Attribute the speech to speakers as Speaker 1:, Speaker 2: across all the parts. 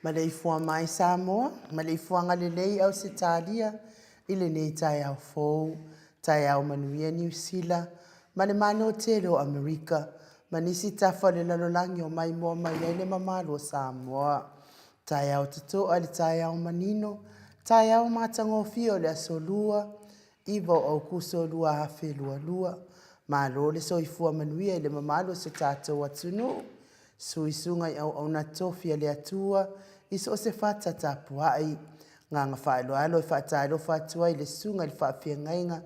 Speaker 1: Maleifua-Mai Samoa, Maleifua-Ngalelei au Setalia, ile nei tai au fou, tai au manuia New Zealand, male mano telo Amerika, manisi tafa le lalolangi o mai moa mai ele mamalo Samoa, tai au tato ali tai au manino, tai au matangofio le asolua, ivo au kuso lua hafe lua, malo le soifua manuia ele mamalo se tato watunu, suisunga au na tofia le atua, iso se fata tapuai, nganga whaeloalo i whaatailo whatua i le sunga i whaafia ngainga,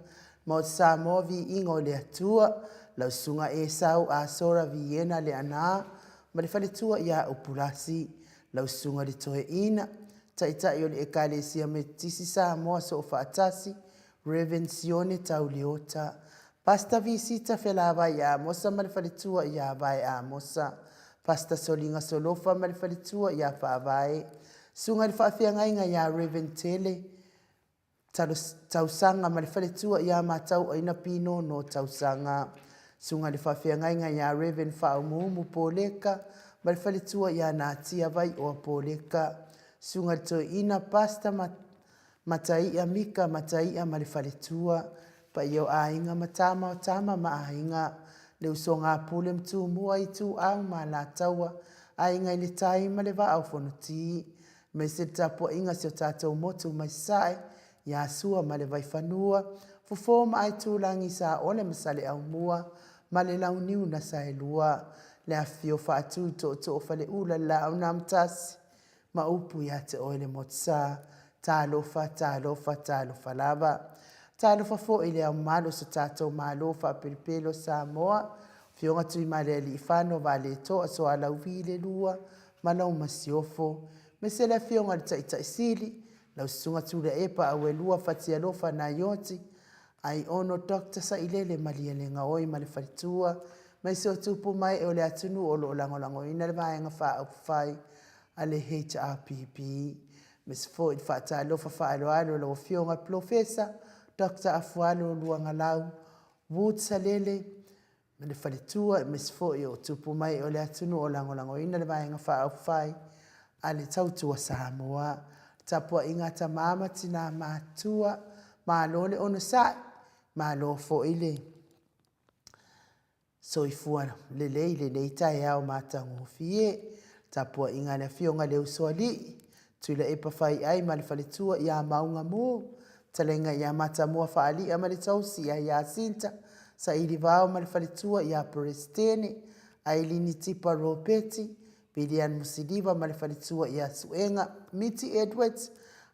Speaker 1: mo Samoa vi ingo le atua, lau sunga e sau a sora vi ena le ana, ma le whaletua ia upulasi, lau sunga le toe ina, taitai o le ekalesia me tisi Samoa so o whaatasi, Revensione tau leota, pasta visita whelava ia mosa ma le whaletua ia vai a mosa, pasta solinga solofa ma le whaletua ia whaavae, sunga le whaafiangainga ia Reventele, tausanga ma le whaletua ia matau aina pino no tausanga, sunga le whaafiangainga ia Reven whaumumu poleka, ma le whaletua ia natia vai o poleka, sunga le toi ina pasta matai a mika matai a ma le whaletua, pa io ainga matama o tama ma ainga, le usonga pule mtu mua i tu au ma la taua, ainga ili tai ma le va au fonuti, me se tapo inga se o tatou motu mai sae, ia sua ma le vai whanua, fufoma ai tūlangi sa ole masale au mua, ma le lau niu na sae lua, le a fio whaatu to fale ula la au namtasi, ma upu ia te oile motsa, talofa lava, talofa fo ile au malo sa tatou malo fa pilipelo Samoa, fionga tui male li whano vale toa so ala uvile lua, ma lau masiofo, me se le fionga le taita sili, lau sunga tule epa awe lua fatia lofa na yoti, ai ono dokta sa ilele malia le ngaoi ma le whalitua, mai se o tupu mai e o le atunu o lo langolango ina le vaenga wha au whai, ale HRPP, me se fo i whaata lofa whaaloalo lo fionga profesa, Dr. Afualo luanga lau, Wood Salele, me le whalitua, me se fo i o tupu mai e o le atunu o langolango ina le vaenga wha au whai, ale tautua Samoa, tapua ingata mama tina matua, malo le ono sai, malo fo ile. So ifua le lei tai au matango fie, tapua inga le fionga le uswali, tuila e pawhai ai ma le whaletua ia maunga mō, talenga ia mata mua whaali ama le tausi ia sinta, sa ili vao ma le whaletua ia Prestene, Ailini Tipa Ropeti, Bilian Musidiva ma le whaletua ia Suenga, Miti Edwards,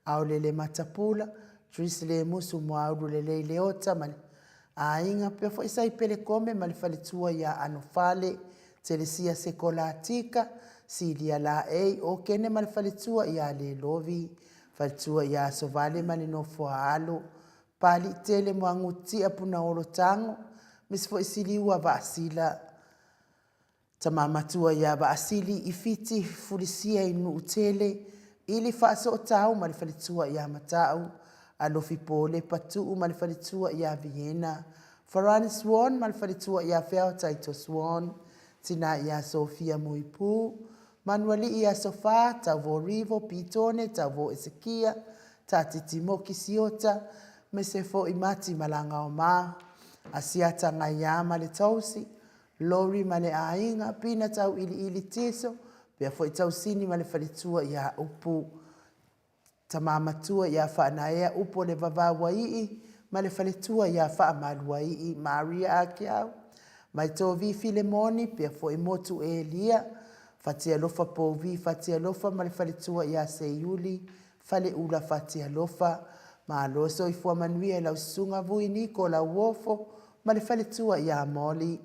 Speaker 1: Aulele Matapula, Trisle Musu Moauru le Leota, Ainga pia fo isai pele kome ma le whaletua ia Anofale, Telesia Sekolatika, Silia la ei o kene ma le whaletua ia le lovi, whaletua ia Sovale ma le nofua alo, pali tele moanguti apuna olo tango, mis fo isili ua vaasila, tamamatua ia vaasili ifiti fulisia inu utele, ili whaaso o tau ma le whaletua ia matau, alofi pole patu ma le whaletua ia Vienna, Farani Swan ma le whaletua ia Wheo Taito Swan, tina ia Sofia Muipu, Manueli ia Sofa, tavo Rivo, Pitone, tavo Ezekia, tati Timoki Siota, mesefo imati malanga o ma, asiata ngaya ma le tausi, Lori ma le ainga, pina tau ili tiso, pia fo tausini ma le whaletua ia upu, tamamatua ia whaanaea upo le vavawa ii, ma le whaletua ia whaamalua ii, Maria Akiau, mai tovi Filemoni, pia fo imotu Elia, fatia lofa povi, fatia lofa ma le whaletua ia Seiuli, fale ula fatia lofa, ma loso i fua manuia lau sunga vui niko lau wofo, ma le whaletua ia Moli,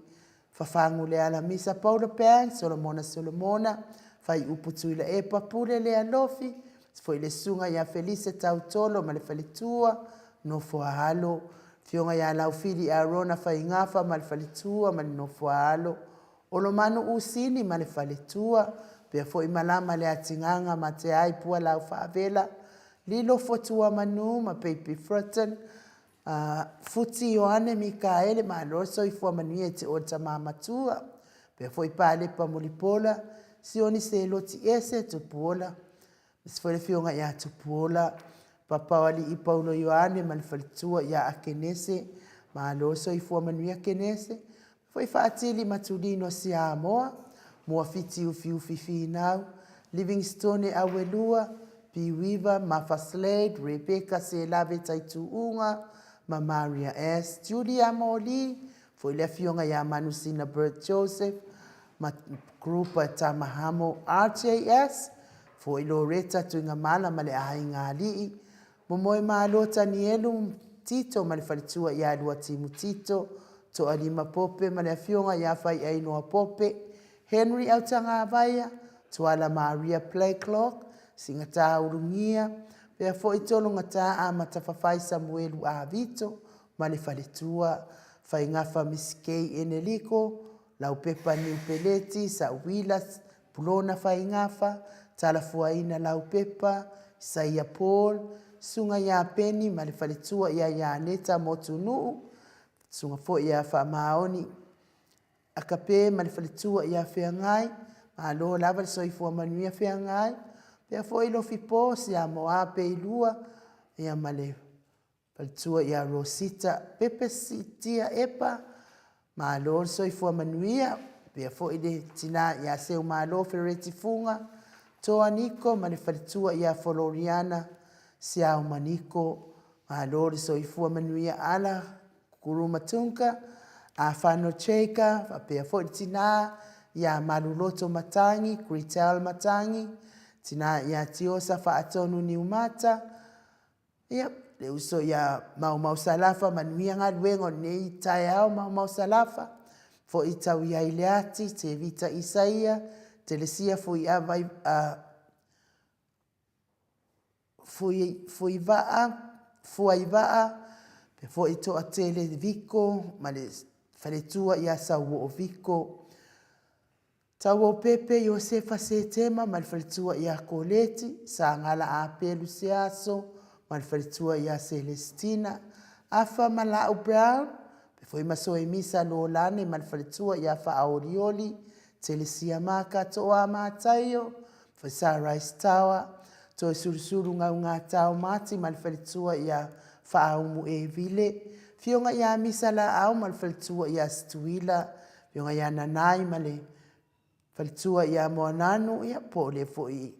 Speaker 1: fafangu le ala misa Paula Pan, Solomona, fai uputu ila e papule le alofi, foi le sunga ia Felice Tautolo ma le whaletua, no fua halo, fionga ia lau fili a Rona fai ngafa ma le whaletua ma le no fua halo, olo manu usini ma le whaletua, pia foi malama le atinganga ma te ai pua lau whaavela, lilo fotua manu ma Baby Frotten, Futi Ioane Mikaele ma loso i fua manuia te o tamamatua, pia foi pale pa mulipola, sioni se loti ese tu puola, Sfole fionga ia tupuola papawali I Paulo Ioane malfalitua ia akenese malo so I fua manuia kenese foi faatili matulino Samoa mua fiti ufi finau Livingstone Awelua Piwiva Mafaslade Rebecca Selave Taituunga ma Maria S Julia Moli foi le fionga ia Manusina Bert Joseph ma grupa Tamahamo RJS foi Loretta tuinga mala male ainga ali momoe malo Tanielu Tito male falitua ia lua timu Tito to alima pope male fionga ia fai ainoa pope Henry Autanga Vaya tuala Maria Play Clock singata urungia pe foi tolo ngata a matafafai Samuelu a Vito male falitua fai ngafa miskei eneliko lau pepa ni peleti sa wilas pulona fai ngafa tala fuaina lau pepa saia Paul sunga ya peni malifalitua ya neta motunu sunga fo ya fa maoni akape malifalitua ya feangai alo lava soifua manuia feangai pe fo ilo fipo Samoa pe ilua ya male falitua ya Rosita pepe sitia epa malo soifua manuia pe fo ile tina ya seu malo fereti funga toa niko malifalitua ya Floriana siao maniko malori soifua manuia ala kuruma tunka afano cheka apea fo tina ya maluloto matangi Critel matangi tina ya tiosa fa atonu ni umata le uso ya mau salafa manuia ngadwengo nei tayao mau salafa fo itawi ya ileati te vita Isaia telesia fui avai fui vaa pe fo ito atele viko male faletua ya sawo viko tawo pepe Yosefa Setema mal faletua ya Koleti sangala apelu siaso mal faletua ya Celestina afa mala Brown pe fo masoe misa lolane mal faletua ya fa Aurioli telesia maka toa matayo fa Sunrise Tower to sursuru nga tau mati malfalitua ya faumu e vile fionga ya misala au malfalitua ya stuila fionga ya nanai male falitua ya monanu ya pole foi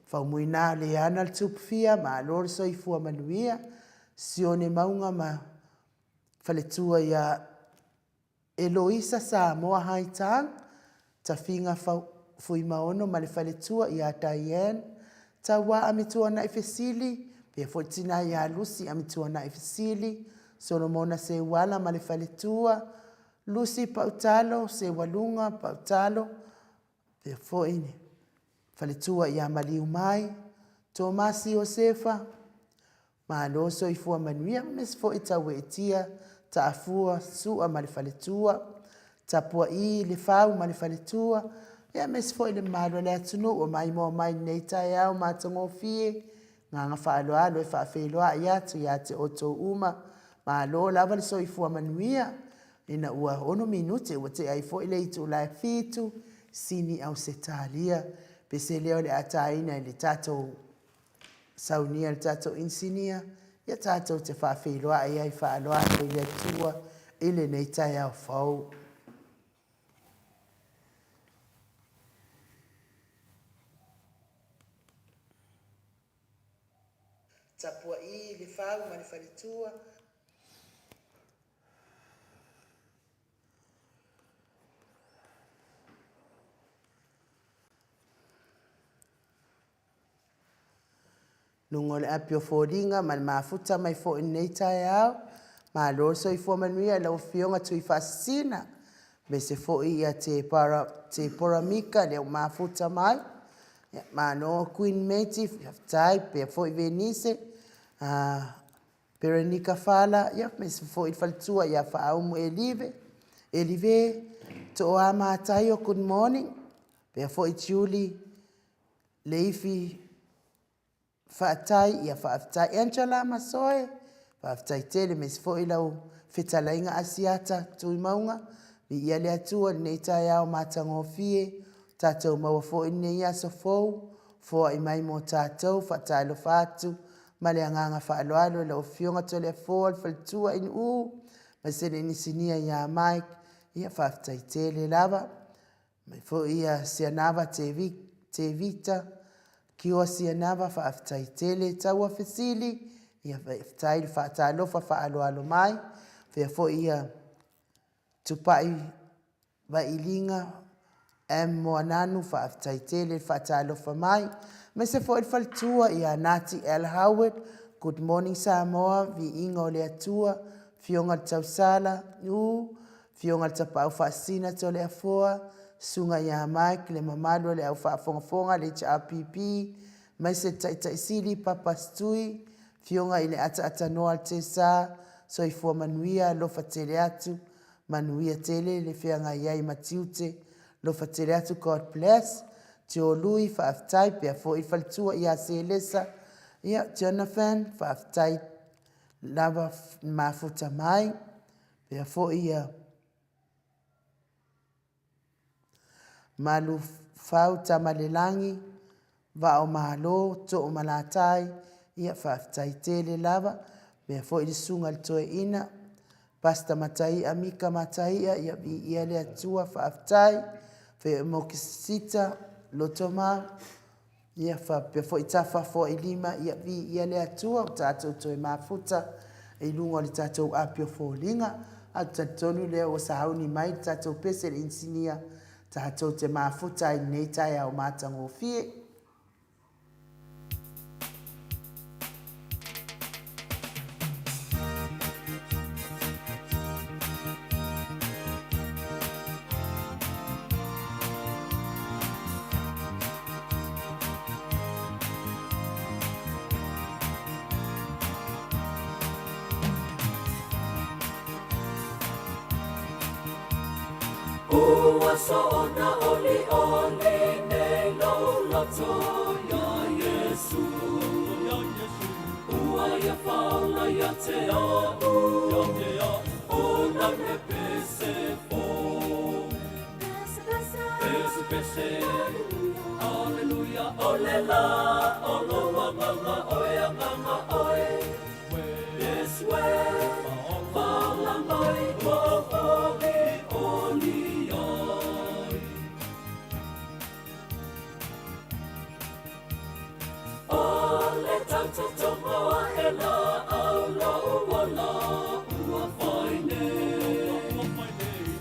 Speaker 1: faumu ina le anal tupfia ma lor soifua manuia sione maunga ma falitua ya Eloisa Samoa haitang tafinga fui maono male falitua ya Diane tawa amitua na ifesili pe fortina ya Lucy amitua na ifesili Solomona se wala malifalitua Lucy pautalo se walunga pautalo pe foini falitua ya Maleifua-Mai Tomasi Josefa maloso ifua manuia mes fo itawetia taafua sua malifalitua tapua I le fau malifalitua ya mes fo ile malo le tunu o mai neita ya o matongo fie nga fa alo fa felo ya te oto uma malo lava so ifua manuia ina ua ono minute o te ai fo ile itu la fitu sini au setalia pese leo le ataina ile tato saunia le tato insinia ya tato te fa felo ya fa alo ile tua ile neita ya fo tapua I le fau malifalitua nungole apio fodinga mal mafuta mai fo neita yao ma loso ifo manuia la fionga tu ifasina bese fo ia te poramika le mafuta mai ma no Queen Meti tai pe fo Venice Perenica fala ya mes fo faltua ya fa au elive to ama tayo good morning pe fo Julie leifi fatai ya fatai Angela Masoe fatai tele mes fo ilau fitalainga asiata tu maunga bi yale atua neita ya matangofie tato mawafo ine ya sofo fo I mai mo tātou whaatalo whātu, ma le anganga whaaloalo le o fionga to le fo al whaltua in ma se le nisinia ia Mike, ia whaftai tele lava, mai fo ia sianava te vita, ki o sianava whaftai tele taua fesili, ia whaftai le whaatalofa whaaloalo mai, whea fo ia tupai wa ilinga mo ananu whaftai tele whaatalofa mai, me se fo il faltua ia Nati L. Howard, good morning Samoa, vi ingo le atua, fionga tausala, fionga tapau whaasina to le afoa, sunga ia Mike, le mamalo le au whaafongafonga le HRPP, mai se taitaisili papastui, fionga ile ata noa te sa, so I fua manuia lofa tele atu, manuia tele le whianga iai matiute, lofa tele atu God bless, te o lui whaaftai pia fo I faltua ia se lesa, ia Jonathan whaaftai lava mafuta mai, pia fo ia malu fau tamalelangi, va o malo to o malatai, ia whaaftai tele lava, pia fo I sunga le toe ina, pasta matai amika matai ia vi ia le atua whaaftai, fe mokisita lotoma, ia pe fo itafa fo I lima ia vi ia le atua o tātou toe mafuta, I lungo le tātou apio fo linga, a tātonu le o sahauni mai tātou pese le insinia, tātou te mafuta I nei tai au mātango fie.
Speaker 2: Ua so'ona oli oli nei laulato ya Yesu. Ua ia faula ia te au, o na me pese fo. Pese pese, Alleluia, olela, olo wanganga oe anganga oe. Yes we, faula mai o oli oli. Tomoa e la au lau wala ua whaine.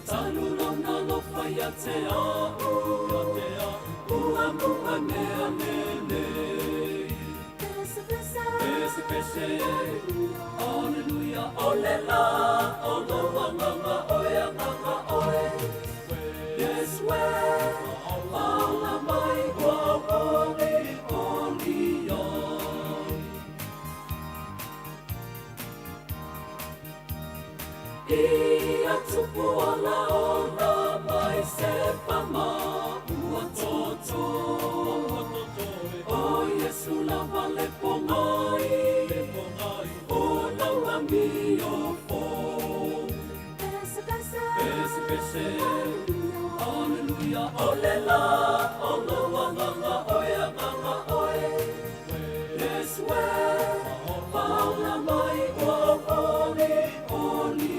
Speaker 2: Talu lona lo whaia te au, ua mua mea nene. Pese pese, Alleluia, olela, olo wanganga oe anganga oe. Yes we, ala mai ua oli oli ya. Ia tupu ala ona mai se pama ua toto. O Yesu lava le pongai, o laua mi o fo. Pese pese, Alleluia, olela, olo wanganga oe anganga oe. Yes we, faula mai ua oli oli.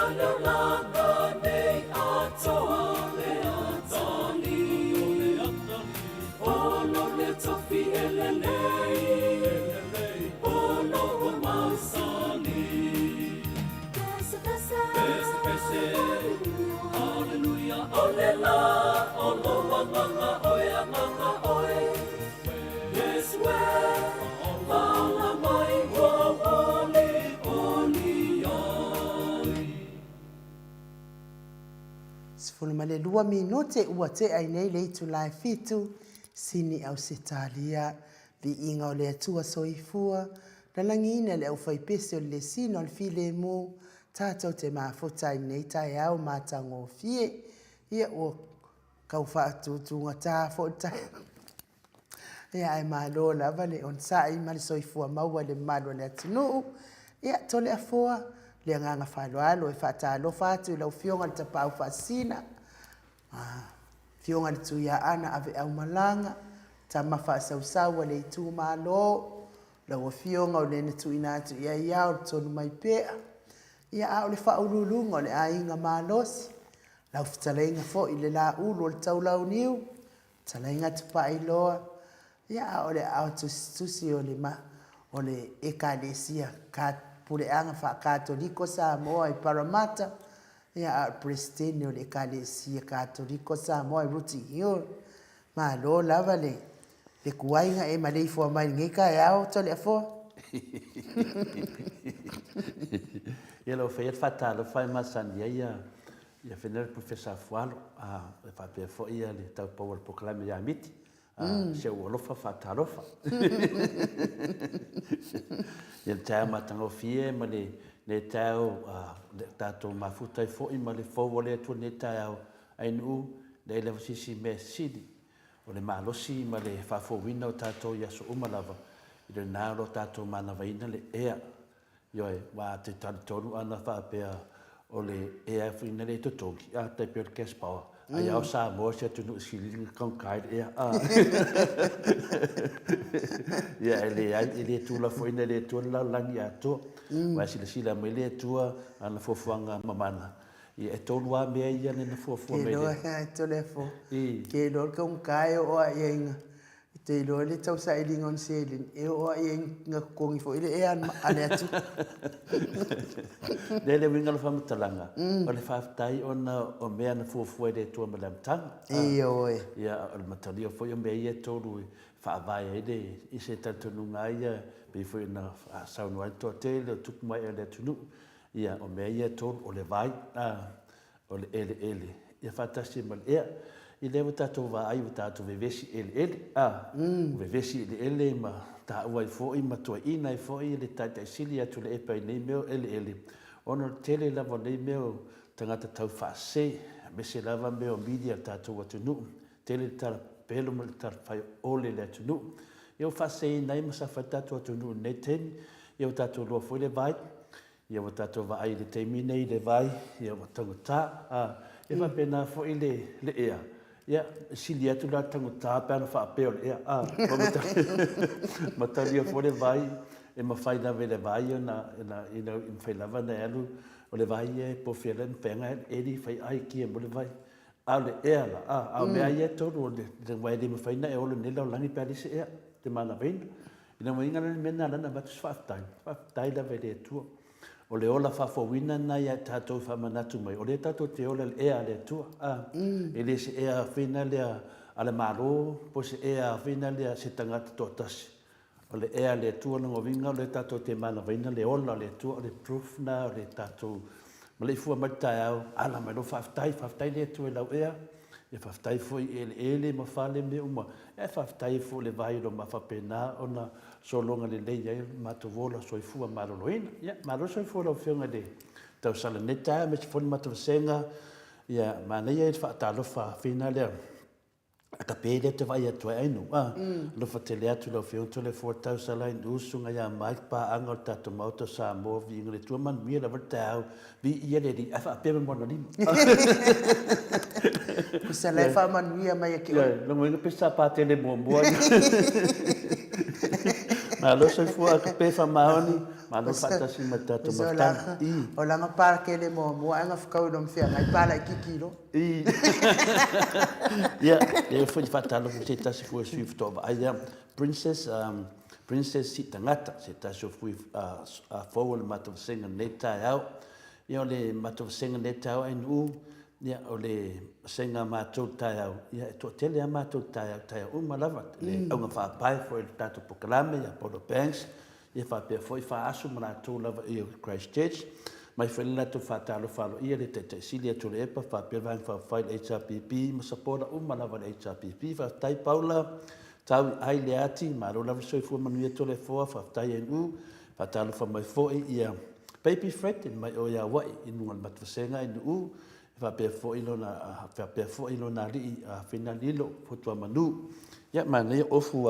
Speaker 2: Langa nei atoa le atali, ono le tofi elelei, ono o mausali. Pese pese, Alleluia, olela, olo wanganga oe anganga oe. Yes we, faula mai ua oli oli ai.
Speaker 1: Sifunu male 2 minute ua te ai nei le itu lai fitu sini au setalia vi inga o le atua soifua na langina le au faipese o le sino al file mu tātou te mafuta I nei tai au mātango fie ia o kau whaatutunga tā fōtai ia ai malo lava le on sai mali soifua maua le malo le atunu ia tole a foa le nganga whailoalo e whaatalofa atu lau fionga le tapau whaasina. Fionga le tuia ana ave au malanga, ta mawha sausawa le itu malo, lau fionga o le netu ina atu ia iau le tonu mai pea. Ia au le whaululunga o le ainga malosi, lau fitalainga fo i le la ulu o le tau lau niu, talainga tupa iloa. Ia o le au tusi o le ma, o le ekalesia, pureanga wha katoliko Samoa i Paramata, ia a presidente o le ekalesia katoliko Samoa i Ruti Hill, ma lo lava le kuainga e Maleifua-Mai ngai ka e au to le afo.
Speaker 3: Ia lo fai fata lo fai masani ia fenel professor Fualo fa pe fo ia le tau power proclaim ia miti se o lo fa fata lo fa ia tau matango fie ma le tau tato mafuta fo i ma le fo vole tu ne tau ai nu le le sisi me sidi o le malosi ma le fa fo wina tato ia so umalava i le nalo tato mana vaina le ea Yoe, wa te tonu ana whapea o le ea whina le totoki, a te pio le cash power. Ai au Samoa se tunu silinga konkai ea. Ia ele tula whina le tula langi ato. Wa sila mai le tua ana fofuanga mamana. Ia tonu a mea ia nena fofua mai le.
Speaker 1: Ke loa tolefo. Ke loa konkai o a ienga. Te loa le tau sa ilinga on selin. E o e nga kongi fo. Ile e an ale atu.
Speaker 3: Le winga le whamatalanga. O le whaftai o mea na fuafua le tua malam tanga.
Speaker 1: E oe.
Speaker 3: Ia o le matali o fo o mea ia tolu whaavai e le i se tatunu ngai pe fo na saunua to te le tuku mai e le tunu. Ia o mea ia tolu o le vai o le ele. Ia whatasi mal ea. I lewa tatou wa ai tatou vevesi ele vevesi ele ma ta ua i foi ma tua ina i foi le tai sili atu le epa i nei meo ele ono tele lava nei meo tangata tau whaase me se lava meo media tatou atu nu tele tala pelo ma le tala whai ole le atu nu iau whaase nei ma sa whai tatou atu nu nei teni iau tatou loa foi le vai iau tatou wa ai le teimi nei le vai iau tangata e wa pena foi le ea ia sili atu la tangata pena whaapeo le ea matalia fo le vai e mawhai na vele vai ina whai lava na alu o le vai e po whiala na penga e li whai ai kia mo le vai a le ea la a mea ia tonu o le wai le mawhai na e olo nila o langi pēli se ea te mana veina ina mo inga le mena lana batus whaftai la vele e tua o le ola whafowina na ia tātou whamanatu mai. O le tātou te ola le ea le tua. E le se ea whina lea ale maro, po se ea whina lea se tangata tōtasi. O le ea le tua na ngovinga, o le tātou te mana waina le ola le tua, o le proof na, o le tātou Maleifua-Mai tai au, ala mai lo whaftai le tua e lau ea. E whaftai foi ele ma whale me uma. E whaftai foi le vai lo ma whapena o na solonga le leia ma to vola soifua maroloina. Ia, maro soifua lau whionga le tau sala neta me se foni ma to senga. Ia, ma nei e whaatalofa whina lea. A ka pēre te vai atu ainu. Lo whatele atu lau whiong tole fua tau sala in usunga ia mai pa anga o tato mauta Samoa vi inga le tua man mia la vatau vi ia le di. A whaapeme mona lima.
Speaker 1: Kusa lai whamanuia mai ake o.
Speaker 3: Lo mo inga pesa pātele mua. Ma lo soifua ka pe whamaoni. Ma lo whatasi ma tato matana.
Speaker 1: O langa pārakele mua anga whakau no mwhia ngai pāla i kikiro.
Speaker 3: Ia, le foi whatalo se tasi fua suif tova. Ai Princess si tangata se tasi fui fau le matawsenga nei tai au. Ia o le matawsenga nei tai au ai ia o le senga mātou tai au. Ia e tō tele a mātou tai au malava. Le aunga whaapai foi le tātou pokalame ia Polo Banks. Ia whapea foi whaasu mātou lava i Christchurch. Mai whenila tu whatalo whalo ia le te sili atu le epa whapea vang whawhai le HRPP. Ma sapora malava le HRPP. Whaftai Paula tau ai le ati. Maro lava soifua manuia tole foa. Whaftai enu. Whatalo whamai foi ia Baby Fred. Mai o ia wai inunga le matwasenga enu. Whapea fo ilo na li whina lilo futua manu. Ia mana ofu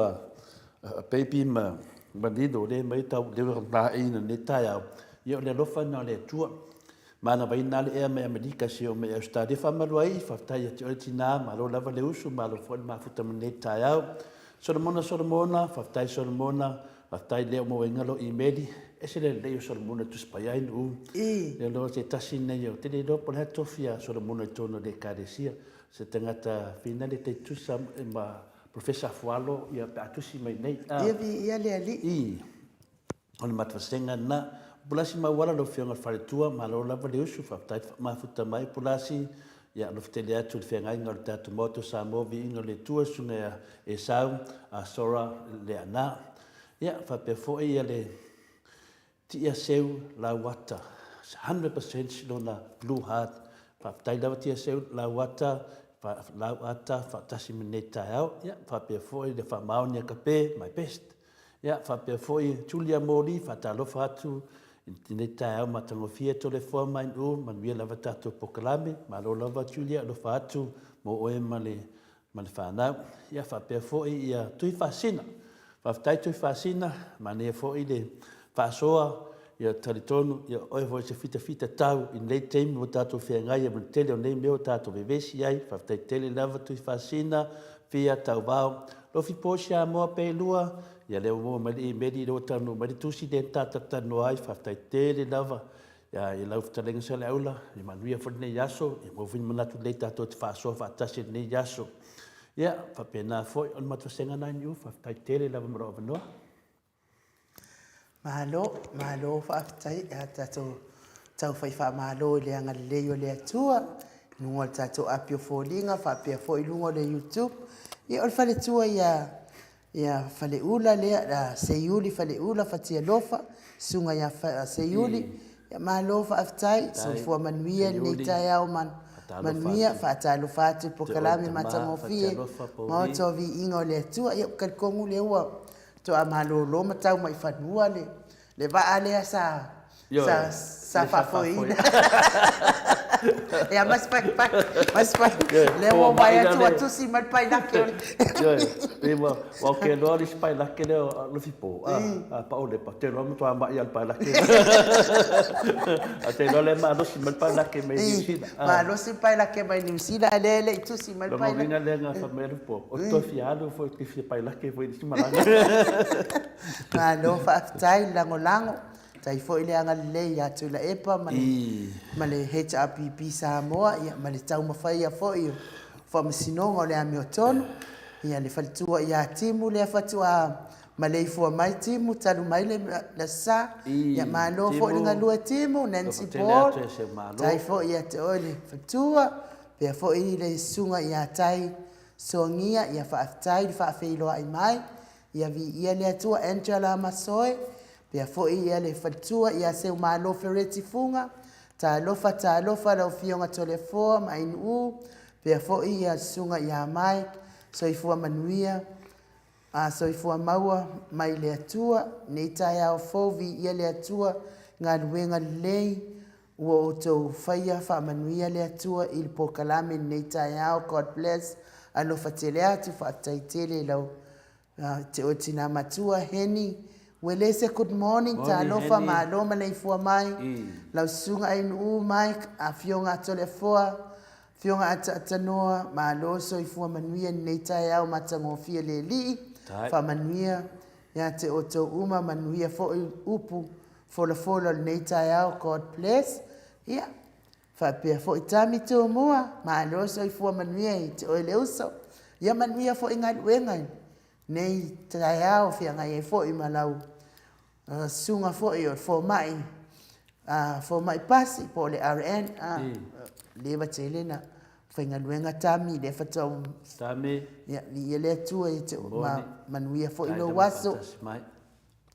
Speaker 3: Baby ma Mandido le mai tau lewa ngā ina ne tai au. ia o le alofa na o le atua mana vaina le ea me Amerika se o me Australia whamalu ai whaftai ati o le tina ma lo lava le usu ma lo fo le mafuta mene tai au Solomona whaftai Solomona whaftai leo mo ingalo imeli e se le leo Solomona tu spaiai nu le lo te tasi nei o te le lopo le tofia Solomona tono le karesia se tangata fina le te tusa ma Professor Fualo ia pe atusi mai nei
Speaker 1: ia le ali
Speaker 3: ona matwasenga na pulasi mawala lo fionga faletua ma lo lava le usu whaftai mafuta mai pulasi ia lo fitele atu le whengai ngā le tatu moto Samoa vi inga le tua sunga e sau a sora le ana ia whapea foe ia le tia seu la wata 100% silona blue heart whaftai lava tia seu la wata whatasi mene tai au ia whapea foe le whamao nia kape my best ia whapea foe Julia Mori whatalofa atu Tine tai au matangofia tole fua mai u manuia lava tatu pokalame ma lo lava Julia lo fatu mo oe male whanau ia whapea fo'i ia tui whasina whaftai tui whasina ma nea fo'i le whasoa ia taritonu ia oe foi se fita tau in lei teimi mo tatu whengai ia tele o nei meo tatu vevesi ai whaftai tele lava tui whasina fia tau vau lofi posia moa pe lua ia leo mo mali medi do tanu mali tusi den tata no ai whaftai tele lava ia i lau ftalenga sele aula i manuia fo nei yaso i mo vin manatu le tato te whasoa whaatasi nei yaso ia whapena foi on matwasenga nai niu whaftai tele lava maro avanoa
Speaker 1: Mahalo whaftai tau whaiwha mahalo i le anga leo le atua nunga tato apio fōlinga whapea fo i lunga le YouTube ia ol whale tua ia whale ula lea seiuli whale ula whatia lofa sunga ia seiuli ia mahalo whaftai so fua manuia nei tai au manuia whaatalo whatu pokalame matangofie maotovi inga o le atua ia kalkongu le ua to a malo lo matau mai whanua le va alea sa whafoina. Ia mas pai. Le o mai atu atusi mai pai lake.
Speaker 3: Ia wa ke lo ris pai lake le lo fipo. Pa ole pa te lo mo mai al pai lake. A te lo le ma lo si mai pai lake mai ni sida.
Speaker 1: Ma lo si pai lake mai ni sida le tusi mai pai.
Speaker 3: Lo vinga le nga fa mer po. O to fiado foi que fi pai lake foi di malanga.
Speaker 1: Ma lo fa tai lango. Tai fo ile anga le ya tu la epa male HRPP Samoa ia male tau mafai ya fo io fo masino le amioton ia le faltua ia timu le fatua Maleifua-Mai timu talu mai le sa ia malo fo le ngalua timu Nancy Paul tai fo ia te ole fatua pe fo ile sunga ia tai songia ia fa feilo ai mai ia vi ia le atua Angela Masoe pea fo'i ia le fatua ia seu malo fereti funga ta lofa la fionga tole foa mai nu pea fo'i ia sunga ia mai soifua manuia soifua maua mai le atua nei tai au fovi ia le atua ngā ruenga lei ua o tau whaia wha manuia le atua il pokalame nei tai au God bless alofa tele atu wha taitele lau te o tina matua heni Welese good morning ta lofa ma lo Maleifua-Mai lau sunga ai nu mai a fionga tole foa fionga atanoa ma lo soifua manuia nei tai au matangofia le li fa manuia ya te oto uma manuia fo upu fola nei tai au God bless ia fa pe fo itami to moa ma lo soifua manuia te o le uso ia manuia fo inga wenga nei tai au fianga e fo i malau sunga fo i fo mai pasi po le RN le batelena fainga luenga tami le fatau
Speaker 3: tami
Speaker 1: ya ni le tu e te manuia fo i lo waso
Speaker 3: mai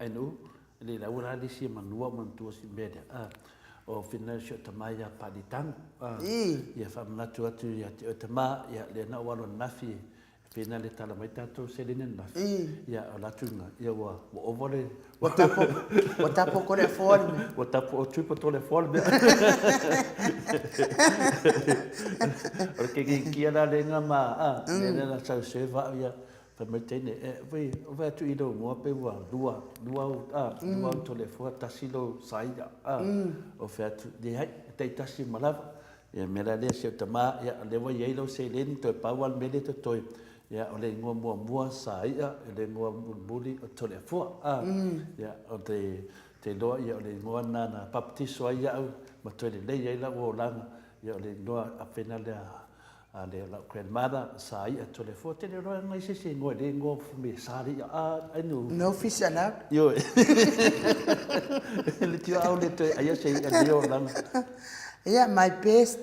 Speaker 3: enu le la ura di si manua mantua si media o financial tamaya paditang ia fa matu atu ya te tama ya le na walo nafi pena le tala mai tato selene na ia la tunga ia wa ovole
Speaker 1: watapo ko le forme
Speaker 3: watapo o tupo to le forme porque que kia la lenga ma le na sa se va ia Pamatene we tu ilo mo pe wa lua tole fo tasilo saia o fe tu de hai te tasi malava ya mera le se tama ya le wa yelo se le ni to pawal mele to toi ya ole ngo mo saia le ngo buli o tole fo ya o te do ya ole ngo na baptiso ya ma to le ya la o langa ya ole no apena le ale la kwen mada sai a tole fo te le roa ngai se ngo le ngo me sari anu
Speaker 1: No fish allowed.
Speaker 3: yo le tio au le te ai se a dio lang
Speaker 1: Yeah, my best.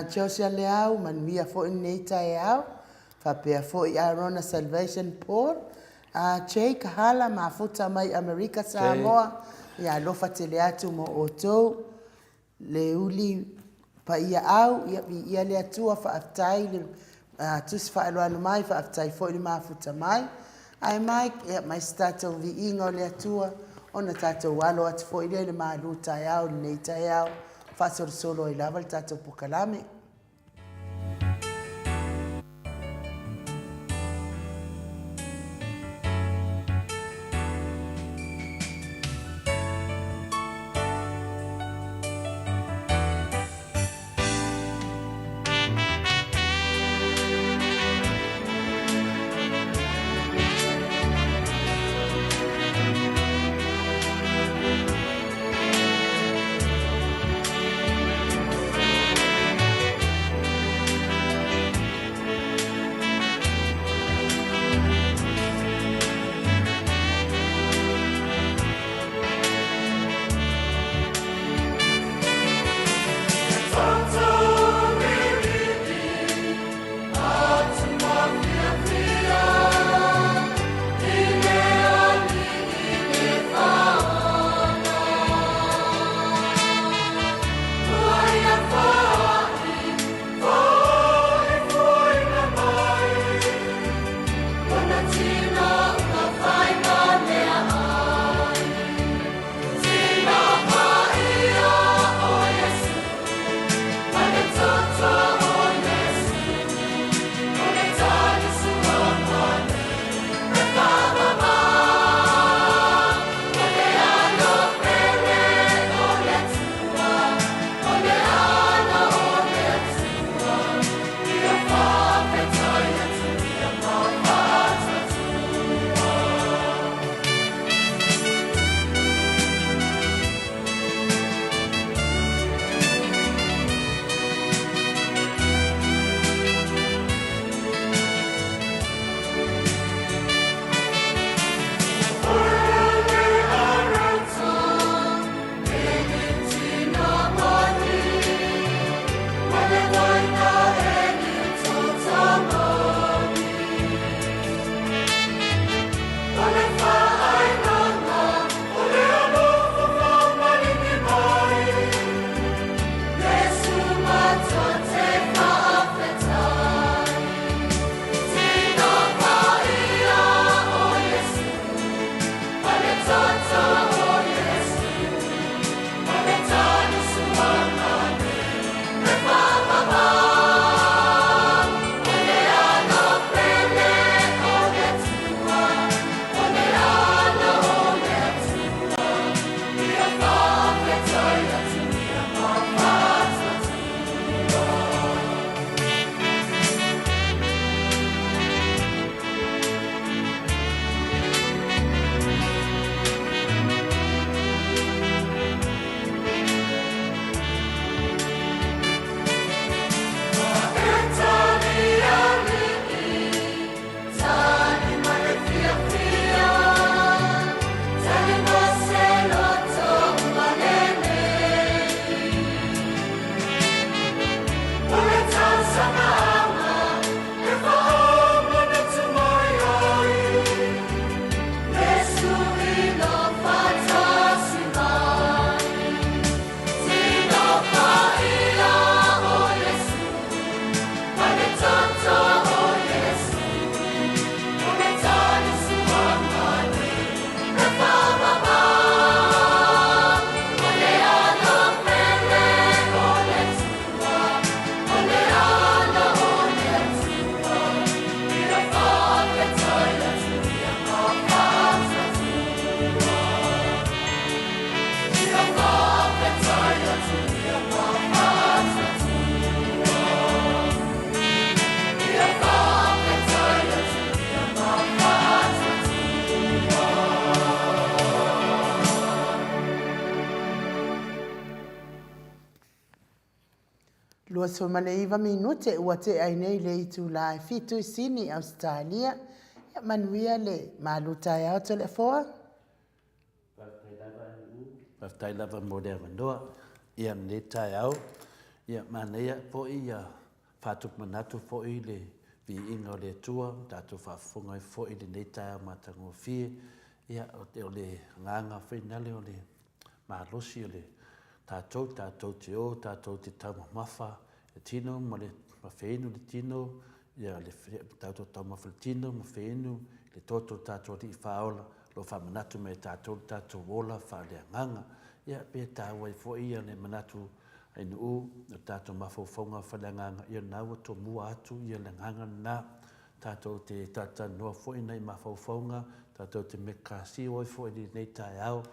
Speaker 1: Josia leau manuia fo neita au. Fa pe fo Arona Salvation Paul. Che kahala mafuta mai America Samoa. Ya lo fatele atu mo oto. Le uli pa ia au ia le atua fa aftai le tus fa aloana mai fa aftai fo le mafuta mai ai mai mai stato vi ingo le atua ona tato walo at fo le maluta au le tai au fa solo i lava tato pokalame. Ua so Maleiva minute ua te ai nei le itu la e fitu i sini Australia. Ia manuia le maluta e au telefoa.
Speaker 3: Paftai lava mo le manoa. Ia ne tai au. Ia manea po ia fatuk manatu po i le vi inga o le tua. Tatu fafunga i po i le ne tai au matango fie. Ia o le nganga whainale o le mahalosi o le tātou te o, tātou te tau mafa, e tino, ma le mawhenu le tino, ia le tātou tau mafa le tino, mawhenu, le toto tātou li whaola, lo whamanatu me tātou wola, wha le anganga, ia pe tāua i fo ia le manatu ai nuu, tātou mawhauwhaunga wha le anganga, ia naua to mua atu, ia le anganga na, tātou te tātou noa fo i nei mawhauwhaunga, tātou te mekasi oi fo i nei tai au,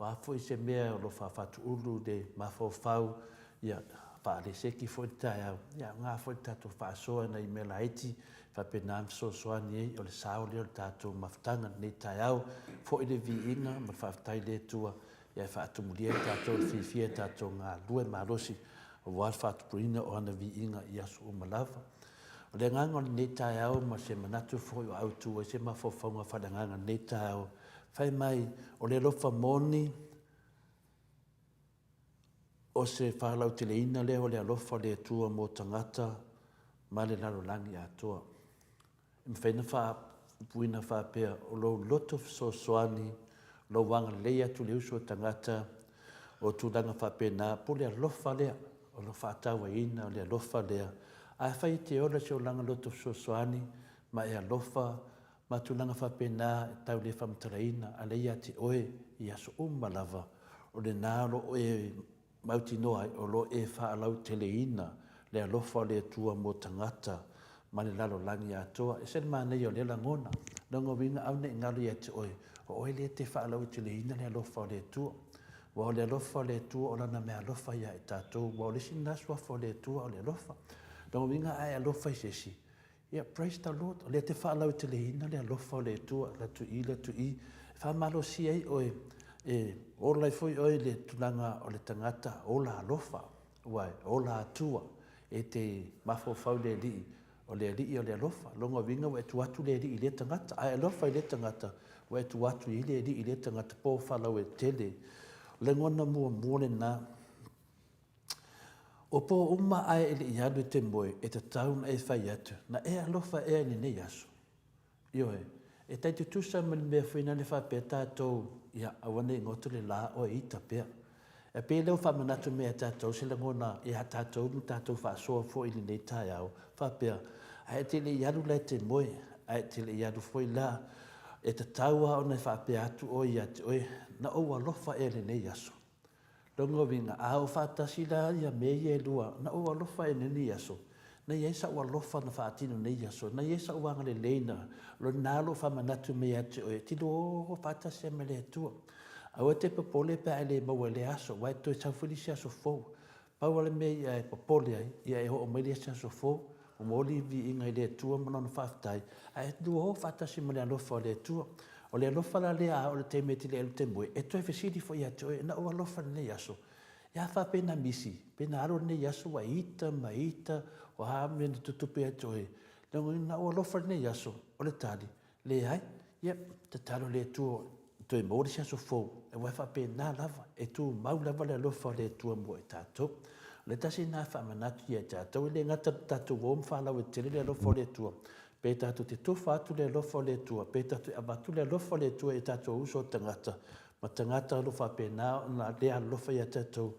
Speaker 3: wa foi se mea o lo whawhatu ulu de mawhauwhau, ia whaare seki foi tai au, ia ngā foi tātou whaasoa nei me laiti, whapenam so soani ei, o le sao leo tātou mawhtanga nei tai au, foi le vi inga, ma whawtai le tua, ia whaatumulia tātou le whiwhia tātou ngā lue marosi, o wār whaatupurina o ana vi inga i asu o malawa. O le nganga nei tai au, ma se manatu foi o autu, se mawhauwhaunga whananganga nei tai au, fai mai o le lofa moni o se whalau te leina leo le alofa le tua mo tangata ma le lalo langi atoa. Mwhaina wha puina wha pia o lo loto so soani lo wanga leia tu le uso tangata o tu langa wha pia na po le alofa lea o lo whaatawa ina o le alofa lea. A whai te ora se o langa loto so soani ma e alofa ma tu langa whapena tau le whamtaraina a leia te oe i aso lava o le nāro o e mauti noai o lo e whaalau teleina le alofa le tua mo tangata ma le lalo langi atoa e sen mānei o le langona longo winga au ne ngalu ia te oe o oe le te whaalau teleina le alofa le tua wa o le alofa le tua o lana me alofa ia e tātou wa o le sinasua fo le tua o le alofa longo winga ai alofa i sesi. Yeah, praise the Lord. Le te whaalau te leina, le alofa le tua, la tu i. Whamalo si ei oe, o lai foi oe le tulanga o le tangata, o la alofa, wai, o la atua, e te mafo le li, o le li o le alofa. Longa winga wa e tu atu le li i le tangata, ai alofa i le tangata, wa e tu atu i le li i le tangata, po whalau e tele. Le ngona mua le nā, o po uma ai ele i anu te moe e te tauna e whai atu, na e alofa e ni nei aso. Io e tai te tusa mani mea whina le whapea tātou ia awane i ngoto le la o e ita pea. E pe leo whamanatu mea tātou se langona e ha tātou nu tātou whaasoa fo ili nei tai au whapea. Ai te le i anu lai te moe, ai te le i anu fo i la, e te taua o nei whapea atu o i ati oe, na o alofa e le nei aso. Longo vinga au fatasi la ia me ye lua na o alofa e ni aso na yesa o alofa na fatino nei aso na yesa o wanga le leina lo nalo fa manatu me ate o ti do fatasi me le tu au te popole pe ale mo le aso wa to sa fulisia so fo pa wale me ia popole ai ia e o me le sa so fo o moli vi inga le tu mo na fatai ai do fatasi me le alofa le tu o le alofa la lea o le te meti le elu te moe, e toi fesiri fo ia te oe, na o alofa nei aso. Ia wha pena misi, pena aro nei aso wa ita, ma ita, o haame ni tutupe a te oe. Lango na o alofa nei aso, o le tali, le ai, ia, te talo le tuo, toi maori si aso fou, e wai wha pena lava, e tu mau lava le alofa le tua mo e tātou. Le tasi nā wha manatu ia tātou, le ngata tātou wom wha lau e tere le alofa le tua. Pe tātou te tofa atu le alofa le tua, pe tātou abatu le alofa le tua e tātou uso tangata. Ma tangata alofa pēnā, ona le alofa ia tātou.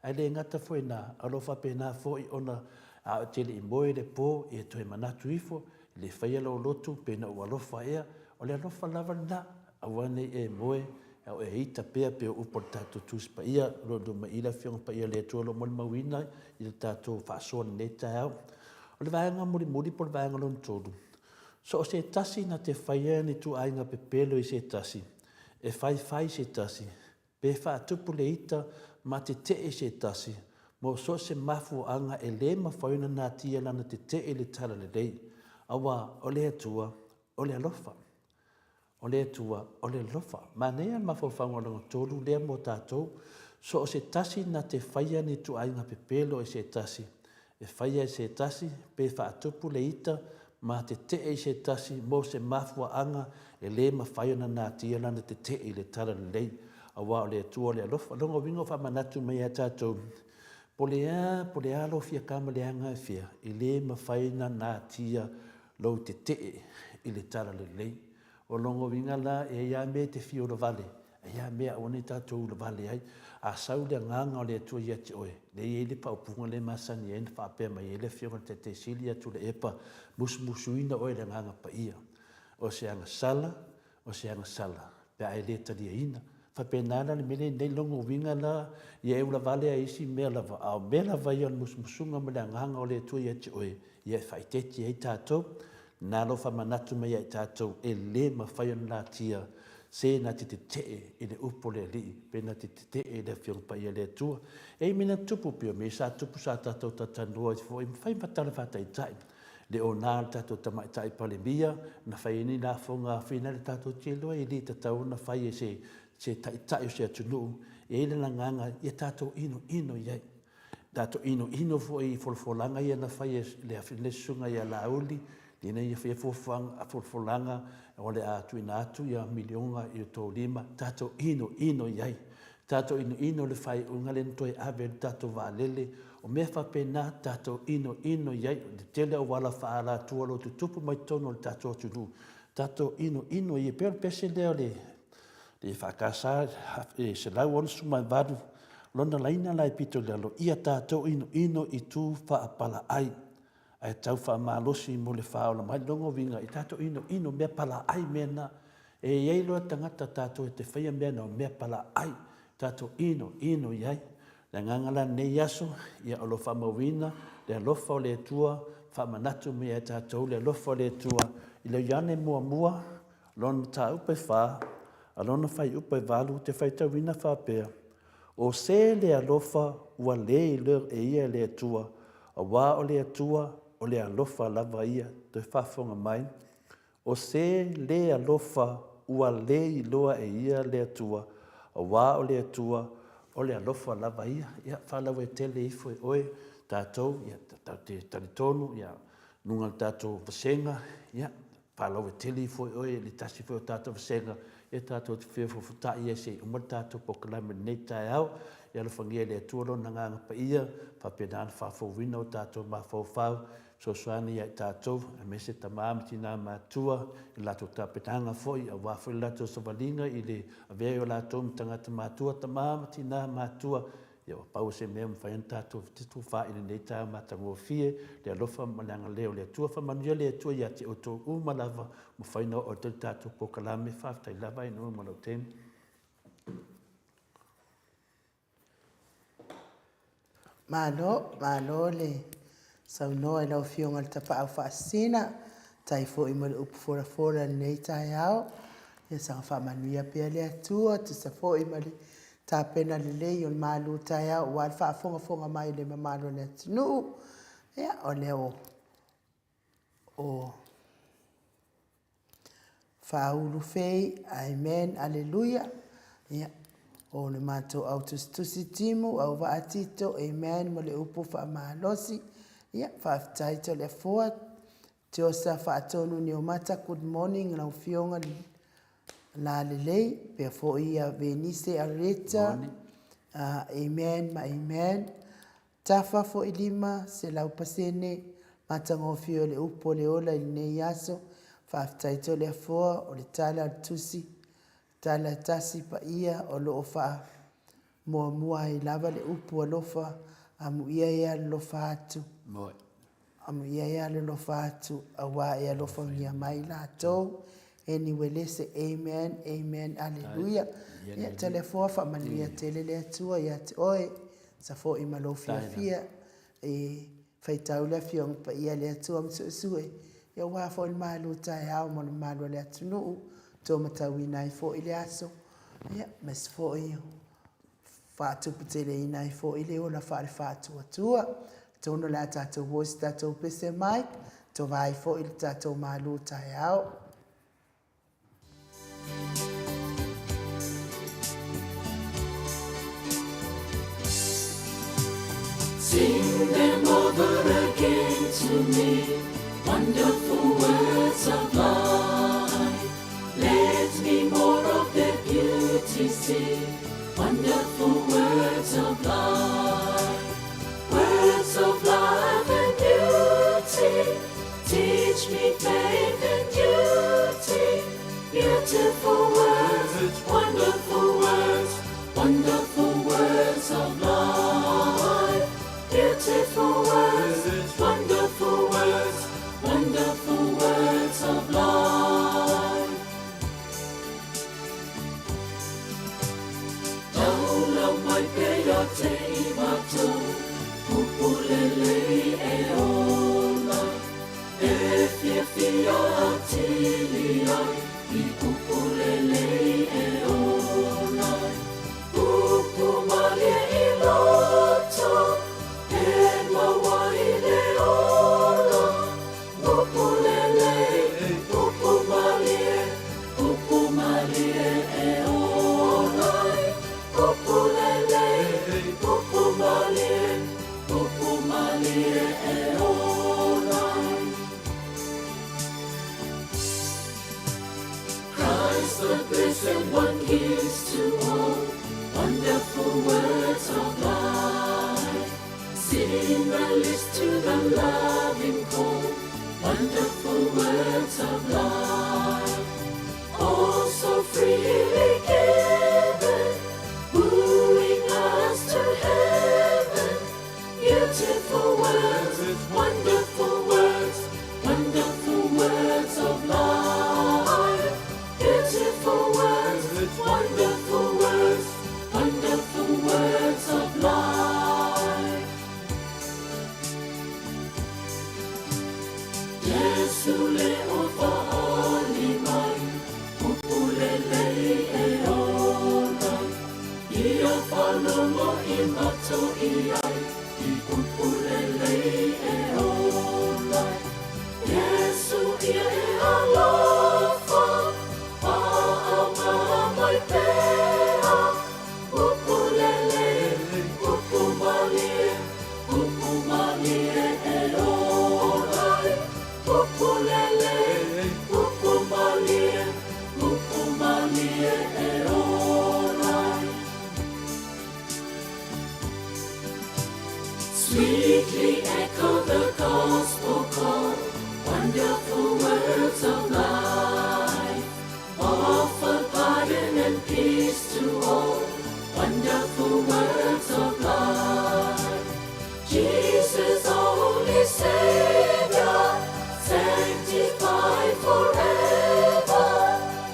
Speaker 3: Ai le ngata foi nā, alofa pēnā foi ona a tele i moe le pō, e toi manatu ifo, le whaia lau lotu, pēnā o alofa ea, o le alofa lava nā, awane e moe, au e ita pēa pēo upo tātou tūsi pa ia, rodo ma ila whionga pa ia le tua lo moli mawina, i le tātou whaasoa nei tai au. O le vaenga muri po le vaenga lon tōru. So o se tasi na te whaia ni tu ainga pe pelo i se tasi. E whai se tasi. Pe whaatupu le ita ma te te e se tasi. Mo so se mafu anga e le mawhauna nā tia lana te te e le tala le rei. Awa o le atua, o le alofa. O le atua, o le alofa. Ma nea mawhau whangalanga tōru lea mo tātou. So o se tasi na te whaia ni tu ainga pe pelo i se tasi. e whaia e se tasi, pe whaatupu le ita, ma te te e se tasi, mo se mafua anga, e le ma whaiona nā tia lana te te i le tara le lei, a wā o le atua le alofa, longo wingo wha manatu mai a tātou, po le a lo fia kama le anga e fia, i le ma whaiona nā tia lo te te i le tara le lei, o longo winga la e ia me te fio le vale, e ia mea o ne tātou le vale ai, a sau le nganga o le atua ia te oe, le i le paupunga le masani e na whaapea mai e le fionga te sili atu le epa musuina oe le nganga pa ia. O se anga sala, pea e le talia ina, whapenana le mele nei longo winga la, i e ula vale a isi mea lava, au mea lava i on musunga me le nganga o le atua ia te oe, i e whaiteti e tātou, nā lo whamanatu mai e tātou, e le ma whaion la tia, se na te te e le upo le li, pe na te te e le whiong pa ia le atua. E mina tupu pio, me sa tupu sa tātou tatanua, i fo, i whai matala whatai tai. Le o nā tātou tamai tai pale mia, na whai ni nā whonga whina le tātou tieloa, i li tātou na whai e se tai tai o se atunu, e le na nganga, i tātou ino iai. Tātou ino fo i folfolanga ia na whai e le awhine sunga ia la uli, Dina ia whea fofanga, a folfolanga, o le atu ina atu, ia milionga, i o tō lima, tātou ino iai. Tātou ino le whai unga le ntoi awe, tātou wālele, o mea whapena, tātou ino iai, le tele o wala whaala tua lo tutupu mai tono le tātou atunu. Tātou ino i pēr pese leo le whakasa, se lau onu sumai vadu, lona laina lai pito lelo, ia tātou ino i tū whaapala ai. Ai tau wha malosi mo le whaola mai longo winga i tātou ino mea pala ai mena e iei loa tangata tātou e te whaia mea no mea pala ai tātou ino iai le ngangala nei aso ia alo whamawina le alofa o le atua whamanatu mea tātou le alofa o le atua i le iane mua lona tā upe wha alona whai upe walu te whai tawina whapea o se le alofa ua le i lor e ia le atua a wā o le atua o le alofa lava ia te whafonga mai. O se le alofa ua le i loa e ia le atua, a wā o le atua o le alofa lava ia. Ia whalawe e tele ifo e oe tātou, ia te taritonu, ia nunga tātou vasenga, ia whalawe e tele ifo e oe, le tasi fo tātou vasenga, ia tātou te whia fufuta ia se umar tātou pokalame nei tai au, ia lo whangia le atua lo nanganga pa ia, whapenana whafowina o tātou ma whawhau, so soani ia tātou, a mese tamāmiti nā mātua, i lātou tāpetanga foi, a wāwhoi lātou savalinga, i le avea o lātou mtangata mātua, tamāmiti nā mātua, ia wapau se mea mwhayan tātou titu whaine nei tā mātango fie, le alofa malanga leo le atua, whamanuia le atua ia te oto umalava, mwhaina o te tātou pokalame, whaftai lava i nua malau tēmu.
Speaker 1: Malo le sau noa e lau fionga le tapa au whaasina, tai fo i mo le upu fora nei tai au, ia sanga whamanuia pia le atua, te sa fo i mo le tāpena le lei o malu tai au, wal whaafonga mai le mamalo le atinu, ia o leo o whaulu fei, amen, aleluia, ia o le mātou au tusi timu, au waatito, amen, mo le upu whaamalosi, ia, whaaftaito le foa, te osa whaatonu ni o mata, good morning, lau fionga la lelei, pia fo ia venise areta, amen, ma amen, tafa fo ilima, se lau pasene, mata ngofio le upo le ola ili nei aso, whaaftaito le foa, o le tala tusi, tala tasi pa ia, o lo ofa, mua i lava le upo alofa, amu ia lofa atu.
Speaker 3: Moi.
Speaker 1: Amu ia lofa atu, awa ia lofa ngia mai la tau. Anyway, lese, amen, alleluia. Ia telefua fa manuia tele le atua, ia te oe, sa fo i malo fia, fai tau le fiong pa ia le atua msuesue. Ia waa fo il malu tai au, mo le malu le atunu, tō matawina i fo i le aso. Ia, mes fo i whaatuputele ina i fo i le ola whaare whaatua tua. Tōno la tātou voice tātou pese mai, tō vai fo i le tātou malu tai au.
Speaker 2: Sing them over again to me. Wonderful words of life. Let me more of their beauty see. Wonderful words of life. Words of life and beauty. Teach me faith and duty. Beautiful words, wonderful words, wonderful words of life. Beautiful words, wonderful words, wonderful words of life. Taula mai pea te imato, upulele e ona. E fia atili ai, I upulele e ona. Upumalie I loto, e mawai le ona. Upulele, upumalie, upumalie e ona. Upulele, upumalie, upumalie e ona. Christ the blessed one gives to all wonderful words of life. Sing the list to the loving call, wonderful words of life. All so freely given, wooing us to heaven. Beautiful words, wonderful words, wonderful words of life. Beautiful words, wonderful words, wonderful words of life. Jesu le ofa alimai, upulele e ona. Ia whanongo I mato I ai, I upulele e ona. Jesu ia e alofa, mai pea, upulele, upumalie, upumalie e orai. Upulele, upumalie, upumalie e orai. Sweetly echo the gospel call, wonderful words of life. Offer pardon and peace to all, wonderful words of life. Jesus, only Savior, sanctified forever.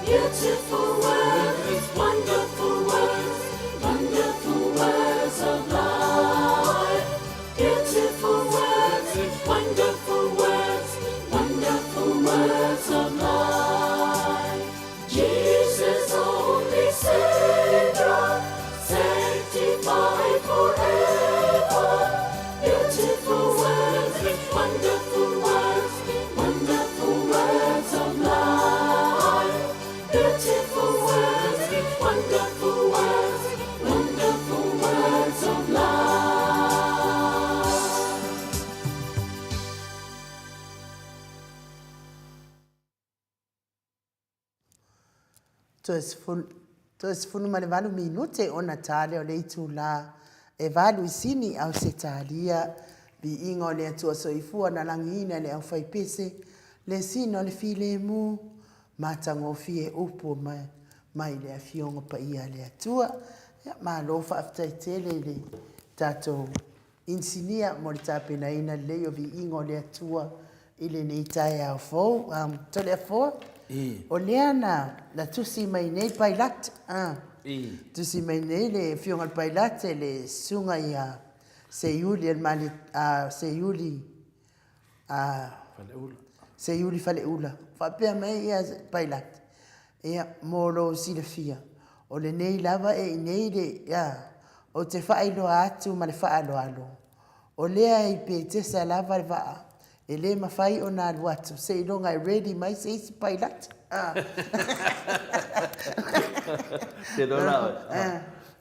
Speaker 2: Beautiful words, wonderful words, wonderful words of life. Beautiful words, wonderful words, wonderful words of life. Jesus, only Savior, sanctified forever. Beautiful words, wonderful words, wonderful words of life. Beautiful words, wonderful words, wonderful words of life.
Speaker 1: Toes funu ma le valu minute ona tale o le itu la e valu isini au se talia bi ingo le atua soifua na langina le au faipese le sino le file mu matango fie upo mai le afiongo pa ia le atua ya ma lo fa afta tele le tato insinia mo le tapena ina le o vi ingo le atua ile nei tai au fo tole fo o leana la tusi mai nei pailat tusi mai nei le fionga pailat le sunga ia se yuli el mali se yuli fale ula fa pe mai ia pailat ia molo silafia o le nei lava e nei le ya o te fa ilo atu ma le fa alo o lea I pe te sa lava le va e le mawhai o nā luatu. Se I longa ready mai se isi pailat.
Speaker 3: Te lo lao.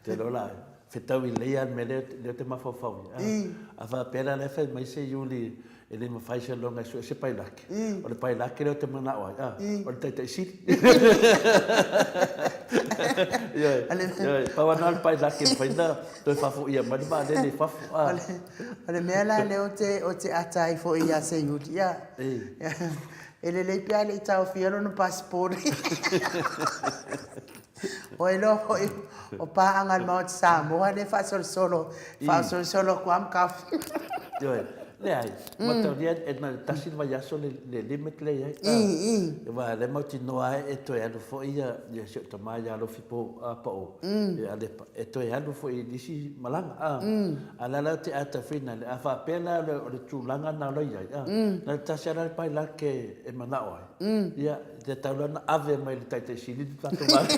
Speaker 3: Te lo lao. fetau I leia me leo te mafafau. A wha pera le whai mai se iuli e le mawhai se longa su e se pailake. O le pailake leo te mana oai. O le taitai siri. Ioi, pawana le pailake le whaina toi whafu ia mani maa le whafu.
Speaker 1: O le mea la leo o te atai fo ia se iuli. Ele le pia le tau fiero no passport. O elo o pa angal mau Samoa le fa solo kwa am kaf.
Speaker 3: Ioi, le ai. Matauria e na tasi vai aso le limit le ai. Wa le mau tinoa e toi anu fo ia se tamai alo fipo a pao. E toi anu fo I disi malanga. Ala la te ata fina le afa pena le tulanga na lo ia. Na tasi ala pai la ke e manao ai. Ia te taulana ave mai le taite sili tu tato vale.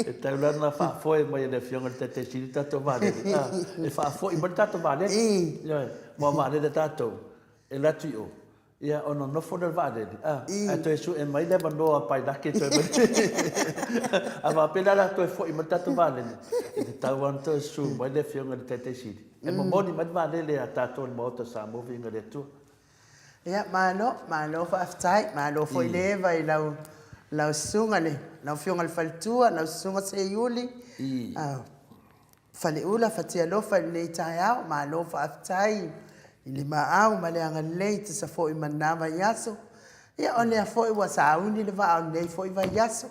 Speaker 3: E taulana fa foi mai le fionga le taite sili tato vale. E fa foi mai tato vale. Ia, mo vale le tato. E la tio. Ia ono no fo del vale. A to su e mai le manoa pai la ke to. Ava pena la to foi mai tato vale. E te tauan to su mai le fionga le taite sili. E mo moni mai vale le tato mo to Samoa vinga le tu.
Speaker 1: Ja, malo fa aftai, malo foi leva I lau sunga le, lau fionga le faltua, lau sunga se iuli. Fale ula fatia lo fa le tai au, malo fa aftai. Ili maau male anga le te sa foi manava yaso. Ia ole a foi wa sauni le va au le foi va yaso.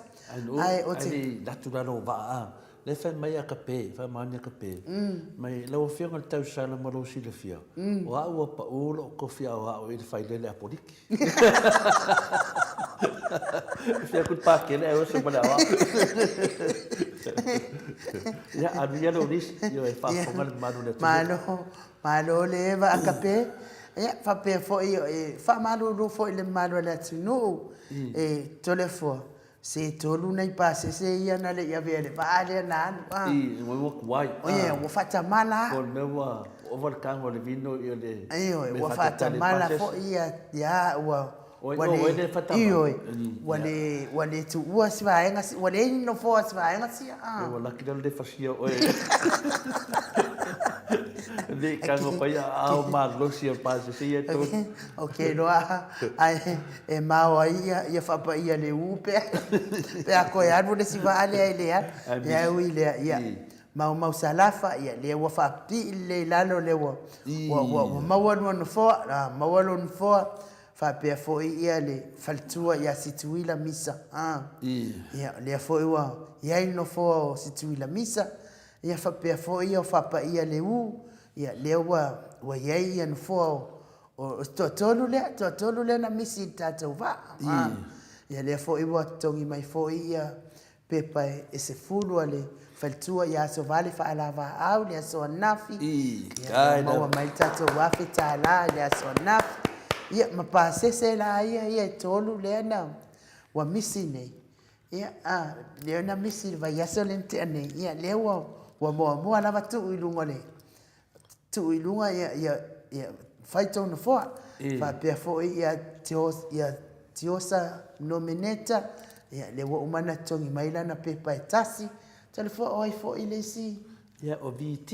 Speaker 3: Ai o te naturalo va. Le fa mai a kape, fa mai a kape. Mai lo fionga tau sala mo lo si le fio. O au pa ulo ko fia o au I fai le apoliki. Fia ku pa ke le o se mana wa. Ya avia lo ris yo e fa fonga le manu le.
Speaker 1: Malo le va a kape. Ya fa pe fo fa malo lo fo le malo le tunu. E tolefo. Se tolu nei pase se ia na le ia vele vale na
Speaker 3: mo wai
Speaker 1: o fata mala
Speaker 3: con mewa o volcán o le vino e le
Speaker 1: o fata mala fo ia ya wale tu ua svaenga wale no fo svaenga si
Speaker 3: o la kilo le fasia o le kango pa ia au maglo si pase se ia to
Speaker 1: okay no ai e mau ia fa pa ia le upe pe a ko ia no si vale ile ya ile ia mau salafa ia le wa fa pi le lalo le wa mau no fo fa pe fo ia le faltua ia situila misa ia le fo ia no fo situila misa ia fa pe fo ia fa pa ia le ia le wa ia no fo o totolu le na misi tata va ia le fo ia tongi mai fo ia pepa e se fulu ale faltua ia so vale fa ala va au le so nafi ia ma mai tata wa fita la le so nafi ia ma pase se la ia tolu le na wa misi nei ia le na misi va ia so lente nei ia le wa mo ala va tu ilunga ia faito no fo fa pe fo ia tiosa nomineta ia le wo umana tongi maila na pepa etasi telefo oi fo ile si
Speaker 3: ia o VT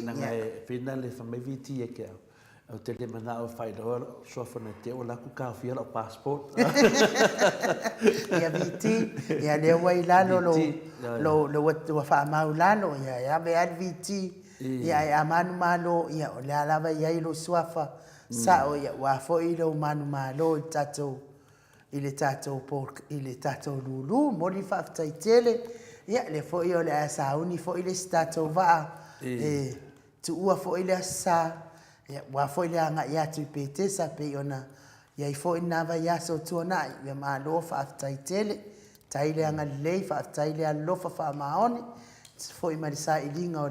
Speaker 3: na ngai finale fa mai VT e ke o tele mana o fai do so fa na te o la ku ka fia o passport
Speaker 1: ia VT ia le wai lalo lo fa maulano ia be al VT ia manu malo ia o le alava ia ilo suafa sa o ia wa fo ilo manu malo ile tato lulu moli fa taitele ia le fo io le sa uni fo ile stato va tu ua fo ile sa ia wa fo ile anga ia tu pete sa pe ona ia fo ina va ia so tu na ia malo fa taitele taile anga le fa taile alo fa maoni fo ima sa ilinga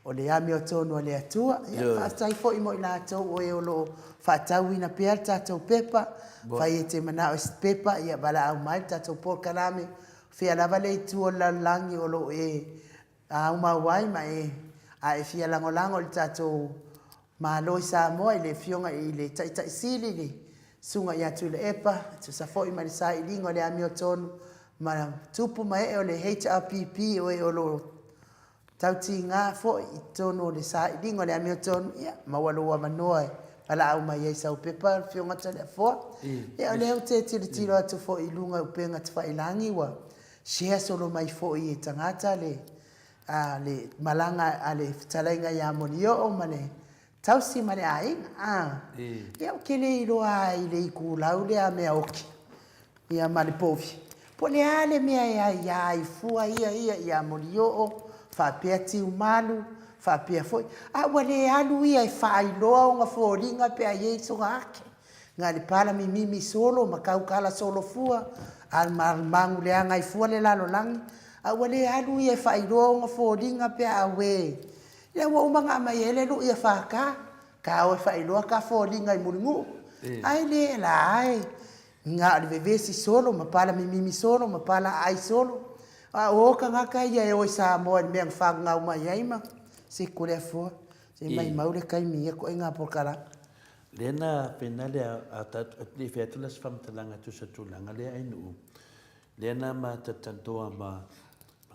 Speaker 1: o le ami o tonu o le atua ia fatai fo imo ila tau o e olo fatau ina pea tatou pepa fai e te mana o pepa ia bala au mai tatou por kalame fia lava le tu o la langi o lo au mawai ma a fia langolango le tatou malo i Samoa i le fionga i le sili le sunga ia tu le epa tu sa fo ima le sa ilinga o le ami o tonu Ma tupu mai o le HRPP o e o lo tauti ngā fo i tono le sa i dingo le amio tono ia ma walo wa manoa ala au mai e sau pepa fio ngata le fo ia o le au te tiro atu fo i lunga upenga te whailangi wa shea solo mai fo i e tangata le malanga a le fitalainga ia moni o ma le tausi ma le ainga ia o kele i loa i le iku lau le a mea oki ia ma le povi po le ale mea ia i fua ia moni o whapea tiu malu, whapea foi. Wale alu ia e whaailoa o ngā whōringa pea iei songa ake. Ngā le pala mimi solo, makau kala solo fua, al mangu le anga i fua le lalo langi. Wale alu ia e whaailoa o ngā whōringa pea awe. Ia wa umanga mai ele lu ia whaka, ka o e whaailoa ka whōringa i muringu. Ai le la ai. Ngā le vevesi solo, mapala mimi solo, mapala ai solo. O ka ngaka ia e oi Samoa mea whangau mai aima. Se kore fua. Se mai maure kai mia ko inga porkara.
Speaker 3: Lena pena le a le fetula se famtalanga tu sa tulanga le ai nu. Lena ma tatantoa ma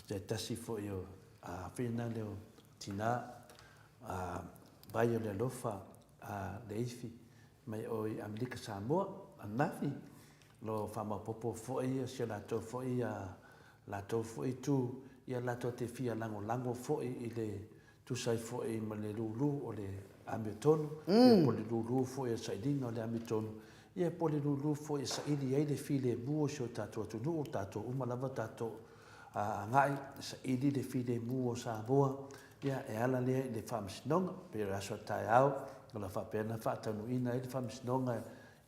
Speaker 3: te tasi fo yo a pena le tina a baio le lofa a leifi mai oi Amerika Samoa a nafi lo fama popo fo ia se la to fo ia la tau fo'i tu, ia la tau te fia lango fo'i i le tu sai fo'i ma le lulu o le amitonu, ia po le lulu fo'i a saidinga o le amitonu, ia po le lulu fo'i a saidi ai le fi le mua si o tato atunu o tato umalava tato a ngai, saidi le fi le mua o Samoa, ia e ala lea i le whamisinonga, pe raso tai au, o la whapena whaatanu ina i le whamisinonga,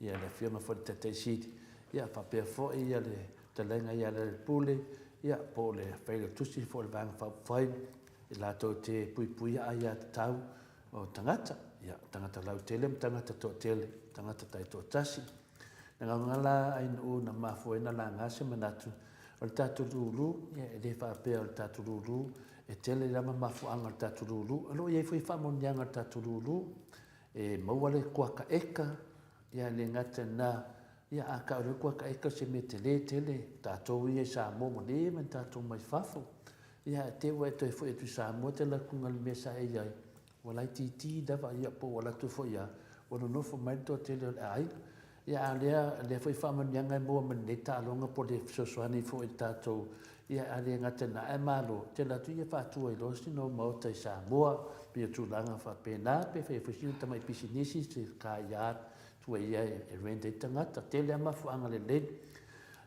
Speaker 3: ia le fiona fo'i te sidi, ia whapea fo'i ia le talenga ia le pule, ia po le whaile tusi fo le vanga whai i la tau te pui ai a tau o tangata ia tangata lau tele tangata to tele tangata tai to tasi nga ngala ai no na mafuena la ngase manatu o le tatu lulu ia e le whapea o le tatu lulu e tele la mafuanga o le tatu lulu alo ia fui whamonianga o le tatu lulu e mauale kuaka eka ia le ngata na ia aka o le kuaka eka se me tele tātou ia Samoa mo le man tātou mai whafo ia te ua e toi fo e tu Samoa te la kunga le mesa e iai walai titi dawa ia po wala tu fo ia wano nofo mai to tele o le ai ia le fo i whamanianga e mua man le tālonga po le sosoani fo e tātou ia ale ngata na e malo te la tu ia whātua i losi no mauta i Samoa pia tūlanga whapena pe whewhusinu tamai pisinisi se kā iāt tua ia e rende tangata tele ama fuanga le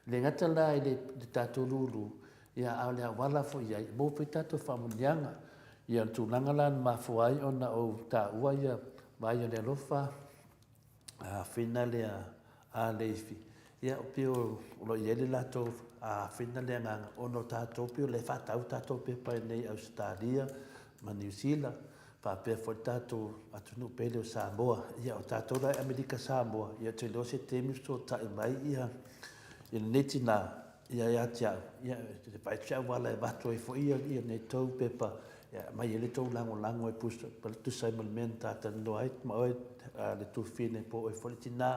Speaker 3: ngata la i le tatou lulu ia au le awala fo ia mo pe tatou whamonianga ia tūlanga la mafuai ona o ta ua ia vai o le alofa a whina le a leifi ia o pio lo ia le latou a whina le nganga ono tatou pio le whatau tatou pepa nei Australia ma New Zealand Pāpea fo tātou atunu pele o Samoa, ia o tātou rai Amerika Samoa, ia te leo se temi so tae mai ia neti nā, ia tia, ia te pai tia wala e watu e fo ia nei tau pepa, ia mai ele tau lango e pusa, pala tu sai malmen tāta no ai, ma oe le tu fine po e fo le tina,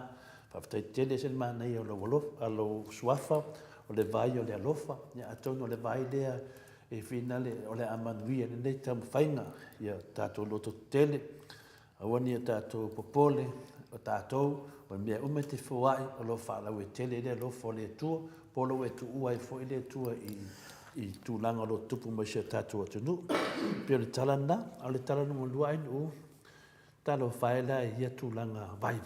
Speaker 3: whaftai tele sen mana ia o lo wolof, a lo suafa, o le vai o le alofa, ia atau no le vai lea, e finale o le amanuia nei tam whainga ia tātou loto tele awani ia tātou popole o tātou o mea ume te whawai o lo whalau e tele le lo fo le tua polo e tu ua e fo le tua i tūlanga lo tupu mai se tātou atunu pio le talana au le talana mo lua inu talo whaela e ia tūlanga vai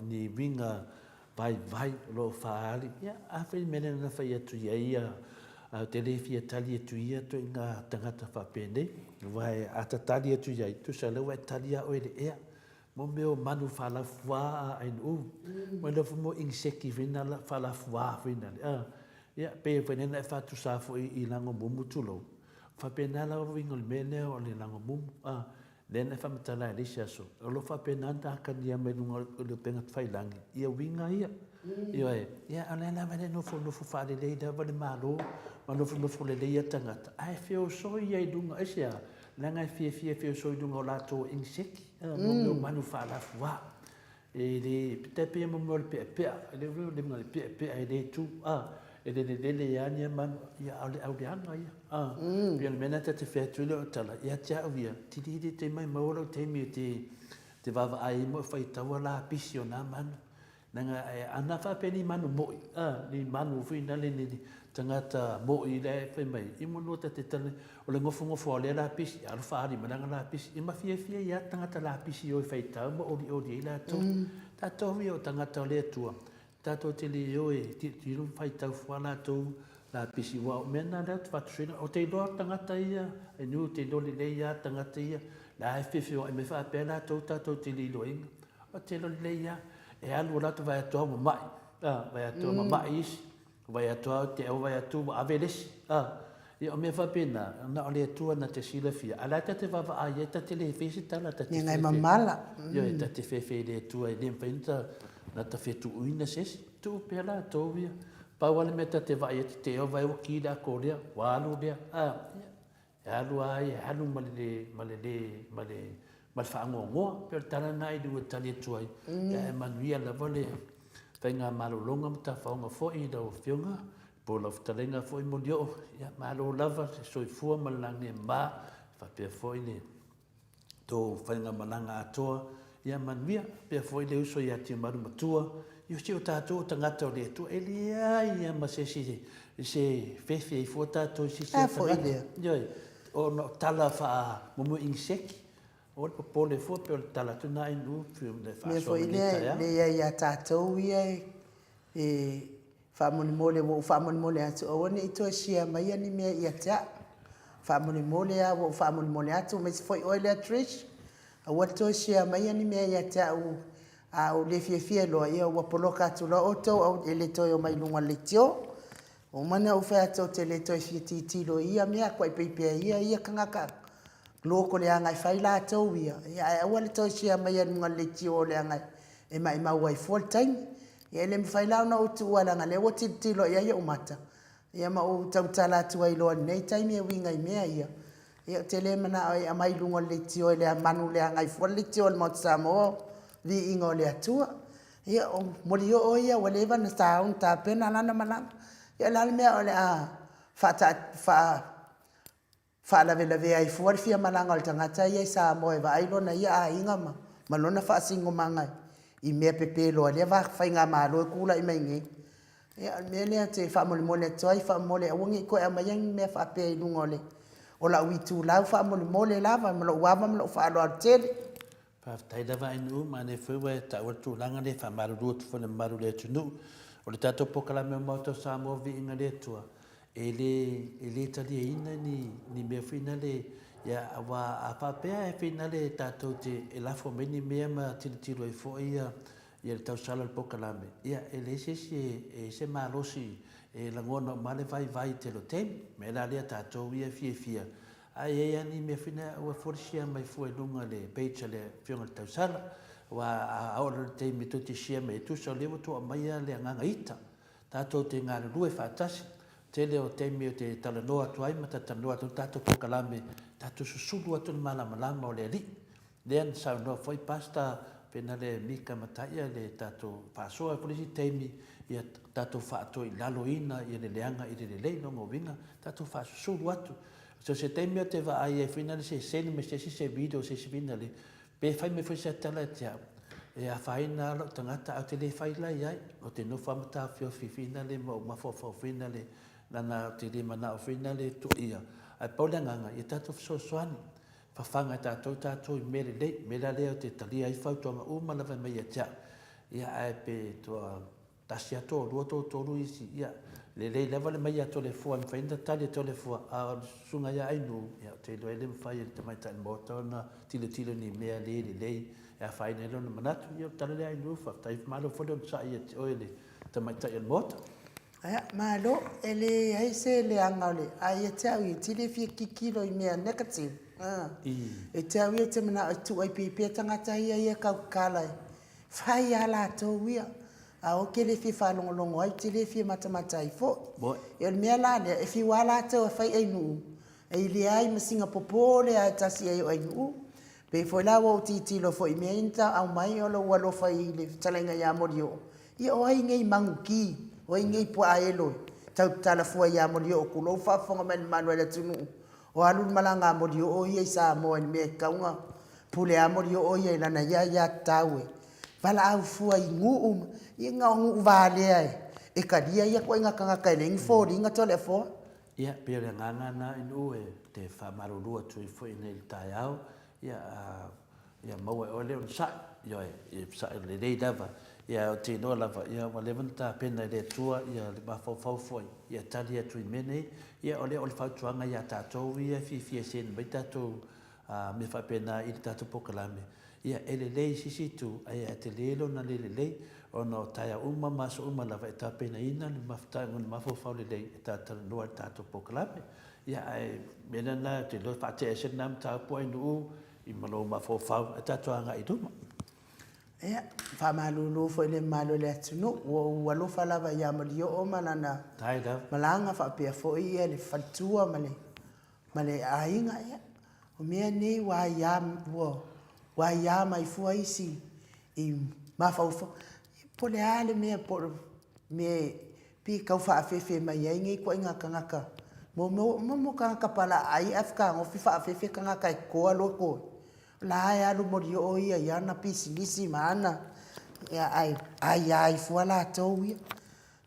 Speaker 3: ni winga vai lo whaali ia awhi mene na whai atu ia te lewhia tali atu ia to i ngā tangata whapene. Vai ata tali atu ia tu sa lewa e tali a oe le ea. Mo meo manu whalafua a ain u. Mo lewa mo ingseki vina la whalafua vina. Ia pe whenena e whatu safo i lango mumu tulo. Whapena la wingol mene o le lango mumu. Lena e whamatala e lisi aso. O lo whapena anta akania me lunga o le pengat whailangi. Ia winga ia. Ia alena vene nofo whare leida vale malo. Ma nofo le leia tangata. Ai whio soi ai dunga esia. Langa e whio soi dunga o lato ingseki. Mo manu whalafua. e le pita pe mo mo pe pe le ngal pe pe le tu le ya ni man ya au le anga ya bien mena te fe tu le tala ya tia via ti te mai mo lo te mi te va ai mo fai tawala pisiona man nanga ana fa pe ni manu mo ni manu fina le ni tangata mo i le fe mai I mo no te tele o le ngofo le la pisi al fa ri mana la pisi I ma fie ya tangata la pisi o fai ta mo o di la to ta to vi o tangata le tua ta to te li o e ti lu fai ta fa la to la pisi wa mena le fa tsina o te do tangata ia e nu te do le ia tangata ia la fie o me fa pe la to ta to te li lo inga o te lo le ia e alu la to vai to mo mai vai to mo mai vai to te o vai to aveles e o me fa pena na ole tu na te sila fia ala te va a ye te le fisi tala te
Speaker 1: ni ngai mamala
Speaker 3: yo te fe le tu e le penta na te fe tu ina ses tu pela to via pa wale meta te va ye te o vai o ki da korea walu dia alu ai alu mal fa ngo per tala nai du tali tu ai e manuia la vole venga malolonga mta fa ngo fo I do fionga polo talenga fo I mondio ya malo lava so I fu malange ma fa pe fo I to venga malanga atoa ya manuia pe fo I le uso ya ti maru matua yo si o tato tangata le tu elia ya ma se fe fo tato si se
Speaker 1: fo I
Speaker 3: yo o no tala fa mo inseki o pole fo pe tala tu na inu film de fa so
Speaker 1: le ya tatou ia e fa mole atu o ne ito sia mai ni me ia ta fa mole a fa mole atu me foi oil trish a what to sia mai ni me ia ta o le fie lo ia o poloka tu lo oto o ele to o mai lunga le tio o mana o fa to te le to fie ti lo ia me a kwai pe ia kangaka loko le anga fai la tau ia ia wale to sia mai lunga le tio le anga e mai wai full time ia le fai la na o tu wala ngale o ti lo ia o mata ia ma o tau tala tu ai lo nei time e winga I mea ia te le mana ai mai lunga le tio le manu le anga full le tio le mo Samoa vi ingo le atua ia o molio o ia wale va na sa un ta pena lana mana ia la mea ole fa la ai fuori fia malanga o tangata ia Samoa va ai lona ia inga ma lona fa singo manga I mea pepe lo le va fa inga ma lo kula I mai ngi ia me le te fa mole toi fa mole wongi ko e mai me fa pe lungole o la witu la fa mole la va lo wa lo fa lo tele
Speaker 3: pa tai dava inu mane foi ta o tu langa le fa maru tu fo le maru le tu nu o le tato pokala me moto sa mo vi inga le tua ele tali ina ni me fina le ya wa apa pe fina le tato te e la fo meni me ma tiro e fo ia le tau sala le pokala me ia ele se malosi e la ngona male vai te lo tem me la le tato ia fia ai ni me fina o forsia mai foi lunga le page le fionga tau sala wa a ora te mi tuti sia me tu so levo tu mai le nganga ita tato te ngana due fatasi te le o te mi te tala noa tu ai mata tala noa tu tato pokalame tato susulu atu malama o le li lean sa no foi pasta pena le mika mataia le tato pasoa polisi teimi ia tato fato I laloina ia le leanga I le leino ngovinga tato fa susulu atu so se teimi o te va ai e fina le se me se video se fina le pe fai me foi se tala tia e a faina lo tangata au te le fai la ia o te no famata fio fina le mo mafo fina le lana te le mana o fina le tu ia ai paulanga ia tato soani fafanga tato I mele leo te talia I fautonga uma lava mai atia ia ai pe toa tasia to luoto isi ia le leva le mai ato le fua mfainda tali to le fua a sunga ia ainu ia te lo ele mfai te mai tan motona tilo ni mea le ia faina lo na manatu ia tala le ainu fa tai malo fodo sa ia oile te mai tan mota
Speaker 1: Aya malo ele ai se le angale ai te au ti le fi kikilo I mea negative e te au te mana tu ai pe tangata ia ka kala fai ala to wia a o ke le fi fa longo ai te le fi mata I fo e mea la le e fi wala to fai ai nu e le ai masinga popole ai tasi ai nu Pe foi la o titilo foi me inta au mai o lo walo fai le talenga ya morio. Ia o ai ngai manguki, o ai ngai po aelo. Tau tala fua ya morio ku lo fa fonga men manuela tunu. O alu malanga morio o ia Samoa ni me kaunga. Pule a morio o ia lana ya tawe. Vala au fua i ngu ia nga ngu vale ai. E ka dia ia ko inga kanga kai lengi fo ringa tole fo.
Speaker 3: Ia pere nganga na inu e te whamarurua tui fo ina i tai au. Ia maua o leo sa yo e sa le dei dava. Ia o te noa lava ia wa levanta pena le tua ia le mafau foi. Ia tali atu i mene. Ia o leo o le whautuanga ia tātou ia fi sen mai tātou me whapena i tātou pokalame. Ia ele lei sisi tu ai a te lelo na lei o no taia uma maso uma lava e tāpena ina le mafta ngon mafau le lei e tātou noa tātou pokalame. Ia ai mena na te lo whate e sen nam tāpua i nuu i malo mafau e tātou anga i duma.
Speaker 1: Ia, whamalulu fo le malo le atunu, ua lofa lava ia malio o malana.
Speaker 3: Tai da.
Speaker 1: Malanga whapea fo ia le whatua male ainga ia. O mea nei wa ia mai fua isi i mafau fo. Po le ale mea me pi kau whaafefe mai ai ngai kua inga kangaka. Mo kangaka pala ai afka ngofi whaafefe kangaka e koa loko. La ai alu mori o ia ia na pisi lisi maana. Ia ai fua la tau ia.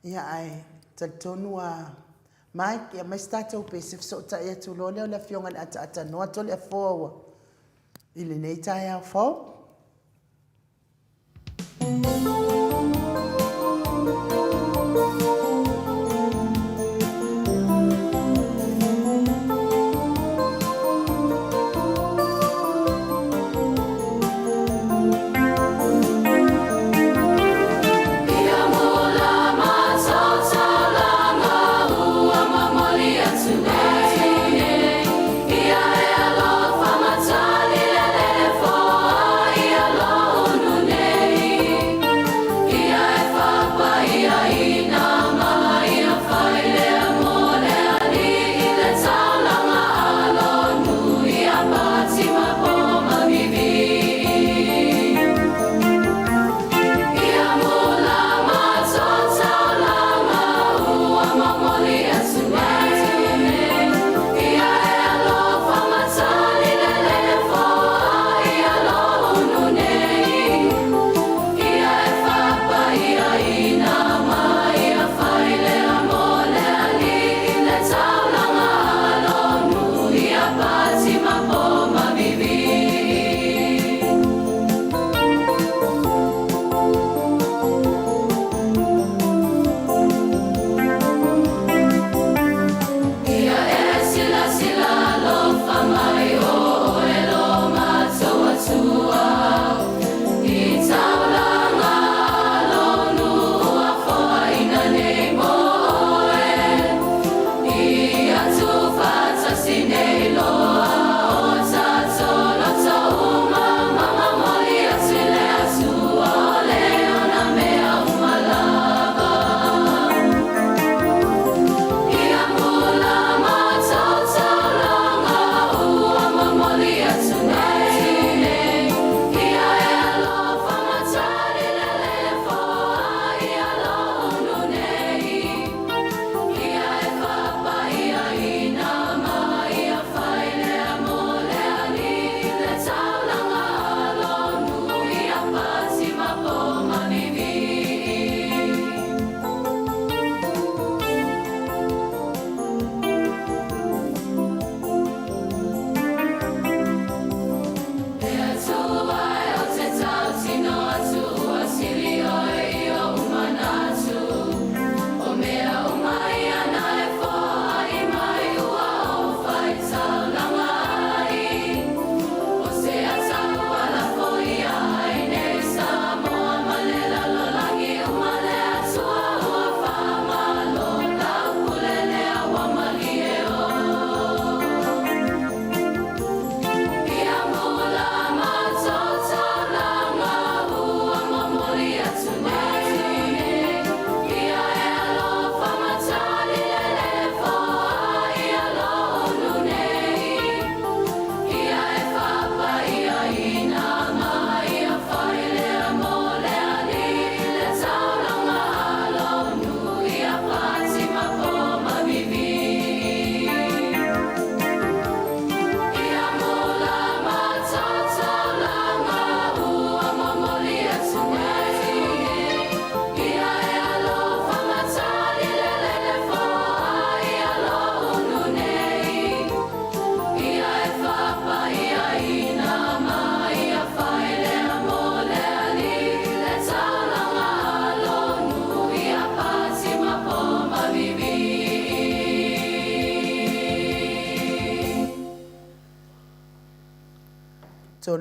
Speaker 1: Ia ai tatonu a mai ia mai statou pe se so ta ia tu lo le fionga ata no to le fo. Ile nei tai au fo.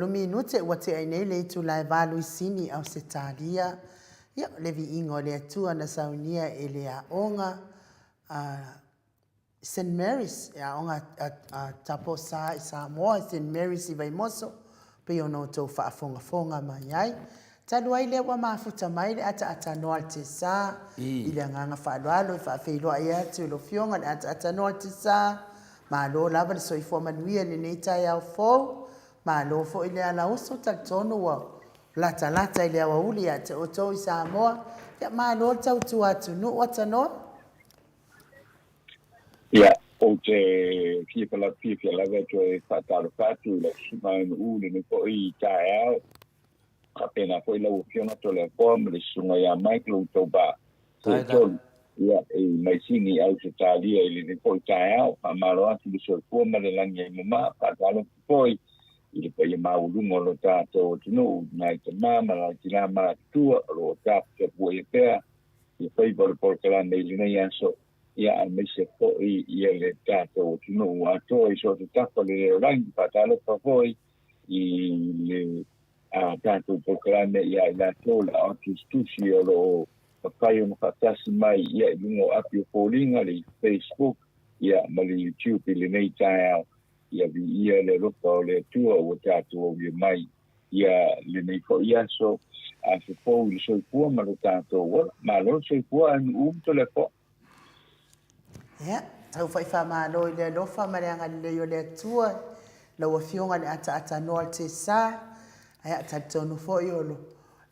Speaker 1: minute ua te ai nei le tu lai valu isini au se talia. Ia, le vi ingo le atua na saunia e le aonga St. Mary's, e aonga tapo sa i Samoa, St. Mary's I Vaimoso, pe ono tau whaafonga mai ai. Talu ai le ua mafuta mai le ata noa te sa, I le nganga whaaloalo I whaafeiloa ia te ulo fionga le ata noa te sa, ma lo lava le soifua manuia le nei tai au fau, ma lo fo I le ala oso tal tono wa lata I le awa uli a te oto I Samoa, ia ma lo tau tu atu nu wata noa?
Speaker 4: Ia, o te pia laga te whataro whatu la simainu ule ni po I tae au. Ka pena po I lau fiona to le pom le sunga ia Michael tau ba. Ia, mai sini au se talia ili ni po I tae au. Pa malo atu le soi poma le langi ai mama. Pa talo poi. Ili pa ia maulungo lo tato o tino. Nai te mama la tina maa tua. Lo tato te pua ia pea. Ia pa I por kalanda ili nei anso. Ia al mese foi ia le tato o tino ato I so te tapo le rangi patalo pa foi I le tato proclame ia la tola artistusi o lo papai o fatasi mai ia lungo api o polinga le Facebook ia ma le YouTube le nei tai ia vi ia le ropa o le tua o tato o mai ia le nei ko ia so a se po I so pu ma lo tato ma lo so pu an to le po.
Speaker 1: Ia, tau whai whamalo I le alofa mareanga le o le atua, lau a fionga le ata noa te sa, ai tatonu fo I olo.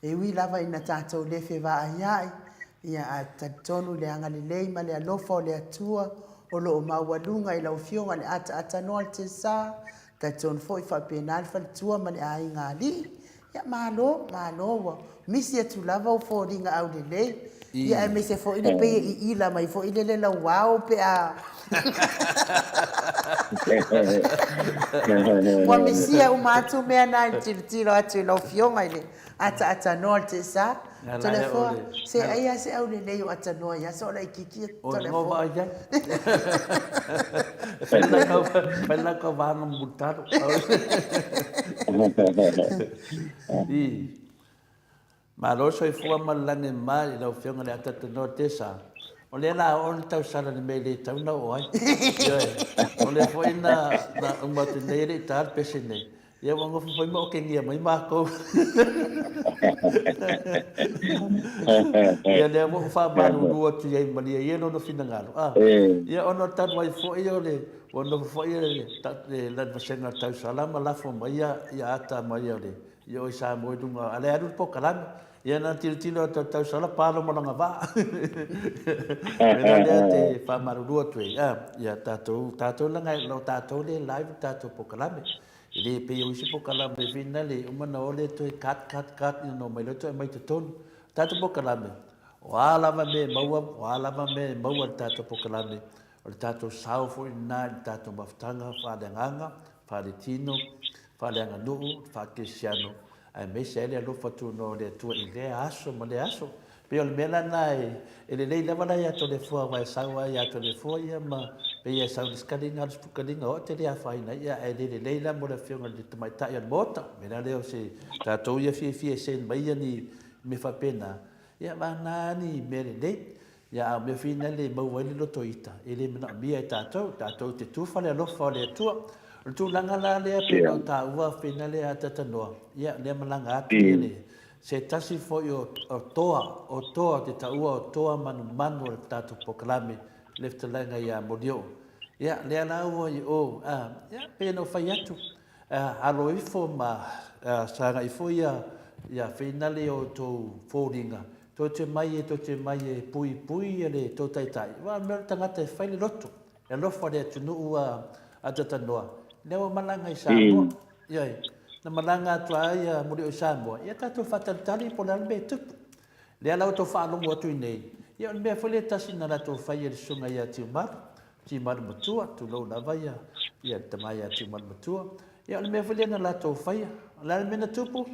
Speaker 1: E wi lava ina tatou le fe va ai, ia a tatonu le anga le leima le alofa o le atua, o lo o maualunga I lau fionga le ata noa te sa, tatonu fo I whapenal whalitua ma le ai ngali. Ia malo wa, misi atu lava o fo ringa au le lei, ia e me se fo ile pe I ila mai fo ile le la wow pe a wa misia o matu me ana tiro atu lo fionga ile ata no te sa telefo se ai se au le o ata no ya so la kiki telefo
Speaker 3: Pela ko va no mutar ma lo so fu ma lange mai lo fionga le ata no te sa o le la on tau sala ni mele tau na o ai o le foi na un mate nere tar pesene ia wango foi mo ke ngia mai ma ko ia le mo fa ma no tu ia malia ia no fina ngalo ia ono tar mai foi ia le ono foi le la vasenga tau sala ma la fo mai ia ata mai ia le ia o sa mo dunga ale aru po kalan ia na tilo tau sala palo mo nga va ia te fa maru tu ia tato la ngai lo tato le live tato po kalan le pe o si po kalan be finale o mana ole to kat no mai lo to mai to ton tato po kalan wala me maua tato po kalan o tato sao fo na tato maftanga fa de nganga fa de tino fa le nganu fa cristiano ai me se le lo fatu no le tu ile aso mo le aso pe o mela nai ele le lava ya to le fo vai sawa ya to le fo ya ma pe ya sa discarding al spucading o te ya fa ina ya ele le la mo le fiona de mai ta ya bota me la le se ta to ya fi sen mai ya ni me fa pena ya ba nani me le ya me fina le mo wali lo toita ele me na bia ta to te tu fa le lo fa le tu tu langa la le pe no ta ua fina le ata no ya le malanga atu le se tasi fo yo o toa te ta ua o toa manu le tatu poklame le langa ya modio ya le ala ua I o ya pe no fa yatu alo ifo ma sanga ifo ya fina le o to foldinga to te mai pui le to tai wa me tanga te fa le loto e lo fa le tu ua ata noa lewa malanga I Samoa ia na malanga tua ia muri o Samoa ia tatu fataltali po la be tupu le ala to fa longo atu nei ia me fole tasina la to fa ia sunga ia timar matua tu lo la vai ia tamaya timar matua ia me fole na la to fa ia la me na tupu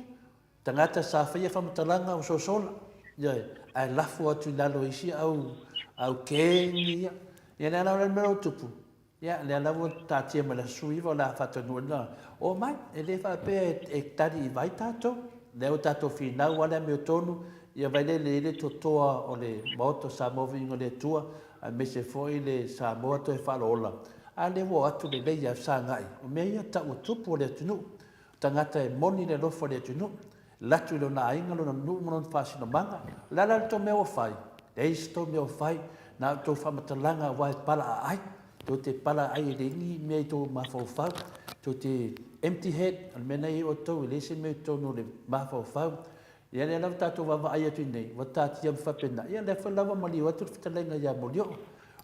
Speaker 3: tangata sa fa ia fa matalanga o sosola ia ai lafu atu la lo isi au kengia ia na la me tupu ia le ala tatia ma le sui vo la fatanuna o mai e le fa pe e tari vai tato le o tato finau wala me tonu ia vai le totoa o le moto Samoa ingo le tua a me se foi le Samoa to e falola a le wo atu le le ia sangai o me ia ta o tupu le tunu tangata e moni le lofo le tunu latu lo na inga lo na nu non fasi no manga la to me o fai le isto me o fai na to fa matalanga wa pala ai to te pala ai le ni me to mafofau to te empty head al mena i o to le se me to no le mafofau ia le lau tatou vavaai atu nei ua tatia mafapena ia le falava maliu atu le fetalenga ia molio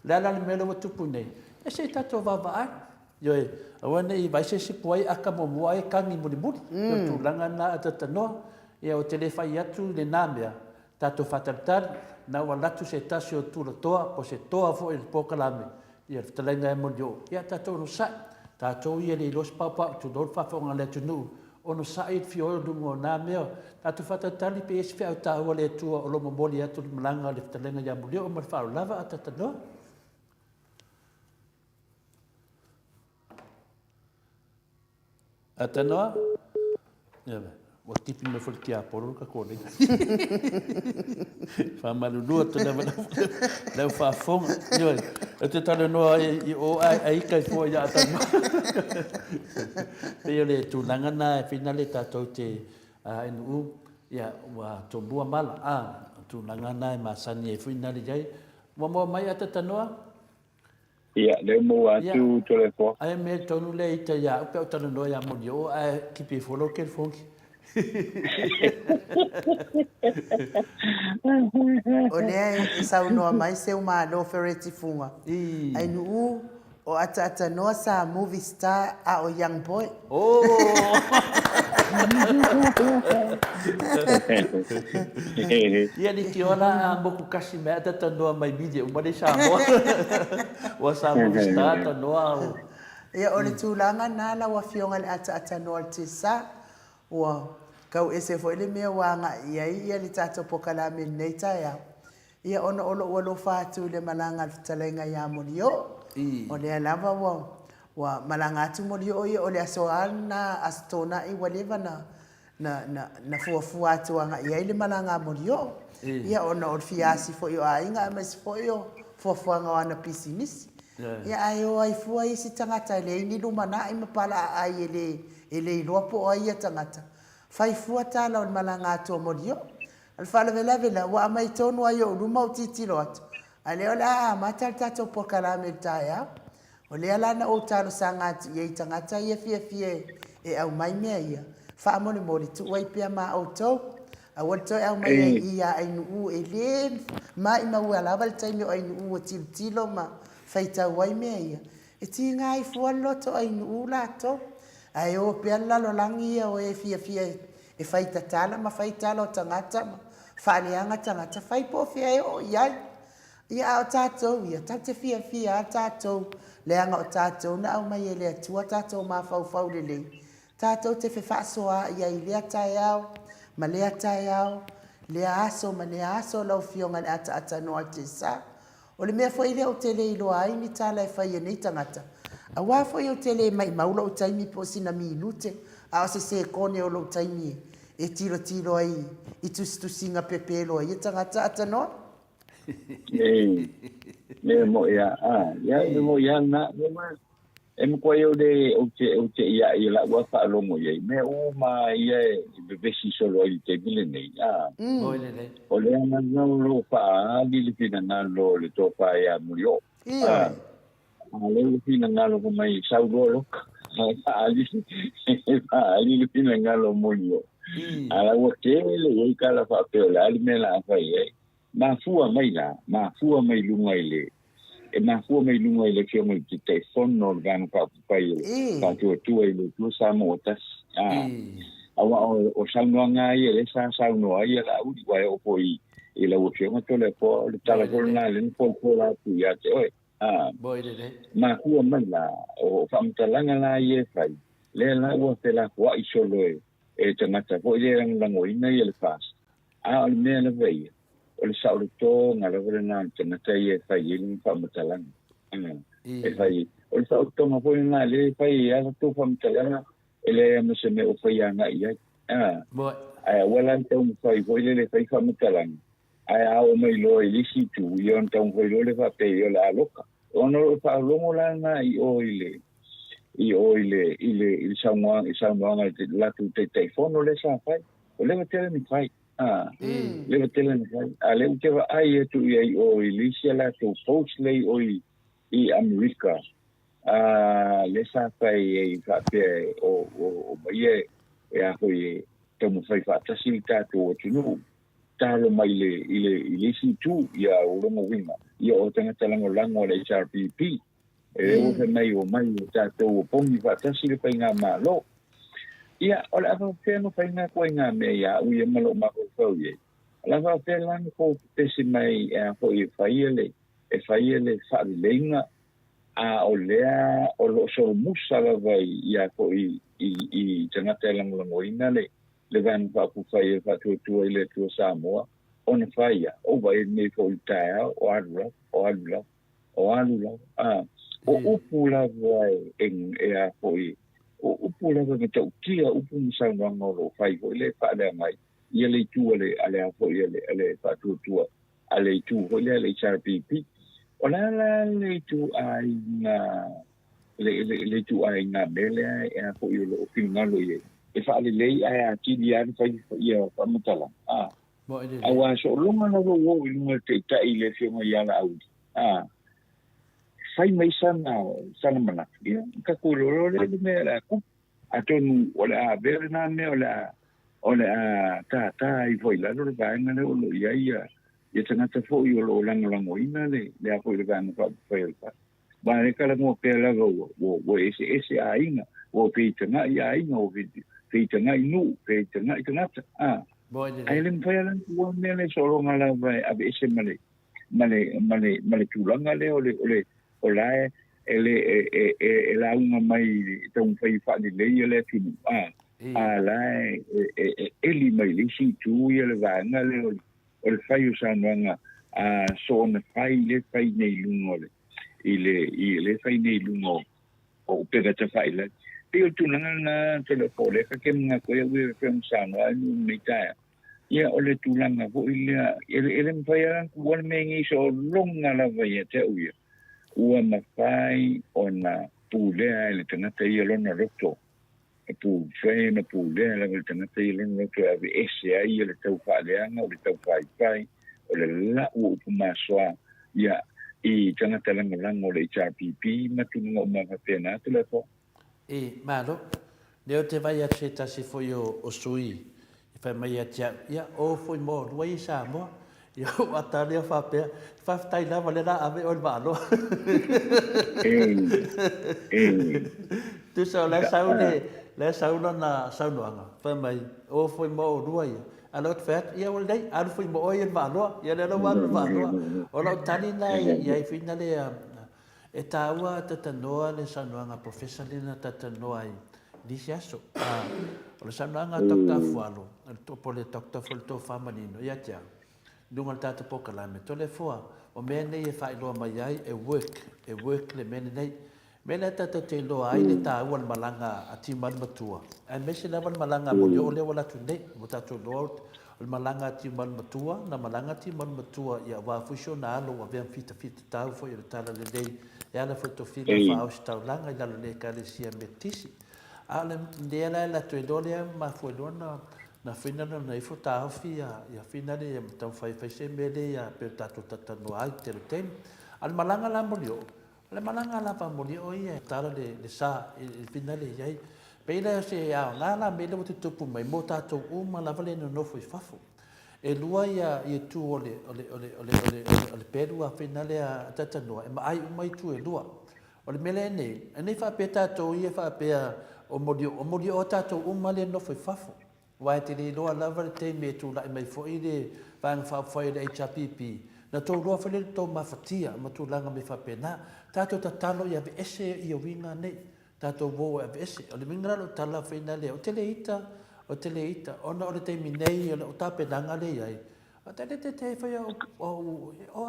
Speaker 3: le ala le mele ua tupu nei e sei tatou vavaai ioe aua nei vai sesipu ai aka momua ai kagi mulimuli io tulaga na atatanoa ia o te lē fai atu lenā mea tatou fatalitali na ua latu se tasi o tulatoa po se toa foʻi le pokalame ia le fetalenga e molio ia tatou no saʻi tatou ia le ilosi paupau tulolu faafoʻoga le atunuu ono sai fio lungo na meo tatu fata tali pe es fia ta o le tua o lo moboli atu malanga le talenga ya mulio o fa lava atatano atano ya o tipi me forti a poro ka ko le fa malu to le fa fong yo e te tale no o ai ka fo ya atano pe le tu langa na finale ta to te inu ya wa to bua mala tu langa na masani e finale jai mo mai atatano
Speaker 4: ia le mo atu to le fo
Speaker 3: ai me tonu le ita ya pe o tano no ya mo yo ai ki pe folo ke fonki
Speaker 1: o lea e saunoa mai se uma lo fereti funga ai nu o ata noa sa movie star a o young boy
Speaker 3: ia ni ki ona moku kasi me ata noa mai video ma le Samoa o sa movie star ta noa
Speaker 1: ia o le tūlanga nana wa fionga le ata noa te sa wa kau ese fo ele mea wanga ia li tato pokala me neita ia ona olo fatu le malanga talenga ya molio o le alava wa malanga atu molio ia o le asoana astona i waleva na fuafua atu anga ia le malanga molio ia ona o fiasi fo io ainga mas fo io fuafuanga wana pisimisi ia ayo ai fua isi tangata le ini lumana i mapala ai ele ilopo ai tangata fai fua tala o malanga atu molio al fala vela wa mai tonu ayo luma o titilo atu ale ola mata tato pokala me taia o le ala na o talo sanga ye tangata ye fie e au mai mea ia fa moli tu wai pia ma o to a wat to au mai ia ai nu e le mai ma wala val taimi ai nu o tilo ma faita wai mea ia e tinga ai fua loto ai nu la to ai o pia la lo langi o e fie e faita tala ma faita lo tangata ma fa leanga tangata fai po fie o ia o tatou ia tate fia tatou leanga o tatou na au mai ele atua tatou mafau lele tatou te fefasoa ia i lea taiao ma lea taiao lea aso lau fionga le ata noa te sa o le mea foi lea o te le iloa ai ni tala e fai nei tangata a wā foi o te le mai maula o taimi po sina minute a o se kone o lo taimi e tiro ai i tusinga pepelo ia tangata ata noa
Speaker 4: le mo ya le mo ya na em ko yo de o te ya la wa fa lo mo ye me o ma ye be si solo i te bile nei o le na no lo fa li fina na lo le to fa ya murió le fina na lo ko mai sa lo ali fina na lo murió ala wo ke le ka la fa pe la me la fa ye mafua mai lunga ile e mafua mai lunga ile ke mo ki te fono gan pa pai pa tu ile tu Samoa tas awa o salno nga ile sa no ile la u wa o poi ile o ke mo tole po le tala ko na le po la tu ya te oi
Speaker 3: boy de
Speaker 4: mafua mai la o famtalanga la ye fai le la o te la wa i solo e te mata po ile la ngoina ile fas al me la vei o le saulo to nga le na te na tai e fai in fa matalang e fai o sa o toma foi na le fai a tu fam tala ele me se me o fai anga ia
Speaker 3: Mo
Speaker 4: ai wala tau fai foi le fai fam tala ai a o mai lo i si tu i on tau foi lo le fa pe yo la loka ono fa lo la na i Samoa la tu te telefono le sa fai o le tele ni fai le tele ni fai a le te va ai tu i o i sia la tu post le o i America le sa fai e fa pe o mai e a foi te mo fai fa tasilta tu o tunu talo mai le si tu ia o lo mo winga ia o tanga talango lango le HRPP e o fe mai o tātou o pongi whatasi le pai ngā mālo. Ia, o le awa whea no pai ngā koe ngā mea ia ui e malo mako whau ye. O le awa whea lani ko pesi mai e ko e whaiele whaari leinga a o lea o lo so musa la vai ia ko i tangata lango ina le vanu whapu whaie whatuatua i le tua Samoa o na whaia o vai me ko i tae o alula o upu la vai e a foi o upu la vai tau kia upu musanga ngolo fai ko le fa le mai ia le tu ale a foi ale fa tu ale tu ko le HRPP o la le tu ai na le tu ai na bele e a foi lo finga lo ye e fa le ai a ti dia fai ia fa mutala
Speaker 3: mo ide
Speaker 4: awa so longa na wo i te tai le fionga ia la au fai mai sana mana ia ka kuloro le me la ku atonu ola berna me ola ta I foi la lo va ngale o lo ia tanga te fo I lo lango ina le a foi le van fa foi fa ba le kala mo pe la wo ese ainga wo pe tanga ia ainga o pe tanga inu pe tanga tanga
Speaker 3: mo ide
Speaker 4: ai le foi la wo me le solo ngala vai a ese male tulanga le o la e la una mai tong fai fa di le tinu la eli mai le si tu ia le vanga le o le fai usananga so na fai le fai nei lungo le i le fai nei lungo o pega te fai le pe tu na telefone ka ke nga ko e pe usanga ni mai ta ia o le tulanga ko ele mfairan ku wal mengi so longa la vai te uia ua mafai ona pulea le tangata ia lona roto e pu fai na pulea le tangata ia lona roto ave ese ai le tau whaaleanga o le tau whaipai o le lau upu maswa ia I tangata lango le HRPP matunga o mawhapena te lepo
Speaker 3: malo leo te vai a te tasi foi o sui fai mai atia ia o foi mo ruai Samoa ia o atale fa pe fa tai la vale la ave o valo tu so la sauna na saunoanga fa mai o foi mo ruai alo fet ia o dei al foi mo o valo ia le valo o lo tani na ia finale e taua tatanoa le saunoanga professional na tatanoa disi aso o le saunoanga dokta fualo to pole dokta fol to famanino ia tia dunga tata poka la me tole foa o me nei e fai loa mai ai e work le mene nei mena tata te loa ai le ta ua malanga a timan matua e mese lava malanga mo o le wala tu nei mo tatu loa o malanga a timan matua na malanga timan matua ia wa fusio na alo wa vea fita tau fo i le tala le nei e ala fotofiga fa au stau langa i lalo le kalesia metisi a le ndela la tu dole ma fu lona na fina na nei fota fia ia fina le tau fai se mele ia pe tatu no ai te tem al malanga la molio le malanga la pa molio ia tala le sa il fina le ia pe la se a la mele o te tupu mai mo tatu uma la vale no foi fafo e lua ia tu ole peru a fina le a tata no e mai tu e lua ole mele nei fa pe tatu ia fa pe o molio o tatu uma le no foi fafo Wai te le loa lava le te me tu lai mai fo i le vang fa foi le HRPP. Na tō loa whale tō mawhatia ma tū langa me whapena. Tātou ta talo I ave ese I o winga nei. Tātou wō ave ese. O le mingra lo tala whaina lea. O te le ita. Ona o le te minei o tāpenanga le iai. O te whaia o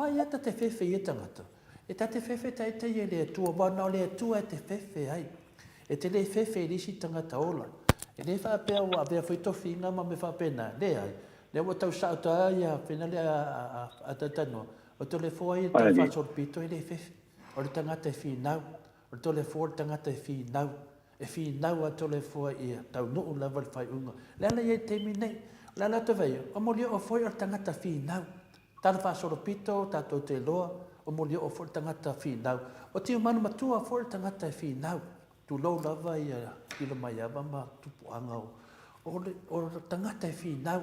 Speaker 3: ai lata te whewhi e tangata. E ta te fefe tai te e le tua, wana o le tua e te fefe ai. E te le fefe risi tangata ola. E le whapea wa vea fwoi tofinga ma me whapena, le ai. Le wa tau sao ta ai a pena le a tatano. O te le fua i tau whasorpito e le fefe. O le tangata e whinau. O le tole fua tangata e whinau. E whinau a tole fua i tau nuu lava le whai unga. Le ala i e te minei. Le ala te vei, o mo lio o fwoi o tangata whinau. Tala whasorpito, tato te loa. O mo lio o fwoi tangata whinau. O tio manu matua fwoi tangata e whinau. Tu lau lava i ilo mai ava ma tupu anga o tangata e whinau.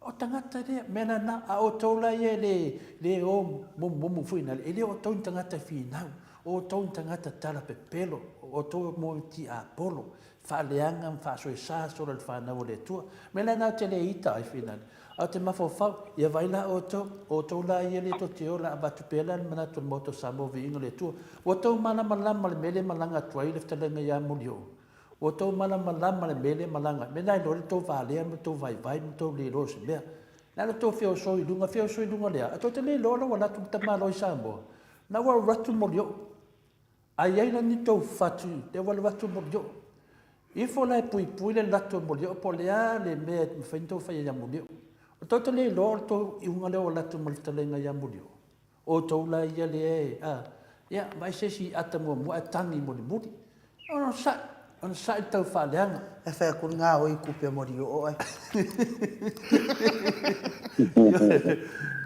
Speaker 3: O tangata rea, mena na a o taula i le o mumu fuina. E le o tau tangata e whinau. O tau tangata tala pepelo. O tau mo ti a polo. Whaaleanga, whaasoi sa, sora le whanau le tua. Mena na te le ita ai whina. A te mawhawhau, ia waila o tau la i le to te ola a batu pela mana tu moto Samoa vi inga le tua. O tau mana malama le mele malanga tuai le ftalenga ia mulio. O tau mana malama le mele malanga. Mena i lore tau whalea, mo tau vai, mo tau le rose mea. Nana tau whio soi lunga lea. A tau te le lora wa latu tamalo i Samoa. Na wa ratu mulio. Ai aina ni tau fatu, te wale ratu mulio. Ifo lai pui le latu mulio, po lea le mea mwhaintou whai ia mulio. O tau te le lor tau i unga leo latu malitalenga ia mulio. O tau la ia le e, ia, mai se si ata mua e tangi muri. Ono sa i tau whaaleanga.
Speaker 1: E whai akun ngā oi kupe mori o ai.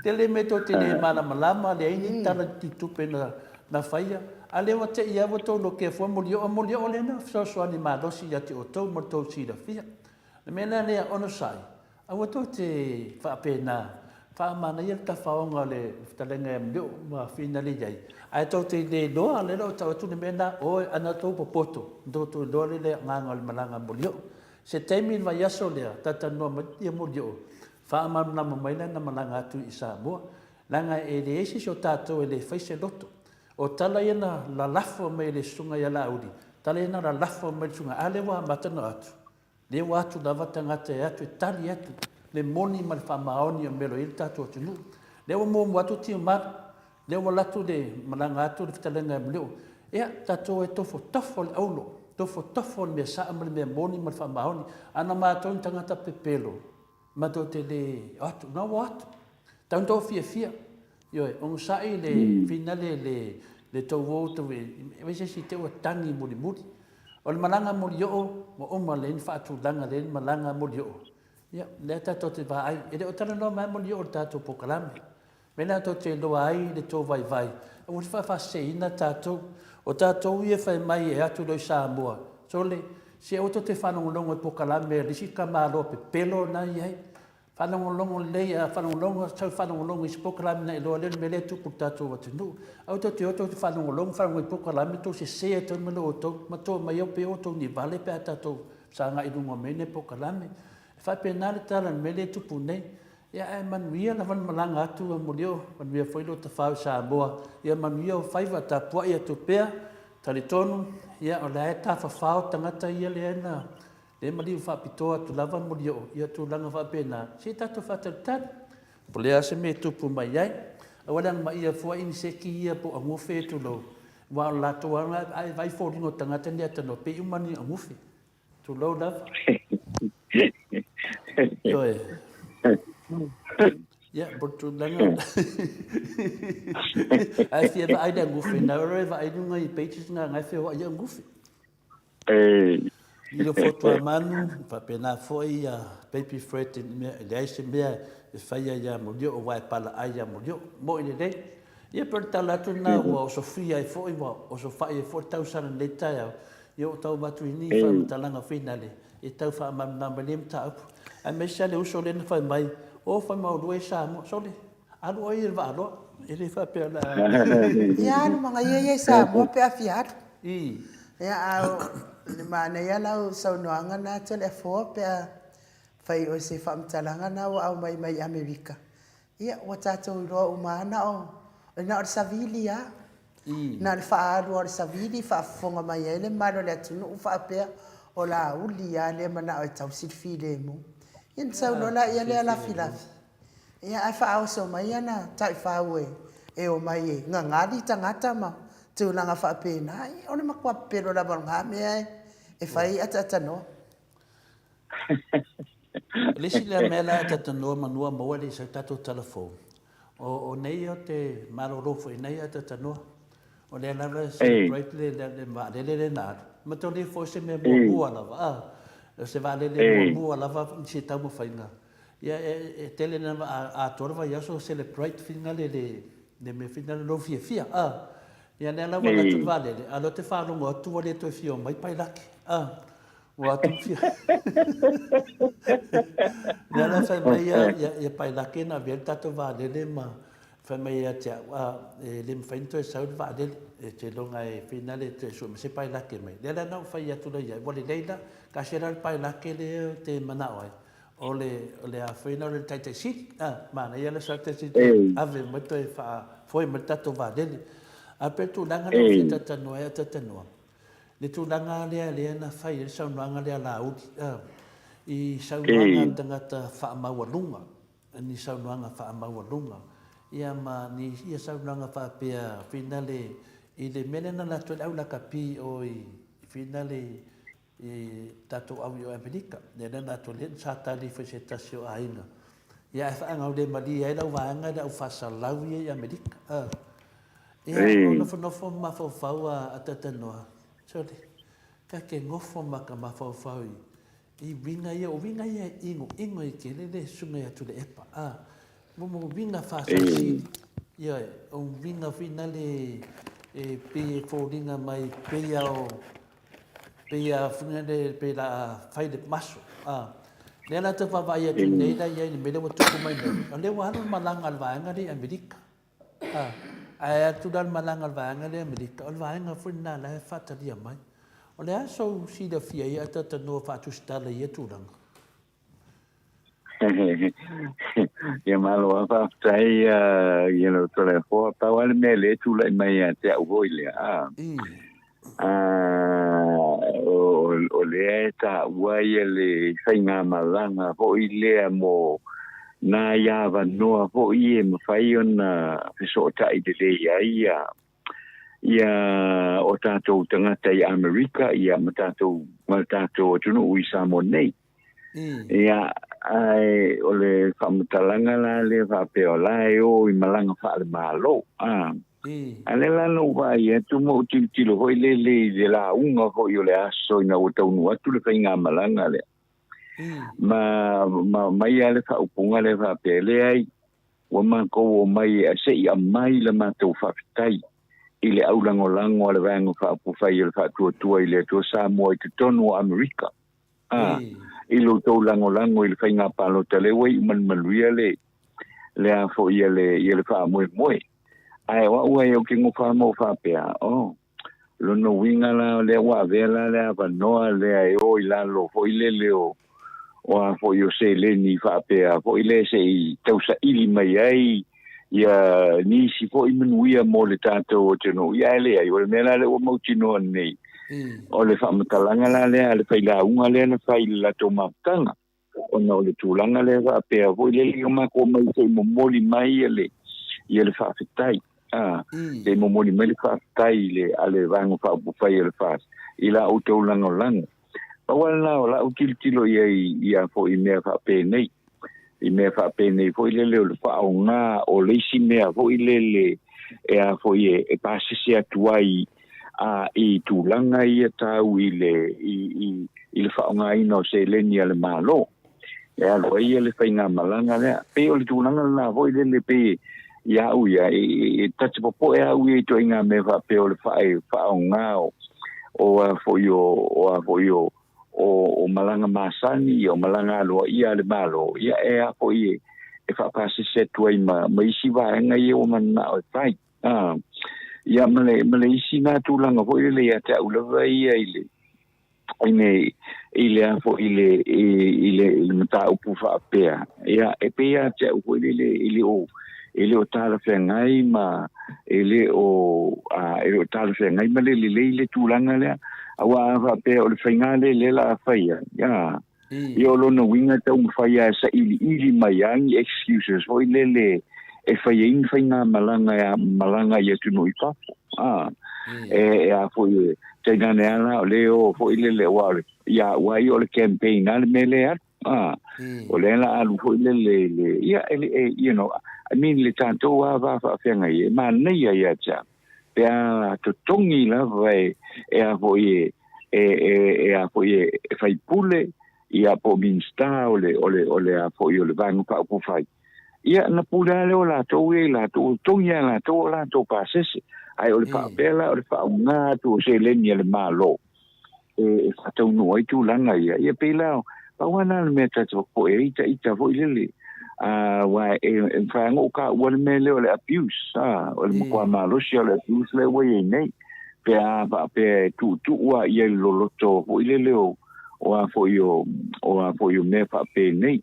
Speaker 3: Te le me to te le mana malama, le aini tala ti tupe na whaia. A lewa te ia wa tau lo ke fua mori o le na, soani mālosi ia te o tau mo tau sira fia. Na mena lea ono sai. A wato te whaapena, whaamana ia ta whaonga le talenga e mleo ma whina le iai. Ai tau te le loa, le loa tau atu ne mena, oi ana tau popoto, tau loa le nganga le malanga molio. Se teimi wa yaso lea, tata noa matia molio, whaamana mamaila na malanga atu i Samoa, langa e le esi so tātou e le whaise loto. O tala ina la lafo me le sunga ia lauri, tala ina la lafo me le sunga, alewa matana atu. Le watu lava tangata e atu, e tali atu, le moni ma le whamaoni o melo ili tatu atu nu. Le wa mōmu atu tia mara, le wa latu le malanga atu le fitalenga e mleo. Ea, tatu e tofo le aulo, tofo le mea saa ma le mea moni ma le whamaoni, ana mātou tangata pepelo, mato te le atu, na wa atu. Tauntou fia. Ioe, ongo sai le finale le tau wōtau e wese si te ua tangi muri. O le malanga mori o, mo oma le whaatu langa le malanga mori o. Ia, le tato te vai, e le o tala no mai mori o le tato pokalame. Mena to te loa ai le tō vai. O te whawhase ina tato, o tato ia whai mai e atu loi Samoa. So le, se o to te whanongolongo e pokalame, risi ka mālo pe pelo na iai. Whanongolongo leia, whanongolongo i se pokalame na i loa le mele tupu tato wa tenu. Au to te oto te whanongolongo i pokalame to se sea to mele oto, ma to mai au pe oto ni vale pe atato sa nga i lungo mene pokalame. Whai pe nare tala mele tupu nei, ia e manuia la van malanga atu a mulio, manuia whailo ta whau Samoa, ia manuia o whaiva ta pua ia tu pea, tali tonu, ia o la e ta whawhau tangata ia le ena, le maliu whapitoa tu lava mulio, ia tu langa whapena, se tato whatatari, polea se me tupu mai ai, a walang ma ia fua ini se ki ia po angofe tu lo, wa la to anga ai vai fōringo tangata ni atano, pe umani angofe, tu lo lava. Oi. Ja, bortu langa. Ai fia va ai da ngufi, na ora va ai nunga I pages nga ngai fia ai ngufi. Ilo foto a manu, pa pena foi a baby fret me leise me e faia ya mulio o vai pala ai ya mulio. Mo ile dei. Ia per tala tu na o Sofia e foi o so fai e foi tau sana le tai. Io tau batu ni fa talanga finale. E tau fa mam na melim tau. A me sale uso le na fa mai. O fa mau due Samoa, sole. Alu ai va lo. Ele fa per la.
Speaker 1: Ia no mga ye Samoa pe afiat.
Speaker 3: I.
Speaker 1: Ia au le mana ia lau sau noanga na tele fo pe fai o se fam talanga na au mai Amerika. Ia o tato ro umana o na o savili ya. Na le fa ro o savili fa fonga mai ele maro le tunu fa pe o la uli ya le mana o tau sit file mo. Ia sau no la ia le la filafi. Ia ai fa o so mai ana tai fa we. e o mai e ngangari tangata ma te ulanga whaapena ai o le makua pero la balanga mea e whai ata no
Speaker 3: Lesi le mela te tanoa manua maua le sa tato telefon. O nei o te malorofo e nei ata tanoa. O le lava celebrate le maadele le nāru. Ma tau le fo se me mua lava. Se vale le mua lava se tau mo whainga. Ia e tele na a torva iaso celebrate finga le me finga le rofia fia. Ia le lava la tu vale le. Alo te whanongo atu le to fio mai pai laki. O atu fia. Nela fai mai ia pai laki na vele tato vale le ma. Fai mai ia tia le mwhainto e sauri vale e te longa e fina le te su. Se pai laki mai. Nela nau fai atu la ia. Wale leila ka sera le pai laki le te manao ai. O le a whaina o le taitai sit. Mana ia le sa te sit. Ave mato e wha foi ma tato vale. A pe tu langa no fia tatanoa e tatanoa. Le tūlanga lea na whai, le saunuanga lea la uti. I saunuanga tangata whaamaualunga. Ni saunuanga whaamaualunga. Ia ma ni ia saunuanga whaapea whinale i le menena na tue au la kapi o i whinale i tato au i o Amerika. Nena na tue len sa tali whase tasi o ainga. Ia e whaangau le mali e lau waanga le au whasalau i Amerika. Ia o nofo mawhau a tatanoa. Sole, ka ke ngofo maka mawhauwhau i winga ia, o winga ia ingo i ke le sunga ia tu le epa. Momo winga whasasi, ia, o winga whina le pe fōringa mai, pe whina le pe la whai le maso. Lea la te whawai atu nei la ia, ni mele wa tuku mai nei. O le wano malanga al vaenga le Amerika. Ai atu dal malanga al vaenga le Amerika. O le vaenga whina la e whataria mai. O le aso si da fia ia tata noa whatu stala ia tūranga.
Speaker 4: Ia malo a whaftai, tole hoa, pawale me le tūlai mai a te au hoi lea. O lea e ta uai le whainga malanga hoi lea mo na iawa noa hoi e mawhai o na whisota i te lea ia o tātou tangata i Amerika, ia ma tātou o tunu ui Samoa nei. Ia ai o le whamatalanga la le whapeo lai o i malanga whaale malo. Ale la no vai e tu mo tilo hoi le la unga hoi o le aso ina o taunu atu le whainga malanga le. Ma mai ale whaupunga le whapeo le ai, wa mako o mai a se i a mai le mātou whawhitai. I le aulangolango ale vango whaapufai le whaatuatua i le atua Samoa i te tonu o Amerika. I lo tau langolango i le whainga palo talewa i manmaluia le a fo i le whaamoe. Ai wa ua e o ke ngofa mo whapea. Lono winga la le wa vela le a vanoa le a e o i lalo fo i le leo o a fo i o se le ni whapea fo i le se i tausa ili mai ai ia nisi fo i manuia mo le tātou o tino. Ia ele ai, o le mea le o mautinoa nei. O le whamatalanga la lea, le whailaunga lea na whai la tō mautanga. O na o le tūlanga lea whapea, fo i le leo mako mai te momoli mai ia le whawhitai. Te momoli mai le whawhitai le ale vango whaupufai le whas. I la o tau lango lango. Pawala na o la o tilo ia fo i mea whapea nei. I mea whapene fo i lele o le whao ngā o leisi mea fo i lele e a fo i e pasese atuai i tūlanga i a tau i le whao ngā ina o se leni a le malo. E alo i a le whainga malanga lea. Pe o le tūlanga na fo i lele pe i au ia e tatapopo e au i to inga me whape o le whao ngā o a fo i o malanga masani o malanga aloa ia le malo ia e a po i e whapase setu ai ma isi vaenga i o mana o tai ia male isi nā tūlanga po i le ia te aulawa ia i le a po i le mata upu whapea ia e pe ia te upu i le o tāla whengai ma ele o tāla whengai ma le tūlanga lea awa whapea o le whaingale le la whaia, ia. I o lona winga tau mwhaia sa ili mai angi excuses, hoi lele e fai ngā malanga ia tunu I papo. E a foi te nane ala o leo foi le wale. Ia wai o le campaign ale mele at. O le la alu foi le ia you know, I mean le tanto wa fa fenga ia ma nei ia cha. Pe a to tongi la vai e a foi a foi fai pule ia po minsta ole a foi o le vangu pa po fai. Ia na pula le o la to tongi la to pasese. Ai o le papela o le faunga tu se leni le malo e fatau no ai tu langa ia pela pa wana le meta to po ita vo ile wa e fango ka wal mele o le abuse o le kwa malo si o le abuse le we nei pe pe tu wa ia lo to vo ile o fo yo me fa pe nei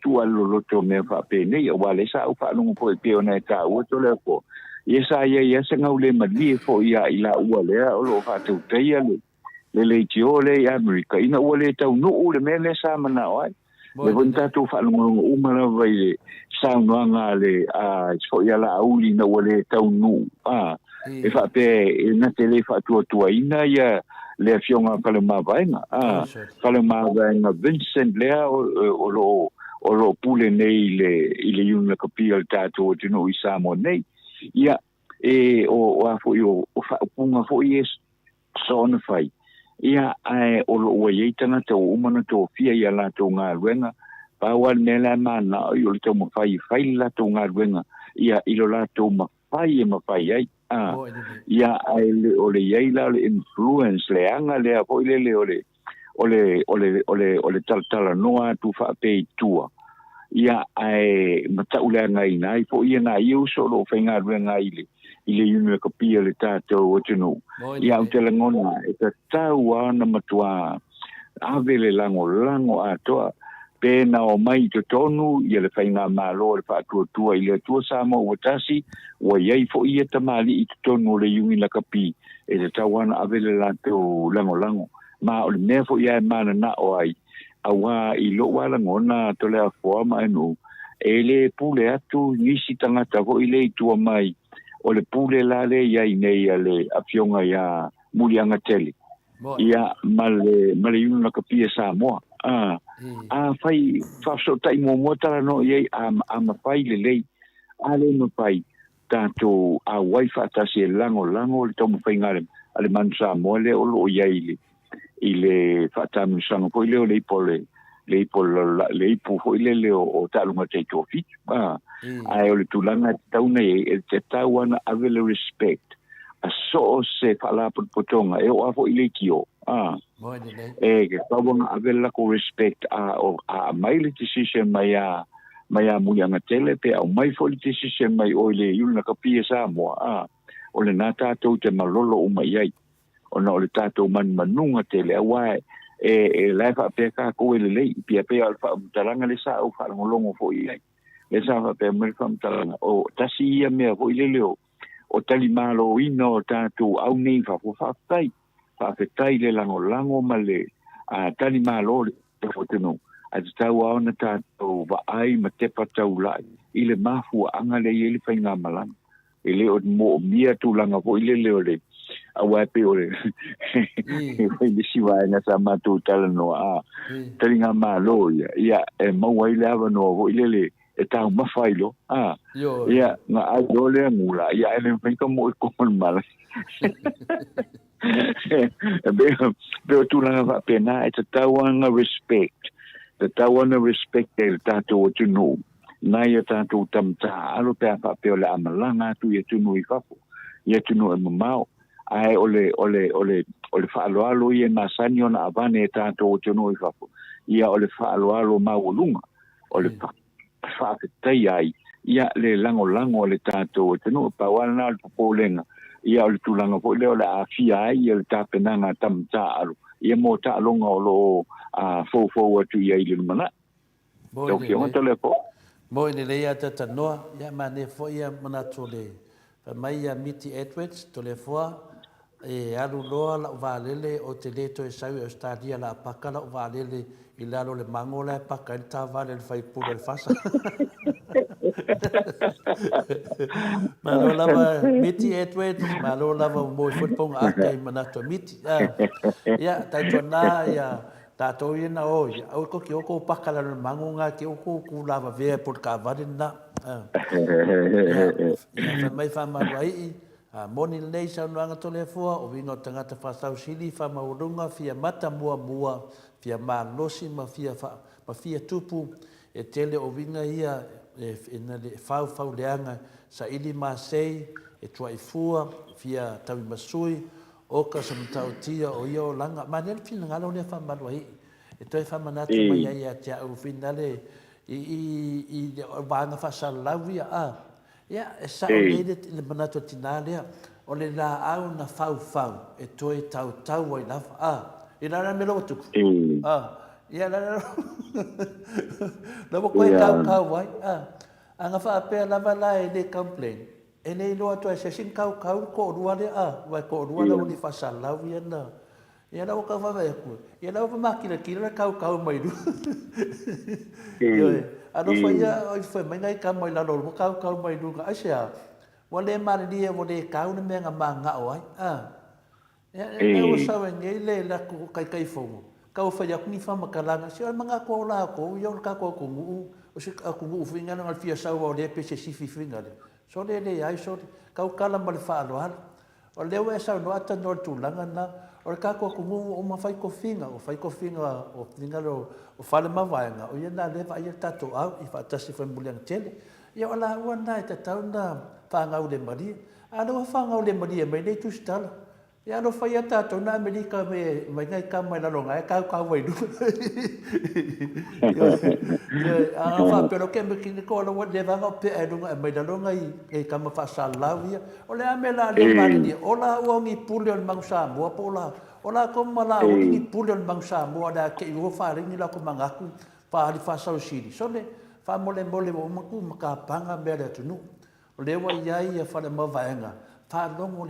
Speaker 4: tu lo to me fa pe nei o wale sa o fa no po pe ona ka o to le ko Yesa se ngau le mali fo ia ila ua lea o lo fatu teia le tiole ia Amerika ina ua le tau nuu le mele sa mana oai le vonta tu whanunga umara vai le saunoanga le fo ia la auli na ua le tau nuu e whape e na te le whatua tua ina ia le fionga Palema vaenga Palema vaenga Vincent lea o lo pule nei le yunga kapia le tato o tino I Samoa nei ia o a foi o punga foi sona fai ia o lo ia tanga to umana to fia ia la to nga ruenga pa wal mela mana o le to mo fai la to nga ruenga ia ilo la to ma fai ai ia o le ia la le influence le anga le a foi le o le tal noa tu fa pe tua ia mata ule ngai nai po ia na iu so lo fenga ruenga ile yunu ka pia le tato o tunu ia o te langona e ta tau ana matua avele lango atoa pena o mai to tonu ia le fenga malo le fa tua ile tua samo o tasi o ia fo ia tamali I tonu le yungi la kapi e te tau ana avele la to lango ma o le nefo ia mana na o ai awa I lo wala ngona to le afo mai no ele pule atu nisi tangata vo ile tua mai o le pule la le ia nei ale afionga ia mulianga tele ia male yuna kapia Samoa fai fa so tai mo tala no ia ama fai le ale no fai tanto a wifi tasi lango le tomo fai ngale ale man Samoa le o lo ia ile fatamu sango po ile le ipo fo ile o talunga te tofi ai o le tulanga tauna e te tawana avele respect a so se fala potonga e o afo ile kio ke tabona avela ko respect a mai le decision mai mulianga tele pe au mai fo le decision mai o ile yuna kapia Samoa o le nata to te malolo o mai ai ona o le tatou manunga tele awa e laifa pe ka ko le pia pe alfa taranga le sa o fa longo fo ia le sa pe me fam taranga o tasi ia me fo ile leo o tali malo ino tatou au nei fa tai le lango male a tali malo le fo teno a tau ona tatou va ai ma te patau lai ile mafu anga le ile fa nga malang ile o mo mia tu langa fo ile leo le awa pe ole foi de siwa na sama tu tala no talinga malo ia e mo ile ava no ile e ta ma failo ia na a dole mula ia ele vem como mal be tu langa va pena e ta wana respect el tato tu no na ia tato tamta alo pe pa pe ole amalanga tu ia tu no I kapo ia tu no e mamao ai ole fa alo ia masani ona avane tato to no I fapo ia ole fa alo maulunga ole fa tai ai ia le lango le tato to no pa wana al polenga ia ole tulanga po le ole afia ai ele tapenanga tamta alo ia mo ta longa lo fo tu ia ile mana donc yo to le po
Speaker 3: mo le ia tata noa ia mane fo ia mana tole pa mai ia miti Edwards to le foa e alu loa la valele o te leto e sau Australia la pakala o valele I lalo le mango le paka le tawale le fai pula le fasa. Malo lava miti etwet, malo lava mo futponga ake manato miti. Ya, tai tona ya tato ina o ya o ko ki o ko pakala le mango nga ki o ko ku lava ve por ka vadina. Ya fa mai fa malai. Moni nei sa nuanga tole fua o vinga tangata fa sau sili fa maurunga fia mata mua fia malosi ma fia tupu e tele o vinga ia ina le fau leanga sa ili masei e tuai fua fia tawi masui o ka sa mtau tia o ia o langa ma nel fina ngalo ne fa malai e toi fa manatu mai ia tia o finale i vanga fa salavia ia e sa o leile le manatu tina lea o le la au na fau e toi tau ai lafa i la me lo tuku ia la mo koe kau ai anga fa pe lava la e le complain e nei lo to se sin kau ko rua le vai ko rua la ni fa salavia na ia la o ka va ku ia la o makina kila kau mai du ano fa ia o fa mai ngai ka mai la lo kau mai du ka asia wale mari dia wale kau na menga manga o ai e o sa ngai le la ku kai fo kau fa ya ni fa makalanga si manga ko la ko yo ka ko ngu o se ku ngu finga na fia sa o le pe se sifi finga le so le ai so kau kala mal fa lo al o le o sa no ata no tu langa na o ka ko ngu o ma fai ko finga o finga lo o fa le ma vainga o ia na le va ia tato au I fa tasi fa mbulang tele ia ola ua na te tau na whangau le maria. Ano whangau le maria mai nei tustala. Ia no whai ata tau na Amerika mai ngai ka mai lalonga e kau wai du. Ia whapero ke me kini ko ala le vanga pe e runga e mai lalonga I kama whasalau ia. O le amela le mani ola ua ngi pule on mang Samoa po ola ko mala ua ngi pule on mang Samoa da ke ua wharingi la ko mangaku whaari whasau siri. So le fa mole o maku makapanga mele tunu o le wa iai e fa le mavaenga fa longo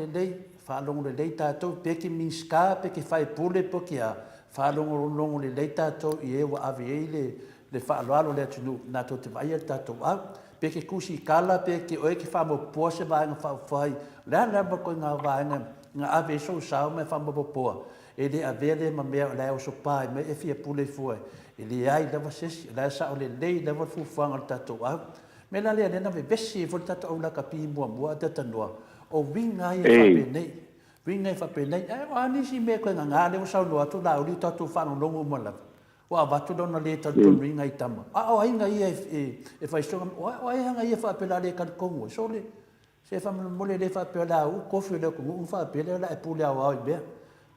Speaker 3: le lei tatou peki minska peki fai pule pokia fa longo le lei tatou I e wa ave le fa lo le tunu na to te vai tatou a peki kusi kala peki o ki fa mo pose vaenga fa fai la ko nga vaenga nga ave so sa me fa mo poa e le avele ma me la o so pai me e fia pule foi Ili ai lava sesi, la sa o le lei lava fufuanga le tatou au. Me la lea nena vesi e fo le tatou au la kapi mua te tanua. O winga I e whapenei. E o anisi me koe ngā le o sau noa tu la uri tatou whanau longu umalawa. O a watu dona le tatou ringa I tama. O ainga I e whaisonga. O ainga I e whapela le kankongo. So le, se whamole le whapela au, kofi le kongu, whapela la e pule au au I bea.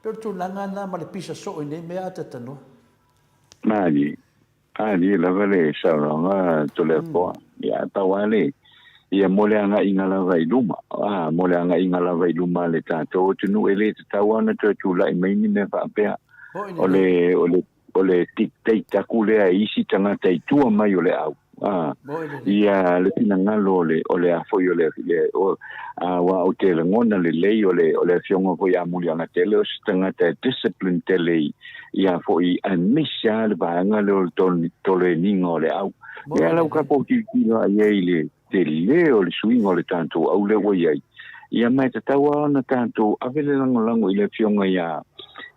Speaker 3: Pero tu langa na ma le pisa so I nei mea te tanua.
Speaker 4: Mali lava le sauranga tole poa ia tawale ia moleanga ingala vai luma moleanga ingala vai luma le tato tunu ele tawana tu la mai ni me fa pea ole tik tai takule ai isi tanga tai tua mai ole au ia le tinanga lole ole a foi ole o wa o te ngona le lei ole fiongo foi a mulianga tele o tanga te discipline tele ia foi a missa le banga le tole ningo le au ia la ka po ki la ile te le o le swing ole tanto au le wo ia mai te tawa na tanto avele lango ile fiongo ia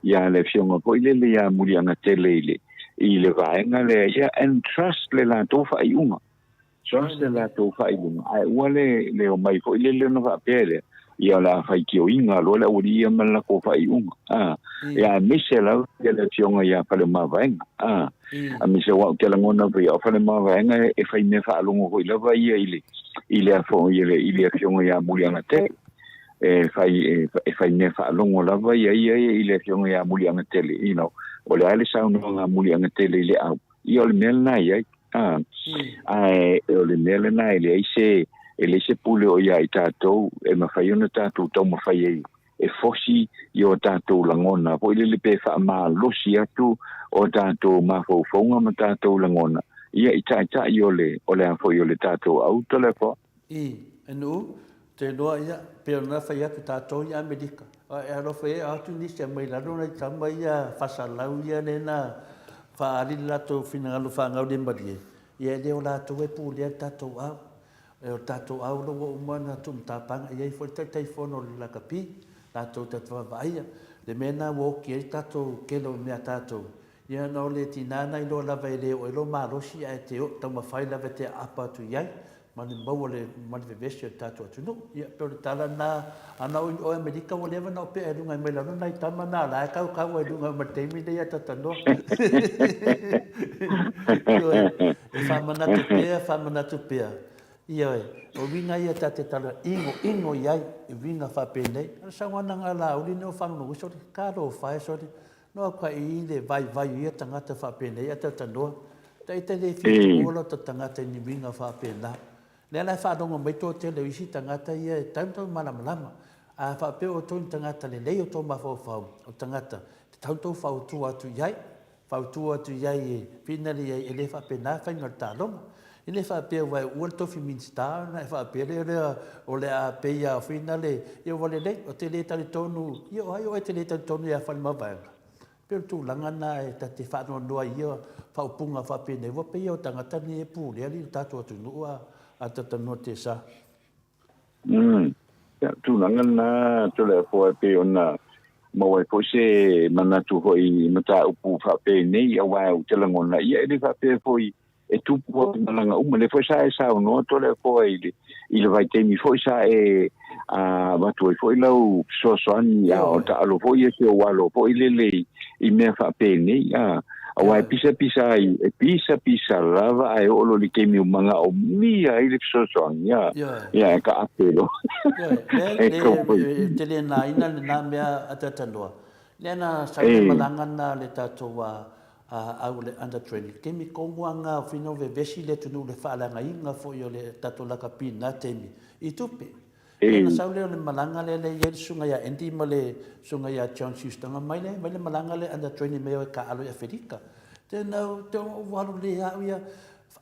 Speaker 4: le fiongo foi le ia mulianga tele ile I le vaenga le ia and trust le la tofa I uma trust le la tofa I uma ai wale le o mai fo le no va pele ia la fai ki o inga lo la uri ia mala ko fa I uma ia misela le fionga ia pa le ma vaenga a mise wa ke la ngona vi o fa le ma vaenga e fai me fa longo ko ile va ia ile a fo ile fionga ia mulianga te e fai me fa longo la va ia ile fionga ia mulianga tele o le ale sa nga mulianga tele le au I o le mel nai ai o le mel nai le ele se pule o ia I tatou e mawhai ona tatou tau mawhai e fosi I o tatou langona po ile le pe wha maa losi atu o tatou mawhauwhaunga ma tatou langona ia I taita I o le anfo I o le tatou au tole po
Speaker 3: anu te noa ia pe ona whai atu tatou I Amerika e alo whai atu nisi a mai lano nei tama ia whasalau ia nena Whaari lato whina alu whangau le marie. Ia leo lato e pūlea tatou au. E o tatou au lo o umana tu mtapanga. Ia i fo tai fono le lakapi. Tatou tatua vaia. Le mena woki e tatou kelo mea tatou. Ia no le tinana i lo lava e leo e lo marosi a e te o. Tau mawhai lava te apa tu iai. Mani maua le mani vevesi o tatou atunu. Ia peo le tala na ana o Amerika o lewa na o pea e runga i mai lano na i tama na la e kau e runga o matemi le ia tatanoa. E whamanatu pea. Ia e, o winga ia tate tala ingo iai, e winga whapene. Sa wana ngā la uli no whanungu sori, kāro o whae sori. No ka i le vai ia tangata whapene ia tatanoa. Ta ite le whitu olo ta tangata ni winga whapena. Le la whanonga mai tō te leo isi tangata ia e tautau malamalama. A whapeo o tōni tangata le lei o tō mawhau o tangata. Te tautau whautu atu iai. Whautu atu iai e pinari iai e le whapena whainga tālonga. I le whapea wai ua tofi minsta na e whapea le rea o le a peia o whina le. Ia wale le o te le tali tonu. Ia o hai o e te le tali tonu ia whalimawanga. Pero tu langana e te whanua noa ia whaupunga whapene. Wa peia o tangata ni e pūlea li tātua atu nua a tatanoa te sa.
Speaker 4: Tu langana tu le poe pe ona mawai po se manatu hoi mata upu whapene ia wai o te langona ia e le whapea hoi e tupu o malanga uma le foi sa e sa no to le foi il vai temi foi sa e a watu e foi lau so ani ya o ta alo foi e o walo foi le I me fa pene ya a wai pisa ai e pisa lava ai o lo li kemi o manga o mia i le so ani ya ka apelo
Speaker 3: te le na ina le na mea atatanoa le na sa le malanga na le tatoa au le under training. Kemi kongua ngā whino ve vesi le tunu le whaalanga i ngā fo i o le tato laka pina temi. I tupe. Ena sau leo le malanga le ieri sunga ia endi ma le sunga ia John Houstanga mai le malanga le under training meo e ka alo i Afrika. Tēnau te walu le au ia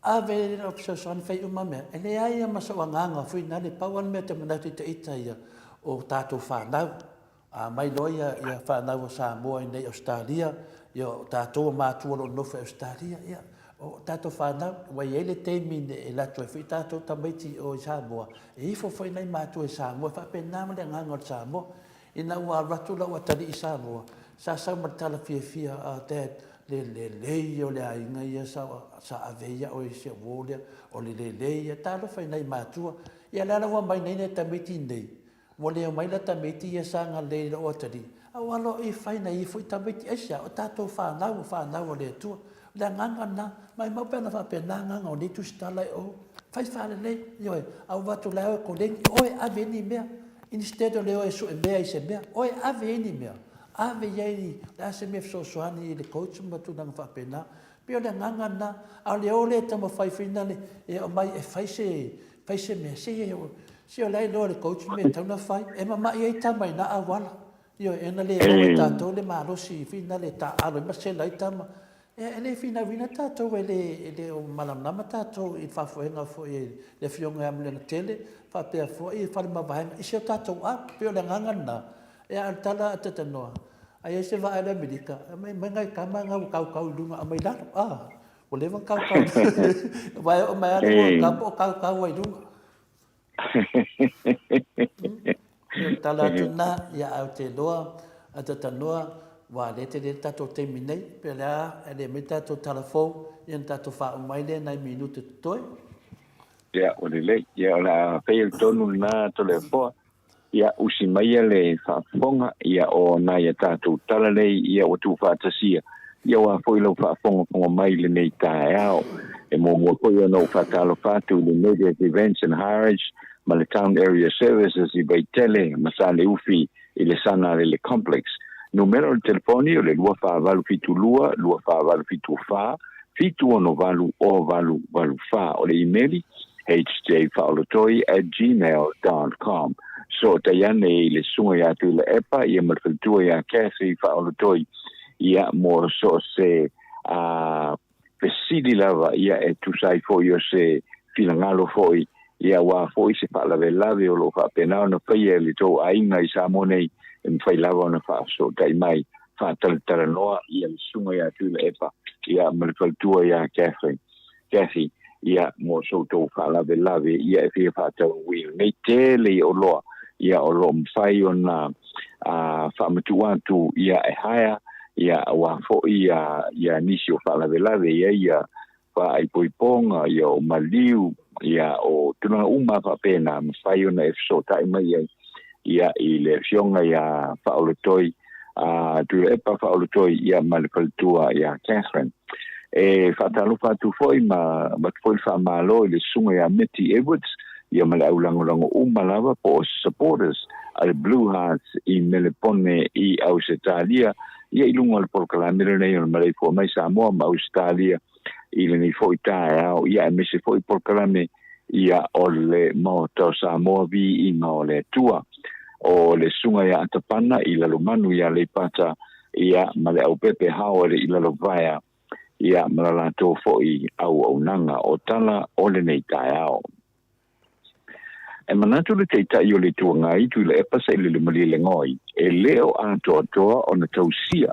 Speaker 3: ave le obsession fei umamea. E le aia masa o nganga whina le pauan mea te manauti te ita ia o tato whanau. Mai loia ia whanau o Samoa i nei Australia. Yo tātou mātua lo nofa Australia ia o tātou whanau wai ele teimi e lato e whi tātou tamaiti o Samoa e ifo whai nei mātua e Samoa whapena le nganga o Samoa ina ua ratu lau atari i Samoa sa sau martala fia a dad le o le ainga ia sa aveia o i se wōlea o le ia tālo whai nei mātua ia lala ua mai nei tamaiti nei wale o mai la tamaiti ia sa ngā le o atari awalo e faina i foi tamiti esa o tato whanau o le tua le nganga na mai mau pena whapena nganga o nitu stala o fai whale le ioe au watu leo ko lengi oe ave ni mea instead o leo e su e mea i se mea oe ave ni mea ave iei la se mea fsosoani i le coach matu nang whapena pio le nganga na au leo le tamo fai whina le e o mai e fai se mea se o lai leo le coach mea tauna fai e mama iei tamai na awala Io ena le o tato le marosi fina le ta alo ma se lai tama e le fina vina tato e le o malamama tato I fa foenga fo le fionga am le tele fa pe fo I fa ma vai I se tato a pe le nganga na e al tala tatanoa ai se va ala medica mai ngai kama ngau kau dunga mai la o le van kau vai o mai ala kau ai dunga tala tuna ia au te loa a tatanoa wa le te tato te minei pe la ele me tato telefon ia tato fa mai le nai minute toi
Speaker 4: ia o le ia la pe el tonu na telefon ia usi mai le fa fonga ia o na ia tato tala le ia o tu fa tasia ia wa foi lo fa fonga mai le nei tae e mo ko ia no fa talo fa tu le media events and heritage Maletown Area Services I Baitele, Masale Ufi, I le sana le complex. Numero de telefoni o le lua whaavalu fitu lua, lua whaavalu fitu wha, fitu ono valu o valu wha. O le emaili, hjwhaolotoi@gmail.com. So tayane I le sunga ya tu le epa, ia marwhiltua ya Kathy whaolotoi, ia mo so se pesidi lava, ia e tusai fo yo se filangalo foi, ia wa foi se fa lave o lo fa pena no fa ye li to ainga I Samoa nei en fa lava na fa so dai mai whātala noa ia le sunga ia tu le epa ia malifaltua ia Kathy ia mo soto whalawe lawe ia e whia whātala wheel nei tele o loa ia o lo mwhai o na whamatu atu ia e haya ia wafo ia nisi o whalawe lawe ia whaaipoiponga ia o maliu ia o tuna uma whapena mwhai o na e so taima ia i le fionga ia whaolotoi tu epa whaolotoi ia malifaltua ia Catherine e whatalo whatu foi ma foi whamalo i le sunga ia Mitty Edwards ia male aulangolango umalawa po supporters al Blue Hearts i Melepone i Ausitalia ia i lunga le polkalamira nei o Maleifua-Mai Samoa ma Ausitalia i le ni foi tae au ia e mese foi polkalame ia o le mao Samoa vi i ngao le tua o le sunga ia atapana i lalo manu ia le pata ia male au pepe hao i lalo vaya ia malalato foi au nanga o tala o le nei tae au e manatu le teitai o le tuangai tu le epa sa le mali le ngoi e leo atoa o na tausia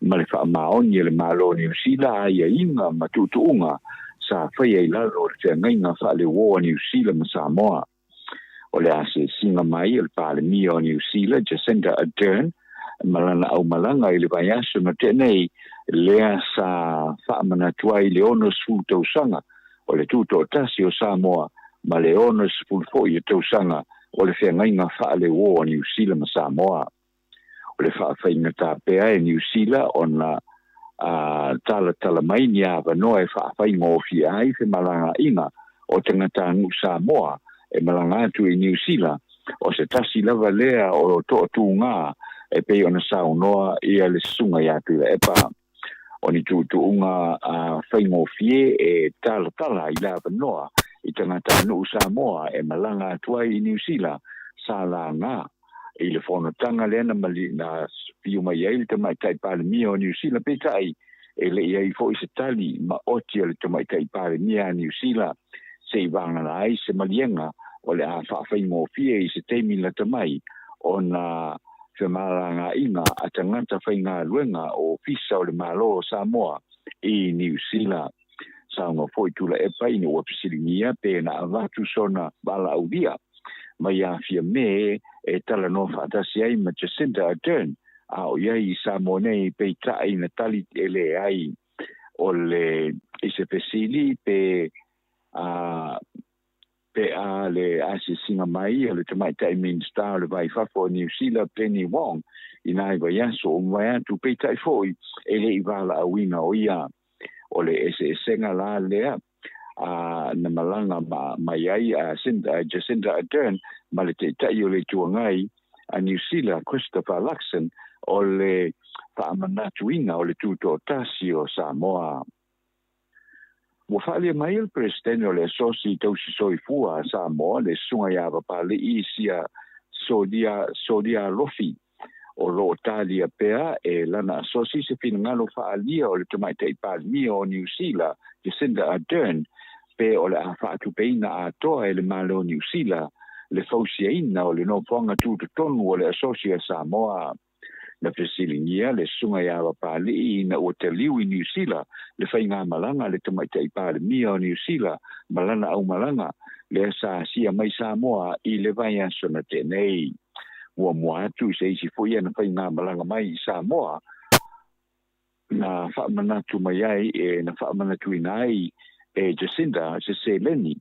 Speaker 4: ma le whaamaoni le malo ni usila ia inga matutuunga sa whaia i lalo le tiangainga wha le woa ni usila ma Samoa o le ase singa mai le pale mia o ni usila Jacinda Ardern malana au malanga i le vaiaso na tenei lea sa whaamanatua i le ono sfu tausanga o le tuto tasi o Samoa ma le ono sfu foi o tausanga o le whiangainga wha le woa ni usila ma Samoa o le whaawhainga tāpea e New Zealand o na tala mai ni awa noa e whaawhainga o fi ai whi malanga inga o tangata ngu Samoa e malanga atu i New Zealand o se tasi lava lea o to tu ngā e pei ona sao noa ia le sunga ia tu le epa o ni tu unga whainga o fie e tala i lava noa i tangata ngu Samoa e malanga atua i New Zealand sa la ngā i le whanatanga lena mali na fiu mai ai le tamai tai pale mia o New Zealand pe tai e le iai fo i se tali ma oti le tamai tai pale mia a New Zealand se i wanga la ai se malienga o le a whaafai mo fie i se teimi la tamai o na whamaranga inga a tangata whainga luenga o fisa o le malo o Samoa i New Zealand saunga fo i tula epa i ni wapisiringia pe na avatu sona bala audia mai a fia me e tala no fatasi ai ma Jacinda Ardern a o iai Samoa nei pe tai na tali ele ai o le ise pesili pe le asi singa mai le tamai tai minister le vai fa for New Zealand Penny Wong ina i vai aso o vai atu pe tai foi ele i vala a wina o ia o le ese senga la lea na malanga mai ai Jacinda Ardern ma le teitai o le tuangai a New Zealand Christopher Luxon o le whaamanatuina o le tuto tasi o Samoa. Wa whalia mai il presidente o le asosi tausi soifua a Samoa le sunga iawa pale i sia sodia lofi o lo talia pea e lana asosi se finangalo whaalia o le tamaitai palmia o New Zealand Jacinda Ardern pe o le a whaatu peina a toa e le malo New Zealand le fausiaina o le no ponga tutu tonu o le asosia Samoa na presilingia le sunga iawa pali na o te liu i New Zealand le whainga malanga le tamaitai pale mia o New Zealand malana au malanga le sa sia mai Samoa i le vai aso na tenei ua mua atu se isi fuia na whainga malanga mai i Samoa na whaamanatu mai ai na whaamanatu inai e Jacinda se leni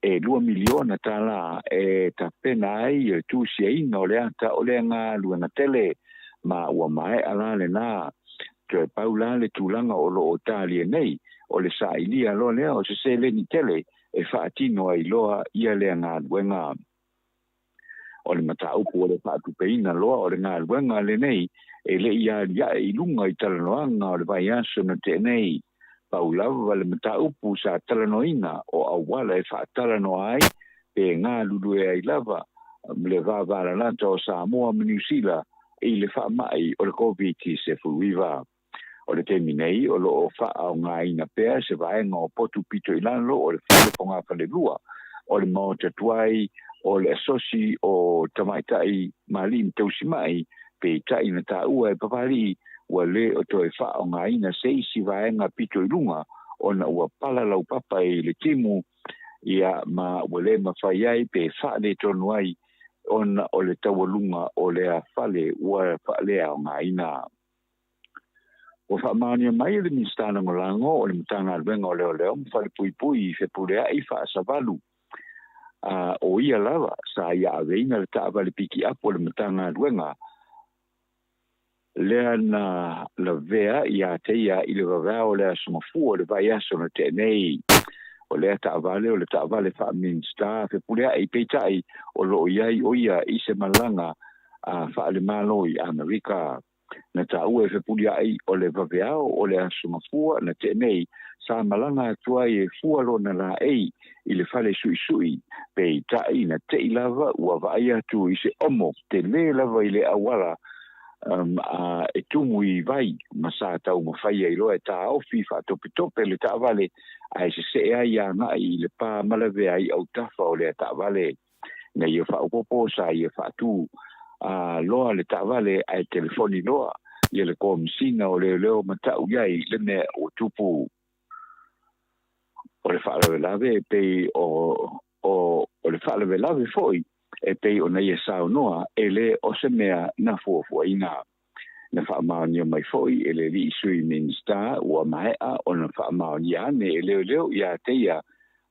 Speaker 4: e 2 miliona tala e ta pena ai tu sia ina o le ata o le ngā luanga tele ma ua mai ala le na te paula le tulanga o lo otalia nei o le sa ilia lo lea o se leni tele e whaatino ai loa ia le ngā luenga o le mata upu o le whaatu peina loa o le ngā luenga le nei e le ia i lunga i talanoanga o le vai aso na te nei paulawa le mata upu sa talanoina o awala e whaatalano ai pe ngā lulu e ai lava le vāvara lata o Samoa ma New Zealand i le whaamai o le COVID se fuiva. O le temi nei o lo o wha o ngā ina pēr se vaenga o potu pito i lano o le while ponga whale lua o le mao tatuai o le asosi o tamaitai malim tausi mai pe tai na ta ua e papari ua le o toe whaongaina seisi vaenga pito i runga ona ua pala lau papa i le timu ia ma ua le mawhai ai pe whaale tonu ai ona o le taualunga o le a whale ua whaale aongaina. O whaamania mai le ministana ngolango o le mtanga alwenga o leo leo mwhale pui pui fe purea i whaasavalu. O ia lava sa ia aveina le taavale piki apo le mtanga alwenga lea na la vea ia teia i le vavao lea sumafua le vai aso na tenei o lea taavale o le taavale wha minsta fe purea i peitai o lo iai o ia i se malanga wha le malo i Amerika. Na taua fe pulia ai o le vaveao o le asumafua na tenei sa malanga atua e fualo na la ei i le fale sui pe tai na te lava ua vai atu i se omo te le lava i le awala e tumu i vai masa tau mawhai ai loa e ta ofi wha tope le ta vale ai se ai a nga i le pa malawe ai au tafa o le ta vale na i wha upopo sa i wha tu loa le ta vale ai telefoni loa i le komisina o leo matau iai le ne o tupu o le whaalewe lave pe o le whaalewe lave foi e pe o nei e sao noa e le o se mea na fuafua ina na whaamaonia mai foi e le li sui minsta ua maea o na whaamaonia ane e leo ia teia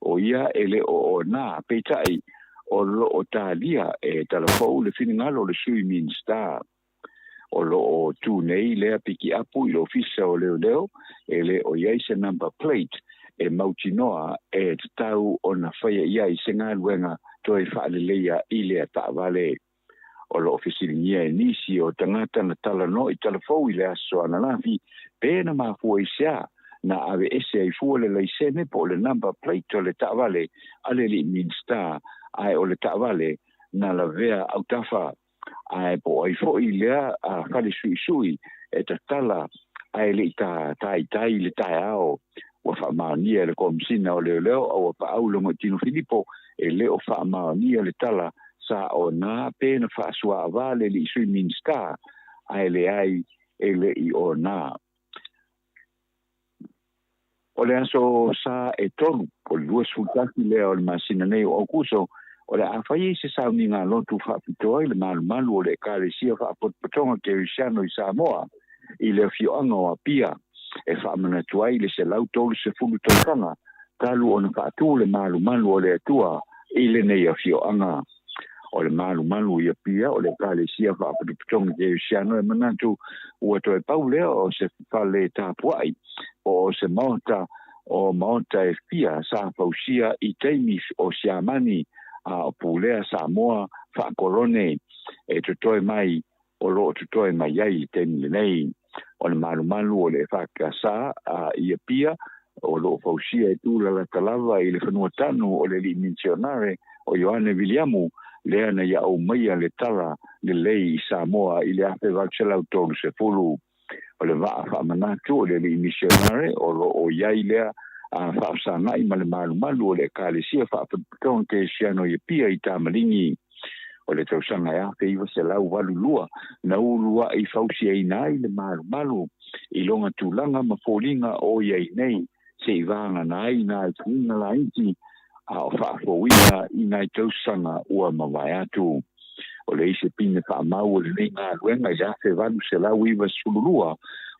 Speaker 4: o ia e le o na peitai o lo o talia e talafou le finingalo le sui minsta o lo o tu nei lea piki apu i lo ofisa o leo e le o iai se number plate e mautinoa e tau o na whaia ia i se ngā luenga toi whaaleleia i lea taavale o lo ofisilingia e nisi o tangata na talano i talafou i le aso ana lafi pēna mafua i sea na ave ese ai fua le leisene po le number plate o le taavale ale li minsta ai o le taavale na la vea autafa ai po ai fo i lea kali sui e tatala ai le tai le tai ao wa whaamania le komisina o leo au pa aulongo tino Filipo e leo whaamania le tala sa o nā pēna whaasua avale li sui minsta ai le ai e le i o nā. O le aso sa e tonu o lua sultaki lea o le masina nei o kuso o le awhai se sauni ngā lotu whapitoa i le malu o le kāresia whaapotpotonga ke Risiano i Samoa i le fioanga o apia e whaamana tuai le se lau tolu se fulu tōtanga talu o na whaatu le malu o le atua i le nei a fioanga o le malu i apia o le kāresia whaapotpotonga ke Risiano e manatu ua toi pau lea o se whale tāpuai o se maota e fia sa pausia i teimi o siamani o pulea Samoa whaakolone e tutoe mai o lo tutoe mai ai teimi nei o le malu o le whakasa i apia o lo pausia e tūla la talava i le whanua tanu o le li mentionare o Ioane Viliamu lea na ia au maia le tala le lei i Samoa i le ape valselau tolu se fulu o le whaamanatu o le li mentionare o lo o iai lea whaasangai ma le malu o le kālesia whaapatong te siano i pia i tāmaringi o le tausanga e ape iwa se lau walu lua na ulua i whausia i nai le malu i longa tūlanga ma fōringa o iai nei se i vanga nai nai tūnga la inti o whaafowina i nai tausanga ua mawai atu o le ise pine whaamau o le nei ngā ruenga i ape walu se lau iwa sulurua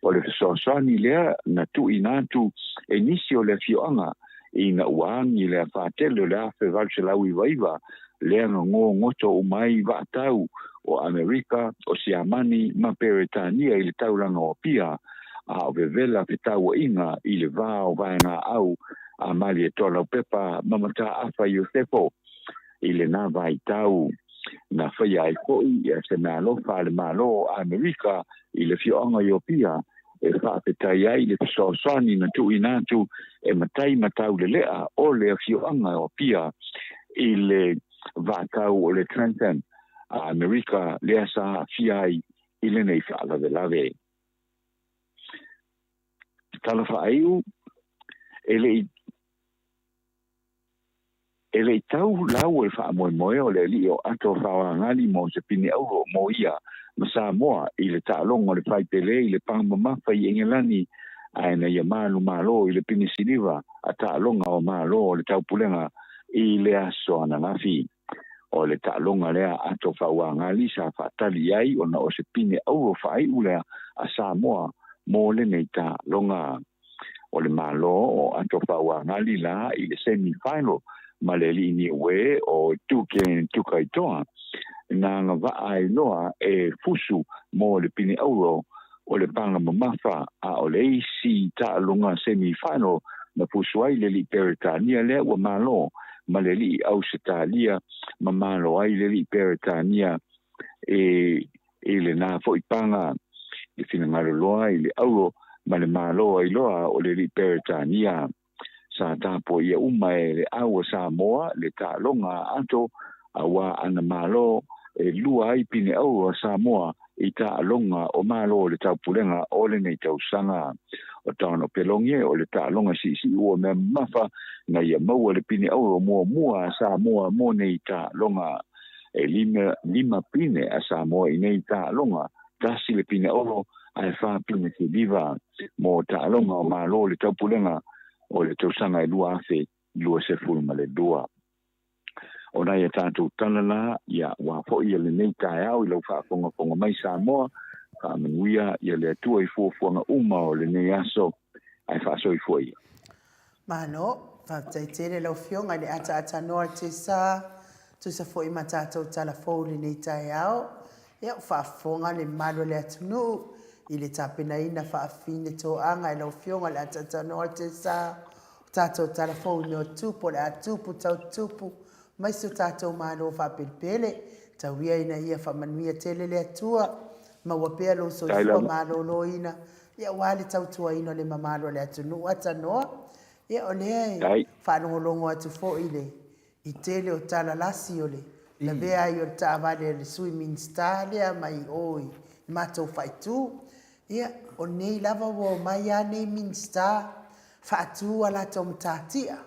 Speaker 4: o le fesoasoani lea na tu inatu e nisi o le fioanga i na uangi le whaatele o le afe valse lau iwa lea ngoto umai vatau o Amerika o Siamani ma Peretania i le tauranga o pia o vevela petau inga i le vao vaenga au a mali e tola pepa mamata afa i o tepo i le nā vai tau na whaia ai koi e se mea lofa le malo Amerika i le fioanga i o pia e whaapetai ai le fesoasoani na tu inatu e matai matau le lea o le fioanga o pia i le vātau o le Trenton a Amerika lea sa fiai i le nei whaalave. Tala whaaiu e le tau lau e wha moe o le li o ato whawangali mo se pini auro mo ia ma Samoa i le tālonga le paipele i le pangamafa i engelani ai na ia malo i le pini siliva a tālonga o malo o le taupulenga i le aso ana ngafi o le tālonga lea ato whawangali sa whatali ai o na o se pini auro whai ulea a Samoa mo le nei tālonga o le malo o ato whawangali la i le semi-final ma le lini we o tukaitoa na nga vaai loa e fusu mo le pini euro o le panga mamafa a o le isi ta'alunga semi-final na fusu ai le li Peritania le ua malo ma le li Ausitalia ma malo ai le li Peritania e le na fo ipanga le finangalo loa i le euro ma le malo ai loa o le li Peritania sa tapo ia umae le aua Samoa le ta'alonga ato awa ana malo e lua ai pine au Samoa i ta'alonga o malo le taupulenga o le nei tausanga o tāno pelonge o le ta'alonga si ua mea mafa na ia maua le pine au mua Samoa mo nei ta'alonga e lima pine a Samoa i nei ta'alonga tasi le pine au ai wha pine se viva mo ta'alonga o malo le taupulenga o le tausanga e lua afe lua se fulma le dua o na ia tātou tanala ia wafo ia le nei tae au i lau whaafonga mai Samoa ka manuia ia le atua i fuafuanga uma o le nei aso ai whaaso i fuai
Speaker 1: Mano, whaataitere lau fionga le ata noa te sa tu sa fo i matātou tala fōu le nei tae au ia whaafonga le malo le atunu i le tapena ina whaafine tō anga i lau fionga le ata noa te sa tātou tala fōu no tupo le atupu tau tupu mai su tātou malo whapelpele tau ia ina ia whamanuia tele le atua ma wapea lo so sua malo lo ina ia wale tau tua ino le mamalo le atunu ata noa ia o lea e whanongolongo atu fo i le i tele o tala lasi o le la vea i o taavale le swimming star lea mai oi matou whaitu ia o nei lava wo mai a nei min star whaatu ala tau mtatia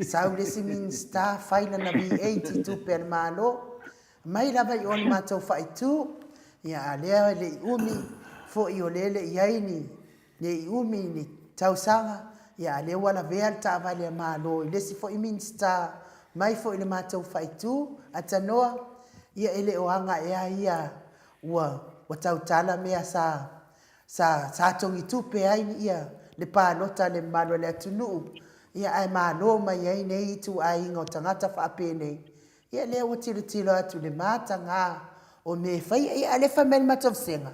Speaker 1: sau le swimming star whaina na V8 tupe al malo mai lava i on matou whaitu ia lea le i umi fo i o lele i aini le i umi ni tausanga ia le wala vea le taavale malo i lesi fo i min star mai fo i le matou whaitu atanoa ia ele o anga ea ia ua tautala mea sa tongi tupe ai ia le pālota le malo le atunu ia ai malo mai ai nei tu ai ngo tangata whaapene ia le o tilo atu le matanga o me fai ia le famel matofsenga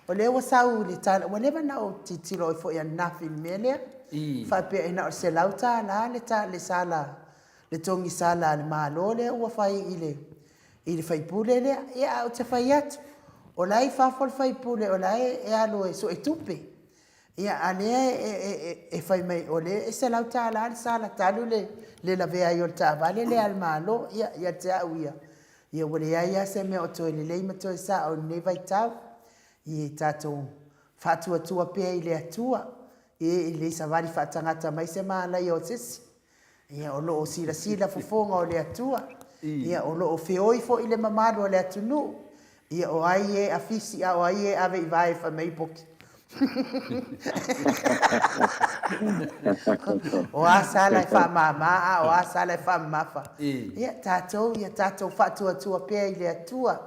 Speaker 1: o le o sau le tala o leva na o tilo i fo ia nafi mele whaape ina o se lauta la le sala le tongi sala le malo le ua fai i le faipule le ia o te fai atu o lai whafol faipule o lai e alo e so e tupe ia ale e fai mai o le e se lauta la le sala talu le la vea i o ta vale le al malo ia te au ia wale ia se me o toi le leima toi sa o ne vai tau i tatou whaatua pia i le atua i le savari whaatangata mai se maala i o sisi ia o loo sila fofonga o le atua ia o loo feoi fo i le mamalo o le atunu ia o ai e afisi o ai e ave i vai fa mei poki o asala e wha mama o asala e wha mafa ia tatou whaatua pia i le atua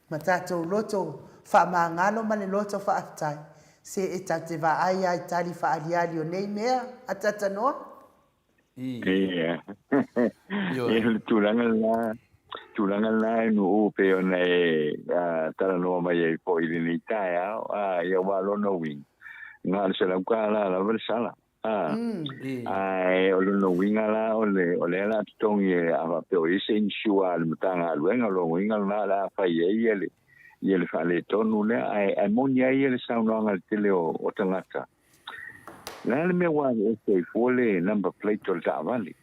Speaker 1: ma tatou loto wha maangalo ma le loto wha aftai se e tate wa ai ai tali wha aliali o nei mea a tatanoa
Speaker 4: ia e tulanga la no pe ona e tala no mai e po i ni tae ia walo no wing nga se la kala la versala ai o no wing ala o le la tongi ava pe o ise insua al mtanga luenga lo wing ala la fa ye le fa le tonu le ai monia ye le sauna ngal tele o tangata la le me wa e fole number plate o ta vale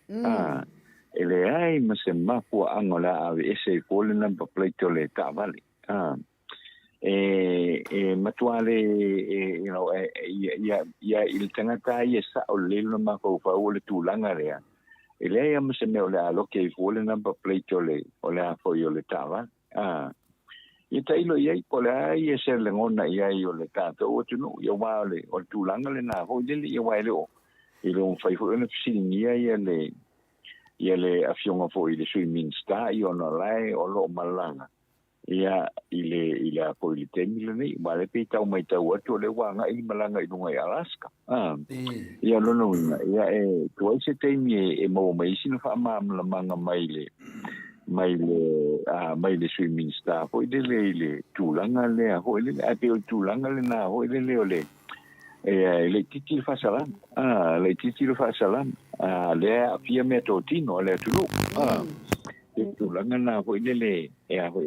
Speaker 4: ele ai ma se mafua angola ave ese fole number plate o le ta vale matuale you know ia il tangata ia sa o le no ma ko fa o le tulanga rea e le ia se me o le alo ke fu le number plate o le a fo yo le tava ia tailo ia ko le ai se le ngona ia o le tato o tunu ia wa le o tulanga le na ho le ia wa le o i lo fai fu le fisinia ia le afionga fo i le swimming star i ona lai o lo malanga ia ile po ile temile nei ma le pe tau mai tau atu le wanga i malanga i lunga i Alaska ia lo no ia to se temi mo mai sino fa ma la manga mai le swimming star po ile tulanga le ho ile a pe tulanga le na ho ile ole le titi fa sala le titi fa sala le afia metotino le tulu tulanga na ho ile ho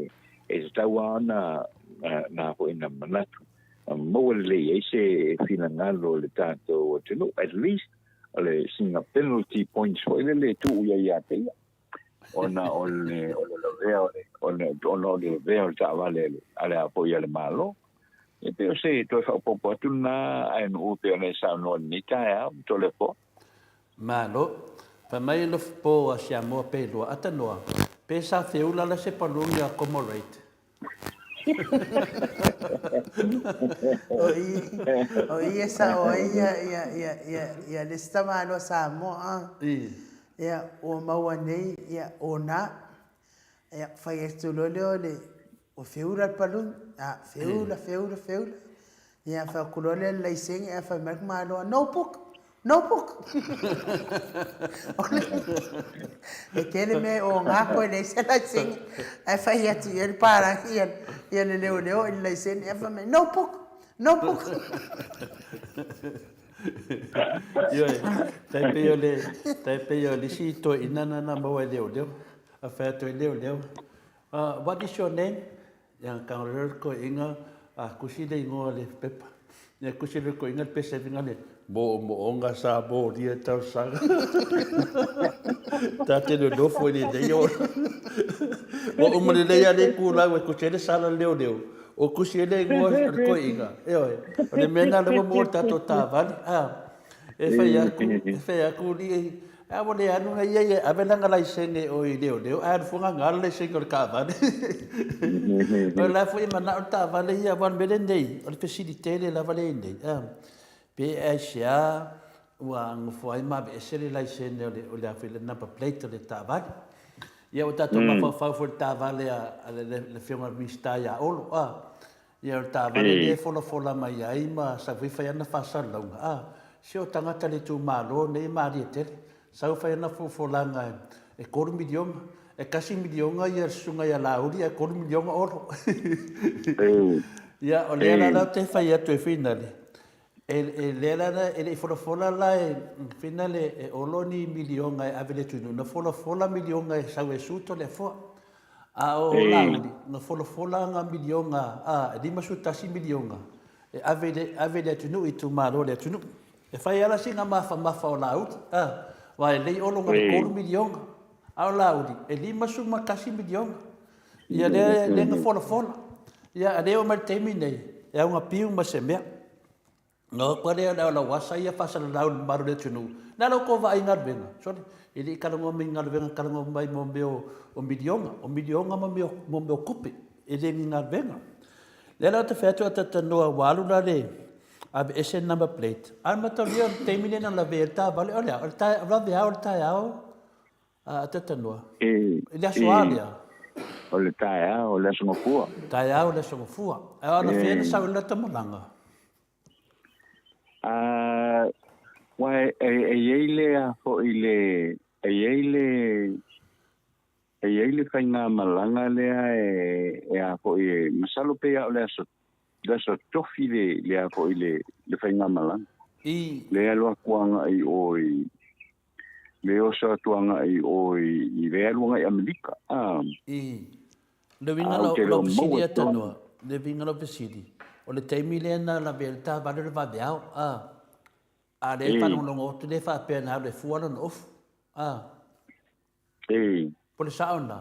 Speaker 4: e tawa na ho ina manatu mo le ese finangalo le tanto o tino at least le singa penalty points ho le tu ia te ona ole veo ta vale ale apoia le malo e pe se to fa popo tu na en u pe ne sa no ni ta to le po
Speaker 3: malo pa mai lo po a Samoa pe lo atanoa pe sa feula la se palunga como rate
Speaker 1: oi esa ia le stama no Samoa ia o mawanei ia ona ia fai esto le o feura palun feula ia fa kulole la iseng ia fa merk malo no puk e kele me o nga ko le se la sing e fa ia ti el para ia le leo la iseng ia fa me no puk
Speaker 3: Yo, tai pe yo le si to inana na mo leo a fa to leo what is your name yang kang ko inga kusi le ngo le pepa ya kusi le ko inga pese vinga le mo onga sa bo dia tau sa ta te no fo ni de yo mo o mo le ya le ku la ko che le sala leo o kusi le ngo ko inga le mena le mo ta to ta vale e fai aku ni a mo le anu ai a vela ngala isene o i leo a funga ngala isene o ka vale o la foi mana o ta vale ia van belendei o facilite le la vale ndei pe asia wa ngfoi ma be sele la isene o le afile na pa plate le ta vale ia o ta to ma fa fo ta vale a le firma mista ya olo ia o ta vale le fola mai ai ma sa vi fai na fa sa longa se o tangata le tu malo nei mari te sau fai na folanga e 4 miliona e kasi miliona ia sunga ia lauri e 4 miliona oro ia o le la te fai atu e finale e le la e fola la e finale e oloni miliona e avele tu no fola miliona e sau e suto le fo o lauri no fola nga miliona e lima sutasi miliona e avele tu no i tu malo le tu no e fai ala singa mafa o laut wa le o longa 4 miliona au laudi e lima suma kasi miliona ia le nga fola ia le o martemi nei e unha piu ma se mea no pare la wasa ia fa sala laud maru le tunu na lo ko vai ngar venga so ili kala ngo mi ngar venga kala ngo mai mo meo o miliona mo meo kupe ele ngar venga le la te fetu ata no walu na le ab ese number plate al matalio te milena la verta vale olha ta va via ta yao tatanoa ele soalia
Speaker 4: ole ta ole songofua
Speaker 3: ta yao le songofua ana fena sa le tamalanga
Speaker 4: wa ele fo ile fainga malanga le fo masalo pe ole so da so tofi le fo ile le fainga malanga le alo kuanga ai oi le osa tuanga ai oi I le alo ngai Amerika
Speaker 3: le vinga lo visidi atanoa le vinga lo visidi o le taimilena la belta va le va biao a le fa no ngo te le fa pena le fuano no of por sauna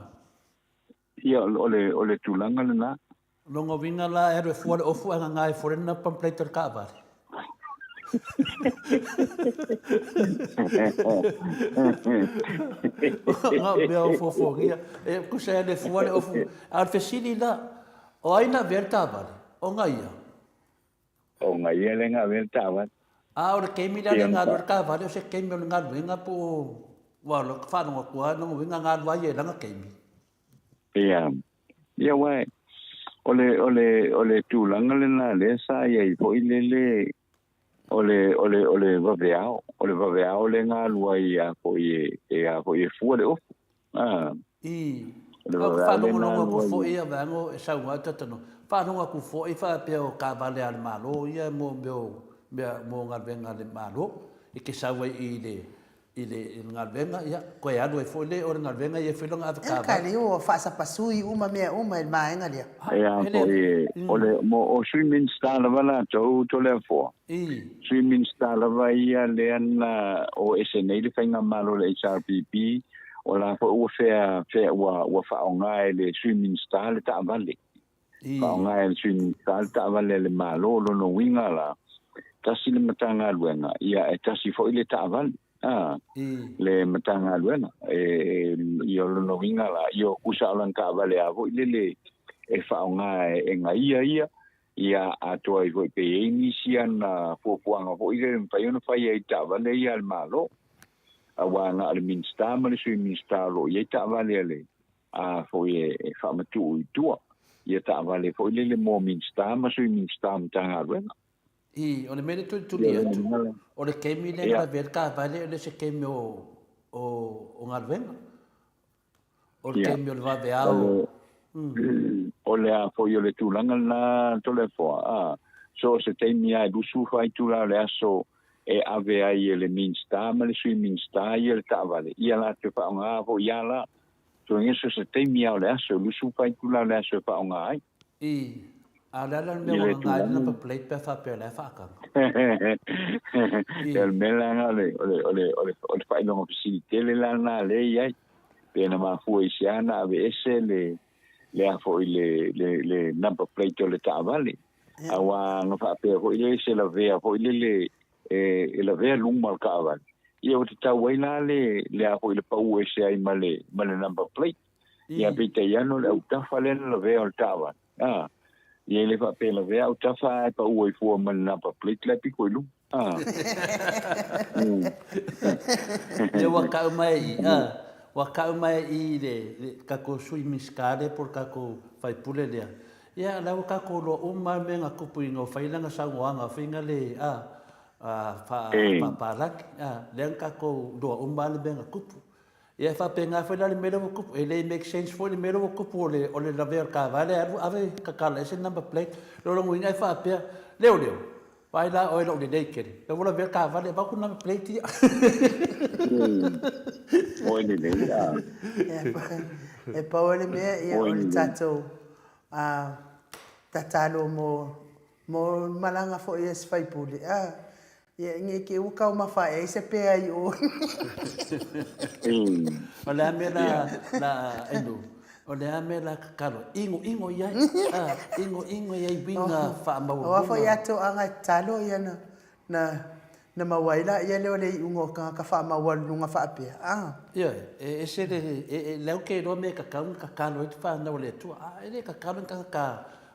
Speaker 4: ia ole tulanga na
Speaker 3: longo vinga la e fuano of nga ngai forena pamplate ka va Nga mea o fofongia. E kusa le fuale o fu. Al fesili la. O aina verta vale. O nga ia.
Speaker 4: O nga ia le nga vel tawa.
Speaker 3: A o le keimi la le ngā lor ka vale o se keimi o le ngā luenga po. Walo whanonga kua no winga ngā lua ye langa keimi.
Speaker 4: Ia. Ia wai. Ole tūlanga le nā le sa ia I po I le ole vaveao. Ole vaveao le ngā lua ia po I fua le ofu.
Speaker 3: I. Ko whanonga ku fo ia vango e sau ngā tatano. Whanonga ku fo I wha pia o ka vale al malo ia mo ngā venga le malo. I ke sau I le ngā venga ia. Koe anu e fo le o ngā venga ia whilonga ava ka vale.
Speaker 1: Ka le o whaasa pasui uma mea il maenga lia.
Speaker 4: Ia po ole mo o swimming star lava la tau to le fo. Swimming star lava ia le ana o SNA le whainga malo le HRPP. O la fo ua whea ua whaonga le swimming star le ta vale. Whaonga le swimming star le ta vale le malo lono winga la. Tasi le matanga luenga. Ia e tasi fo ile ta vale. Le matanga luenga. Ia lono winga la. Ia kusa alan ta vale avo ile le e whaonga e nga ia. Ia atoa I voi pe e nisian fuafuanga fo ile mpaiona whai e ta vale ia le malo. Awanga al minsta ma le swimming star lo ye ta vale le fo ye fa matu I tua ye ta vale fo le mo minsta ma swimming star mtanga ruenga
Speaker 3: I o le mele tu dia o le kemi le la verka vale le se kemi o ngalvenga o le kemi o le vaveao
Speaker 4: o le fo yo le tulanga na to le fo so se te mia du su fai tu la le aso e ave ai le minsta ma le swimming star ia le tavale ia la te whaonga vo ia la so ngeso se te mia o le aso lusu pai kula le aso whaonga ai
Speaker 3: a la me o ngai na pa plate pe fa pe le fa ka
Speaker 4: el melanga ole fai no facilite le la na le ai pe na ma fu isiana ave ese le afo le number plate o le tavale awa no fa pe ho ile se la vea ho ile e la vea luma al kawan ia o te tauaina le a hoi le pau e se ai male number plate ia pita iano le au tafa le la vea al kawan ia le fa pe la vea au tafa e pau e fua male number plate le piko ilu
Speaker 3: ia waka mai I le kako sui miskade por kako fai pule lea ia lau kako lo uma menga kupu ingo failanga sangoanga finga le parak len kako do umbal benga kupu ia fa penga fa le mero kupu ele make sense for le mero kupu o le laver ka vale ave kakala ese number plate lo winga fa pe leo vai lá oi lo de kere eu vou ver ka vale va ku number plate
Speaker 4: oi de
Speaker 1: e pa ole me ia o le tato tatalo mo malanga fo yes fai pule ia nge ke uka o mafa e se pe ai o
Speaker 3: ole me la endo ole me la karo ingo ia ingo ia winga fa ma
Speaker 1: o fo ia to anga talo ia na mawaila ia le ole ungo ka fa ma wal lunga fa pe
Speaker 3: ia e se le ke ro me ka kalo it fa na ole tu ele ka kalo ka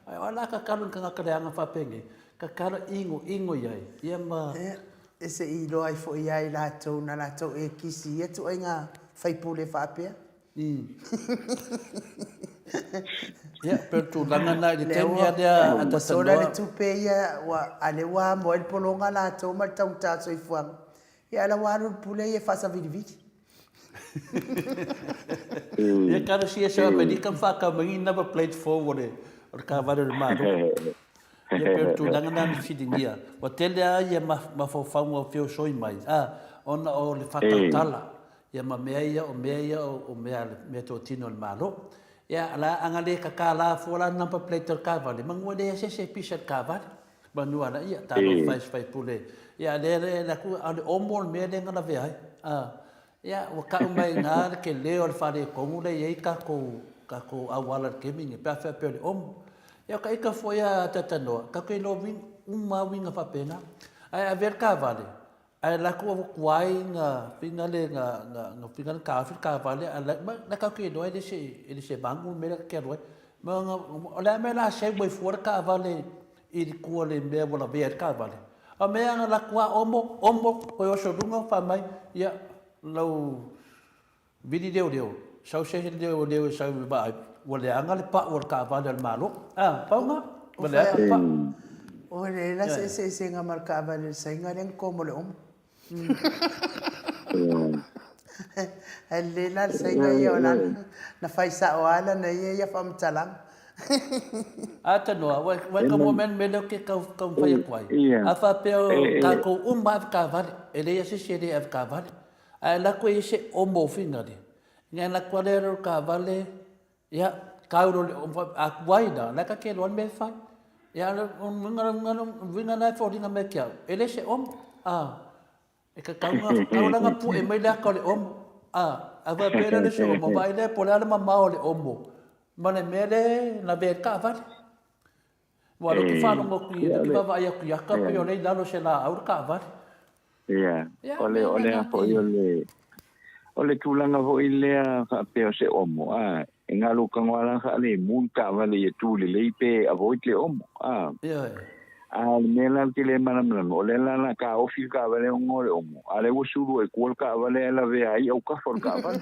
Speaker 3: ala ka kalo ka anga fa penge ka kalo ingo ia ma
Speaker 1: ese I lo ai fo ia I la to na la to e kisi e to inga fai pule fa pe
Speaker 3: ia per tu langa na de temia dia ata
Speaker 1: sola le tu pe ia wa ale wa mo el polonga la to ma tau ta so I fuang ia la wa ru pule e fa sa vidi
Speaker 3: ia cara si esa medica fa ka mangi na plate forward o ka va del mar ia per tu langa na fidinia o tele ia ma fo fa mo fio soi mai ona o le fatala ia ma mea o mea to tino le malo ia ala angale ka kala fo la number plate ka va le mangu le se pisa ka va manua la ia ta no fai pule ia le la ku ale omol me le ngala ve ai ia o ka mai nga ke le o fa le ko le ia ka ko awala ke mingi pa fa pe om ia ka fo ia tatano ka ke lo win uma winga fa pena Ai a ver ka vale. Ai la ko kuai nga pinga le nga pinga ka vale ala na ka ke do ele se bangu me ke do. Ma nga ola me la se boy for ka vale I ko le me bola ver ka vale. A me nga la kwa omo ko yo so dunga fa mai ya lo vidi deu. Sau se deu sau ba wale anga le pa or ka vale al malo. Ah, pa nga. Wale pa.
Speaker 1: Ole la se nga marka vale sa nga len como le Alle la sa nga yo na fai sa wala na ye ya fam talang.
Speaker 3: Ata no, wa ka moment me lo ke ka fai kwai. A fa peo ka ko ba ka vale. Ele ya se de ka vale. A la ko se o mo finga de. Nga la ko le ka vale ya ka ro a kwai da la ka ke lo me fa. Ya vinga na fo dinga me kia. Ele se e ka nga pu e mai la ka le a va pera le so mo vai le pola ma ma le omo. Ma le mele na be ka vale. Wa lo ki fa no mo ki va va ya ku ya ka pe o le la lo se la au ka vale.
Speaker 4: Ole a po ole tulanga ho ilea ka pe o se omo nga lo ka ngala ka le mun ka vale ye tu le pe a vo le omo mela ke le mana ole la ka ofi ka vale ngore omo ale wo suru e ko ka vale la ve ai o ka for ka vale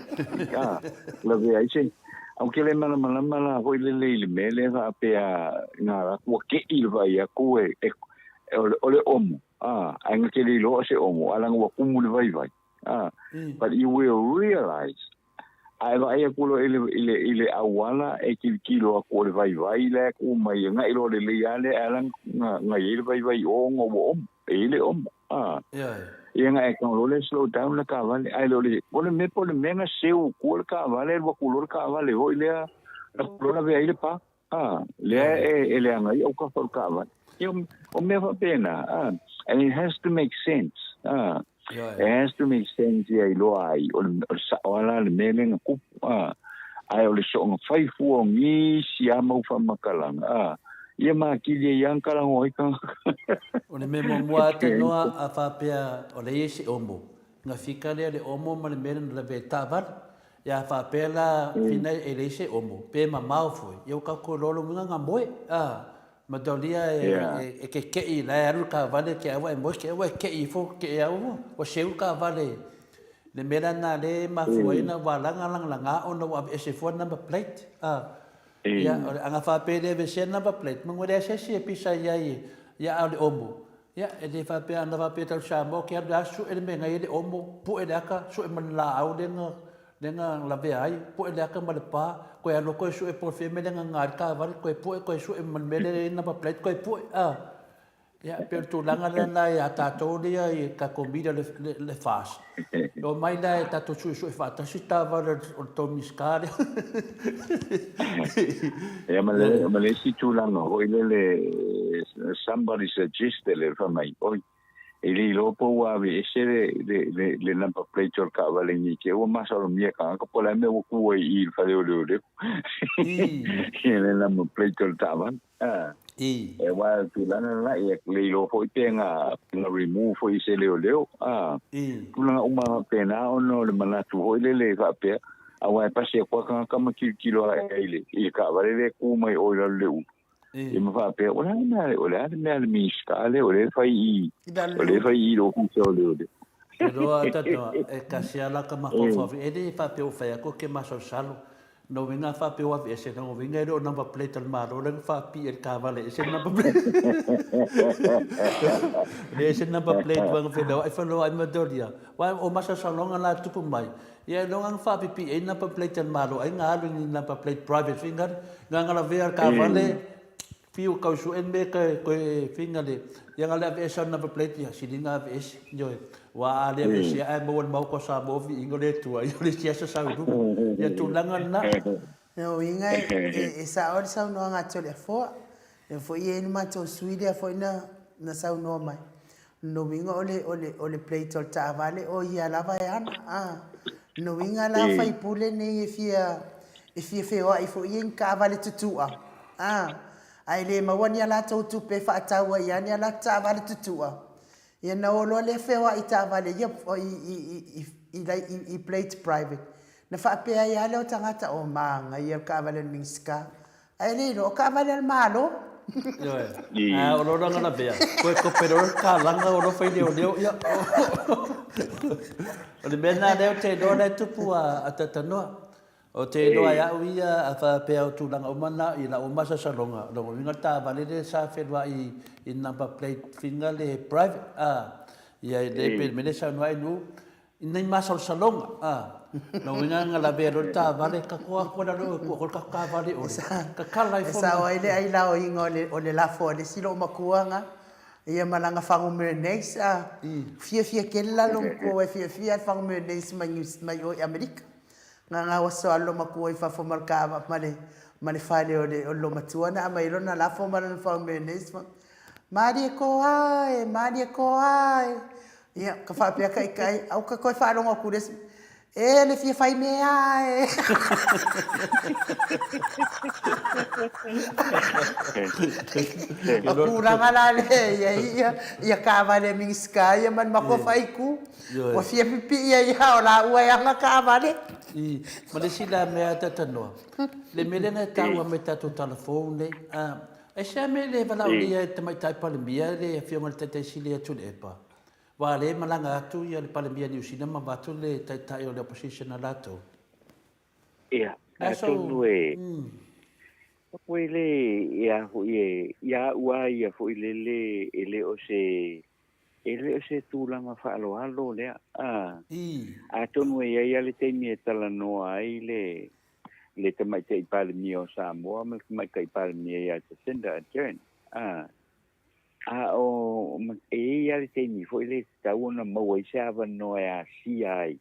Speaker 4: la ve ai se au ke le mana ho le mele ka pe nga ko ke il va ya ko ole omo ang ke le lo se omo ala ngo kumu le vai but you will realize ai vai kulo ile awala e kilo ko le vai le ku mai nga ilo le ale ala nga ile vai o ngo ile nga e kan lo le slow down la ka vale ai lo le pole me nga seu ko ka vale lo kulor ka vale ho ile lo la ve ile pa le ele nga o ka for ka vale o me va pena and it has to make sense it has to make sense ya ilo ai o la le mele ku ai o le so nga fai fu ngi sia mo fa makalang ia ma ki le yang kalang o ka
Speaker 3: o le memo mua te noa a fa pea o le ese omo nga fika le omo ma le mele le ve tavar ya fa pela fina e le ese omo pe ma mau foi eu ka ko lolo nga moe ma dolia e ke I la aru ka vale ke awa e mo ke awa ke I fo ke awa o seu ka vale le mera na le ma fuina wala langa ona wa ese fo number plate ya anga fa pe le ve number plate mo ngore se pisa ya ale omo ya e le fa pe anda fa pe tal sa mo ke da su e me ngai le omo pu e ka su e man la au denga la ve ai pu e ka ma le pa ko ya lo ko su e por fe me denga ngar ka var ko pu ko su e man me le na pa plate ko pu ya per tu langa na ya ta to dia ka comida le fas o mai la ta to su e fa ta si ta va o to miscare
Speaker 4: ya ma le si tu langa o le somebody suggested le fa mai oi ili lopo wa vi ese le number plate or ka vale ni ke o ma solo mia ka ko la me ku I fa le le number plate or ta van e wa tu la na e le lopo tenga na remove foi se le tu la uma pena ono le mana tu ho le ka pe awa pa se ko ka ma kilo ile e ka vale le ku mai o le e ma fa pe ola me al miscale ole fai lo ku so le
Speaker 3: pero atato e kasia la ka ma ko fa e de fa pe o fa ko ke ma so salo no venga fa pe o ese no venga ro number plate al maro le fa pi el cavale ese number plate ese number plate wang fe do ai fa lo ai madoria wa o ma so salonga la tu mai ya no ang fa pi e number plate al maro ai nga lu ni number plate private finger nga la ver cavale Fiu kau su en me ko finga le yang ala esa na plate ya silinga es yo wa ale ese ai mo mau ko sa mo vi ingole tu ai le sia sa du ya tu langan na
Speaker 1: no inga esa or sa no nga chole fo e fo ye ni ma to suide fo na sa no mai no winga ole plate ol ta vale o ya la va ya no winga la fai pule ne e fia fe o ai fo ye ka vale tutua ai le mawani ala tau tu pe fa tawa ya ni ala ta vale tutua Ia na olo le fewa I tāwale ia I plate private. Na whaapea ia leo tangata o maanga ia ka avale minska. Ai lero, o ka avale al malo.
Speaker 3: O lora ngana bea. Ko pero ka langa o fai leo leo ia. O le mena leo te do le tupu a tatanoa. O te noa ia uia a whaapea o tūlanga o mana I la o masa salonga. Rongo winga tā valere sa whenua I number plate finga le private. Ia le pe mene sa noa inu. Inai masa o salonga. No winga ngala bea ro tā vale ka koa koa ro ko ka vale o. Ka kala I fo.
Speaker 1: Esa o ile ai la o inga o le lafo le silo o makuanga. Ia malanga whangu mereneis fia kela long ko e fia whangu mereneis mai o Amerika. Nga waso alo makua I fafo markava male fale o lo matuana ama ilo na lafo malan whangu mereneis. Maria ko ai. Ia ka whapea kai au ka koe whanonga kures. Le fia fai me ai. Kuranga la le ia ka vale minska ia man mako fai ku. O fia pipi ia o la ua ia ka vale.
Speaker 3: Ma le sila mea tatanoa. Le mele na taua me tatu telefone. E sea me le vala ulia te mai tai palemia le fionga le tete sili atu le epa. Wa le malanga atu ia le palemia New Zealand ma watu le tai o le opposition a lato.
Speaker 5: Ia, ato nue. Koe le ia ua ia fo le o se tūlanga whaaloalo lea. Ato nue ia le teimi e tala noa ai le te mai te palemia o Samoa, me mai kai palemia ia te senda adjourn. O ia le teimi fo le tau na maua I se ava noa e a si ai.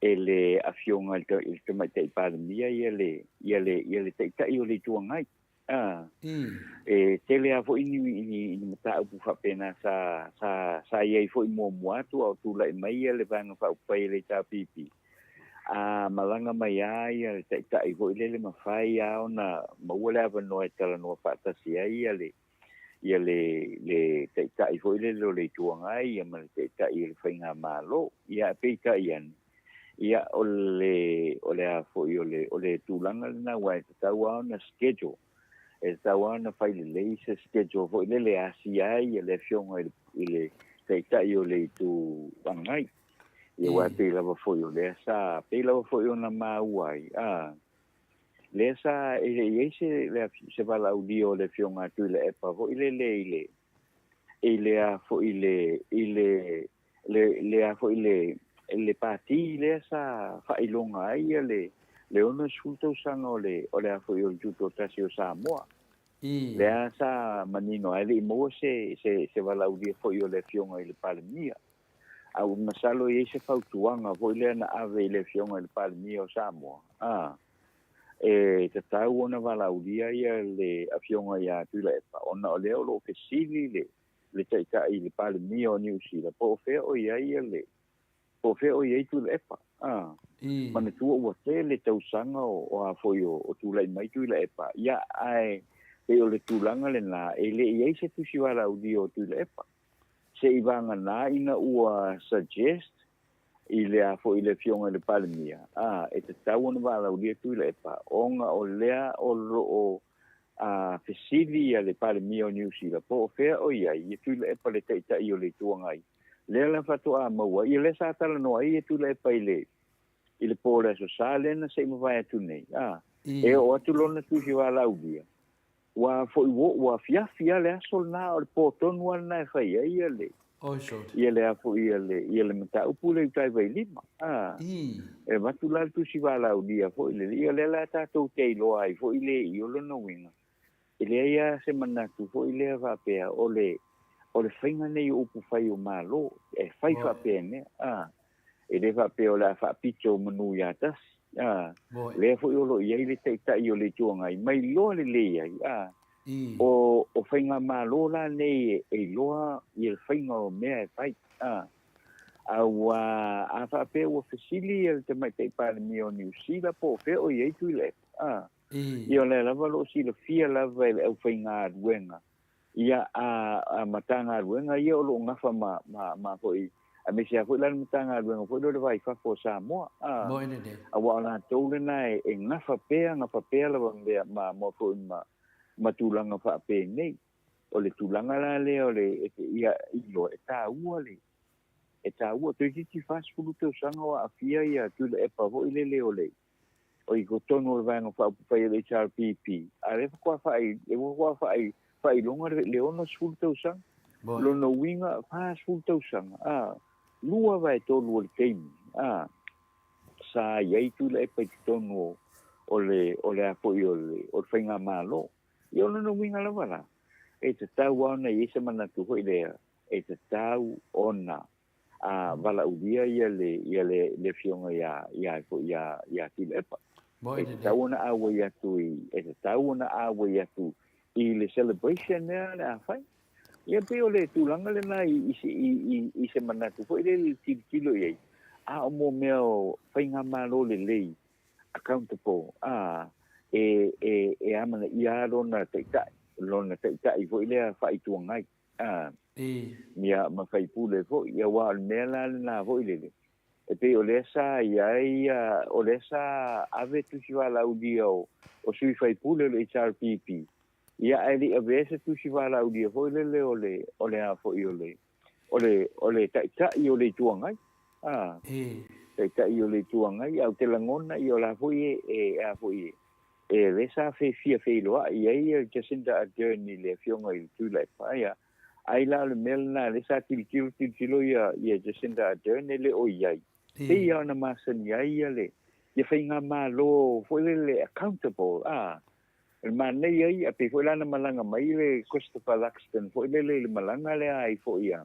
Speaker 5: Le afionga il te mai te palemia ia le te tai o le tuangai. Te lea fo ini mata upu whapena sa iei fo I mua atu au tūla I mai ia le vanga whaupai le tā pipi. Malanga mai ai le te tai fo le mawhai au na maua le ava noa e tala noa whaatasi ai ia le te tai fo le le tuangai ia ma le te tai le whainga malo ia peita ian. Ia ole a fo o le tūlanga na wai te tau au na schedule. E tau au na whai le se schedule fo le ACI le fionga I le te tai o le tu wangai. Ia wai pe lava fo o le sa pe lava fo o na mauai. Le sa se vala u dio le fionga tu le epa fo le a fo le a fo le pati le sa failonga ai le ona sulto sanga ole a fo yo juto tasi o Samoa le sa manino ai mo se vala u dio fo yo le fionga I le palemia au masalo I se fautuanga fo le na ave le fionga I le palemia o Samoa te tau ona vala u dia ia le afionga ia tu le pa ona ole o lo fesili le taita I le palemia o New Zealand po fe o ia le po fe o ia tu le pa mana tu o te le tau sanga o a foi o tu le mai tu le pa ia ai e o le tulanga le na le ia se tu si wala o dio tu le pa se ivanga na ina ua suggest ile a foi le fionga le palemia e te tau ona wala o dio tu le pa onga o lea o lo fesili le palemia o New Zealand po fe o ia tu le pa le taita I o le tuangai le la fatua maua I le sa tala no ai tu le paile il pole sociale na se mo vai tu nei e o tu lona tu si wala udia wa foi wa fia le sol na o poton wa na fai ai le le a foi le mata u pule tai vai lima e va tu la tu si wala udia foi le la ta to te lo ai foi le I o no winga ile ia se mana tu foi le va pe o le whainga nei upu whai o malo, e whai whapene, e le whape o la whapito manu ia tas, le fo o lo iei le teitai o le tuangai, mai loa le le ai, o whainga malo la nei e loa I le whainga o mea e whai, au a whape o fesili e te mai tei palemi o New Zealand, po fe o iei tu le, I o le lava lo si le fia lava e le au whainga aruenga, ia a matanga ruenga ia o lo ngafa ma foi a me sia foi lan matanga ruenga foi do vai fa fo Samoa a wa la tole nai e ngafa pea la ma mo foi ma tulanga fa pe nei o le tulanga la le o le ia ilo e ta ua te ki fast food te sanga wa afia ia tu le pa vo ile le ole o i go tono le vanga fa pa le HRPP ale ko fa fa longa le ono sul te usang lo no winga fast food te usang lua vai to lu team sa ia tu le pa tono ole apo o fenga malo io no winga la wala e te tau ona i se mana tu hoi lea e te tau ona wala udia ia le fionga ia tilepa e te tau ona awa ia tu i le celebration nea le awhai ia pe o le tūlanga le na i se mana tu hoi le tilo iei o mo mea o whainga malo le lei accountable e amana ia rona teitai vo ile fa itu ngai mia ma fai pule vo ia wa mela na vo ile e pe olesa ia olesa ave tu si va laudio o sui fai pule le HRPP ia ali avese tu si va laudio vo ile ole a vo ole teitai ole tu ngai teitai ole tu ngai au te langona i ola vo a vo le sa fe loa ia Jacinda Ardern le fionga i tu le paia ai la le melna le sa tilo ia Jacinda Ardern le o ia ia na masan ia le ia fainga malo foi le accountable el man ia pe foi la na malanga mai le Christopher Luxton foi le malanga le ai foi ia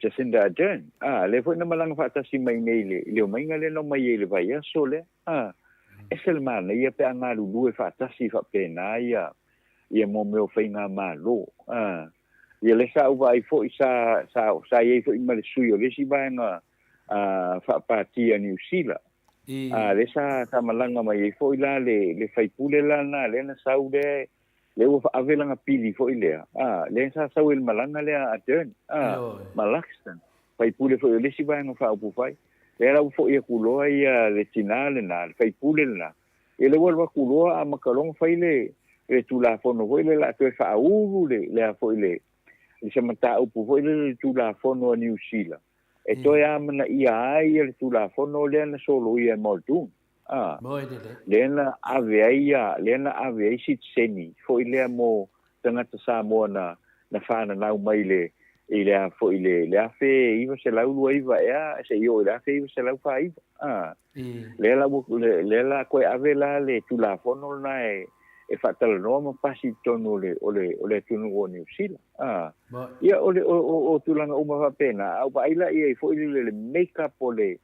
Speaker 5: Jacinda Ardern le foi na malanga fa si mai nei le mai ngale no mai le vai so le ese el man ia pe anga lu fa tasi fa pena ia mo me fainga malo ia le sa vai fo sa ia fo ima le sui o le si vai nga fa partia New Zealand le sa malanga mai fo ila le fai pule la na le na saude le o fa avela nga pili fo ile le sa sau el malanga le a turn Malaxton fai pule fo le si vai nga fa upu fai era fo ia kuloa ia le tinale na fai pule na ele volva kuloa a makalong fai le tula fono foi le la te fa uru le fo ile se mata upu foi le tula fono New Zealand e to ia mana ia ai le tula fono le na solo ia moltu le na ave sit seni foi le mo tanga Samoa na fana na mai le ile a fo ile le a fe iva se la ulu iva se io le a fe iva se la fa iva le la ko avela le tu la fono na e fatal no ma pasi tono le ole tunu o New Zealand ia o tu langa uma fa pena au ba ila ia fo ile le make up ole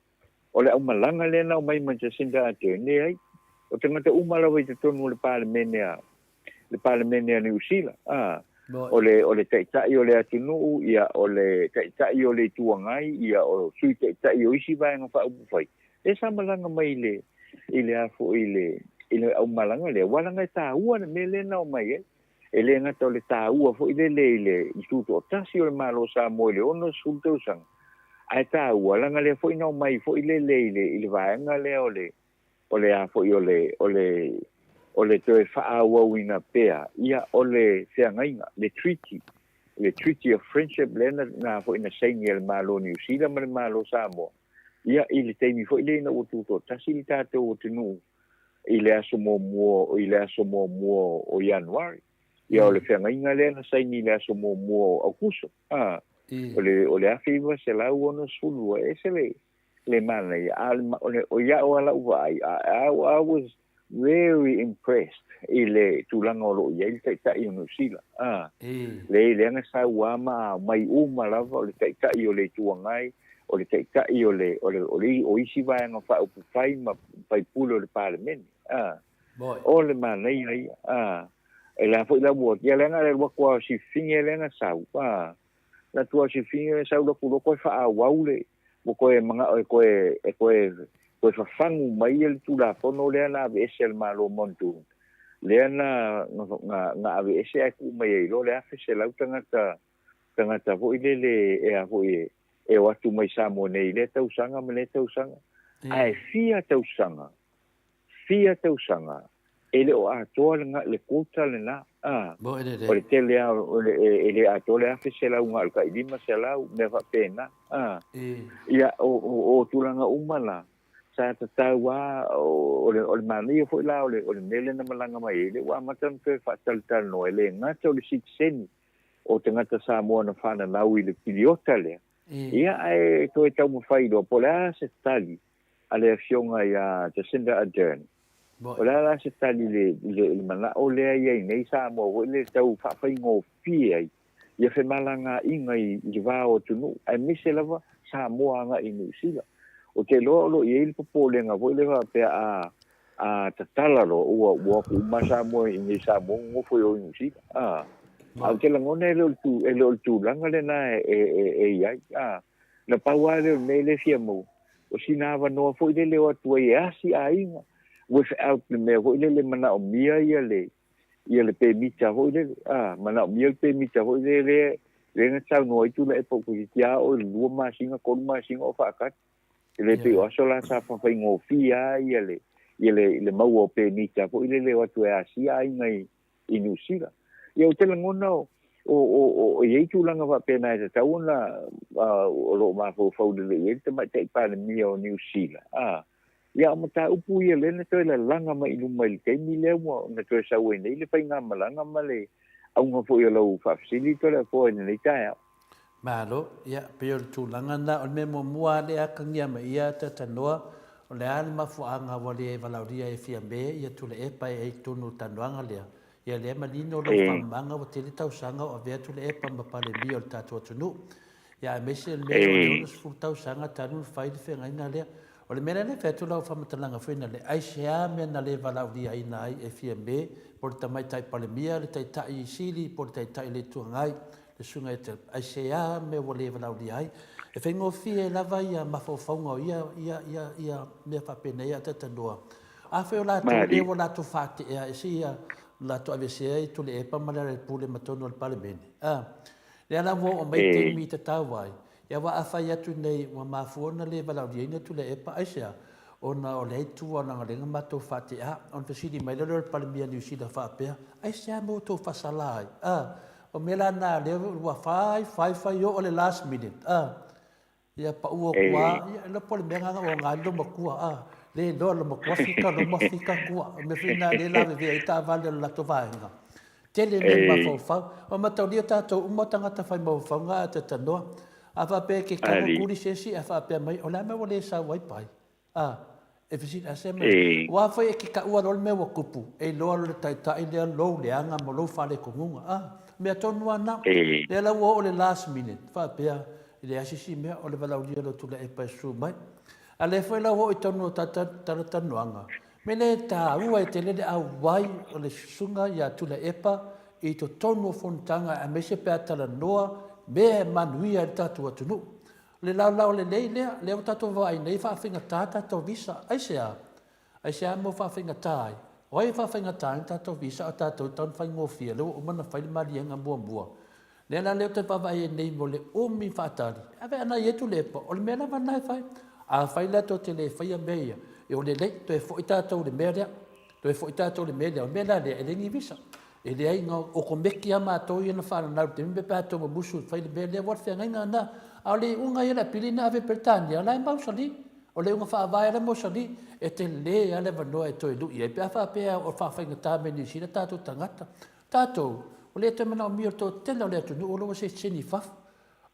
Speaker 5: uma langa le na mai man Jacinda Ardern ai o tanga te uma la vai te tonu le parliament New Zealand ole teitai ole atunu ia ole teitai ole tuangai ia o sui teitai o isi vai nga fa upu fai e sa malanga mai ile a fo ile au malanga le wala nga ta ua me le na o mai ele nga to le ta ua fo ile i tu to tasi o malo sa mo le ono sul te usang ai ta ua langa le fo ina o mai fo ile vai nga le ole a fo ole te fa'aua wina pea ia ole feangainga le treaty of friendship lena na fo ina saini el malo New Zealand le malo Samoa ia ile teimi fo ile na ututo tasi tate o tenu ile aso mo o January ia ole feangainga lena saini ile aso mo Augusto ole afiva se la uono sulu ese le mana ia ole o ia o ala uai I was very impressed ile tulanga o ia ile teitai o New Zealand le nga sa wama mai uma lava o le teitai o le tuangai o le teitai o isi vai nga fa upu fai ma pai pulo le parliament o le mana ia e la foi la bo ia le nga le kwa si finge le nga sa la tua si finge sa lo ko fa waule mo ko e manga ko e fa fangu mai el tu la fono le na vesel malo montu le na nga ave ese aku mai lo le afe se lau tangata vo ile le e a vo e watu mai Samoa nei le tausanga me le tausanga ai fia tausanga ele o atoa le kuta le na
Speaker 3: Bo ele
Speaker 5: o le tele ele atoa le afe se lau ngal ka ilima se lau me fa pena ia o tulanga umala sa tatawa o le mani fo la o le mele na malanga mai le wa matan pe fa tal no ele ngata o le sitseni o tangata Samoa na fana lau i le piliota le ia ai to e tau mawhai do pola se tali ale afionga ia Jacinda Ardern pola se tali le mana o le ia nei Samoa o le tau whawhai ngō pia ia fe malanga inga i va o tunu ai mise lava Samoa nga inu sila o te lo i ele popolenga vo le va pe a tatala lo ua ku ma Samoa i nei Samoa ngofo o inu sila au te langone ele o tu langa le na ia na paua le le fia mo o sinava no foi le o tu asi ainga without the me foi le mana o mia ia le pe mita foi le mana o mia pe mita foi le na tau no tu le po ku tia o lu ma singa ko ma singa o fa ka le pe o sola sa fa fa ngo fia ia le mau o pe mita foi le o tu asi ainga inu sila ia o te langona o ye tu langa va pena e ta una o lo ma fo le ye te mai te pa le mio New Zealand ia mo ta upu ye le ne to le langa mai lu mai te mi le mo na to sa we nei le pa nga malanga male au nga fo ye lo fa sili to le fo ne ta
Speaker 3: malo ia pe tu langa na o me mo mua le akangia mai ia ta noa o le an ma fu anga wale valauria e fiambe ia tu le e pa e tunu tanuanga le ia le manino lo famanga o te tau sanga o vea tu le e pamba pale mi o tato tunu ia me se le o le fu tau sanga tanu fai de fenga ina le o le mena le fetu lo famatalanga fina le ai sea me na le vala udi ai nai e fiambe por tamai tai pale mia le tai tai sili por tai tai le tuangai le sunga e te ai sea me o le vala udi ai e fengo fie lava ia mafofonga ia me fa pena ia tatandoa a fe o la tu le o la tu fate ia e sia la to avese tu le pa mala le pule matono al palemene le ala vo o mai te mi te tawai ya wa afa ya tu nei wa mafona le bala di tu le pa asia ona o le tu ona le mato fati on te sidi mai le palemia ni sida fa pe asia mo to fa salai o mela na le wa fai yo o le last minute ya pa u kwa ya le palemia nga o nga lo makua le do lo mo fika kua me fina le la ve ita vale la to vainga tele le ma fa o ma tau ta to mo tanga ta fa mo fa nga ta no ava pe ke ka ko kuri sesi ava pe mai o la me o le sa wai pai e fisi aseme wa fa e ke ka ua lo me wo kupu e lo le tai tai le lo le anga mo lo fa le kunga me to no na le la wo o le last minute fa pe le asisi me o le vala o lo tu le e pa su mai ale foi la ho itono tata noanga mele ta ua e te le au wai o le sunga ya tula epa i to tono fontanga a mese pe atala noa me manuia tatu atunu le lau le le tatu vai nei fa finga tata to visa aisia mo fa finga tai oi fa finga tai tatu visa tatu ton fa ngofia le o mana fa mali nga bua le la le te pa vai nei mo le o mi fatali ave ana yetu le po o le mena va nai fai a fai la to te le fai meia e o le to e fo ita to le meia to e fo ita to le meia o mena le e ngi visa e le ai nga o ko meki ama to i na fa na te mbe pa to mo busu fai le meia wa fa nga na a le unga ia la pilina ave pertania la ma sali o le unga fa vai la mo sali e te le ale va no e to e lu e pa fa pe o fa nga ta me ni sina ta to tangata ta to o le te mana o mi to te le to no lo se chini fa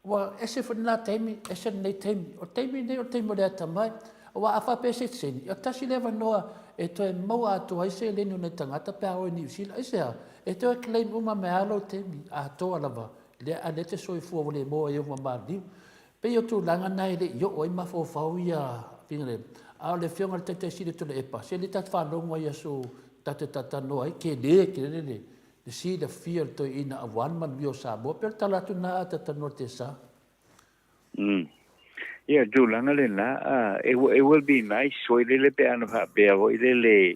Speaker 3: wa ese fo na temi ese nei temi o temi nei o temi le tamai wa afa pese sen o tasi leva noa e to e mau atu ai se le no tangata pe o ni sila ese e to e claim uma me alo temi a to alava le ale te soi fu o le mo e uma mali pe yo tu langa nai le yo o ma fo fa ia pingre a le fionga te sile to le epa se le ta fa longo ia so tata no ai ke le the see the fear to in a one man bio sabo per talatu na tata norte sa
Speaker 5: yeah julanga le na it will be nice so le pe ana fa pe o le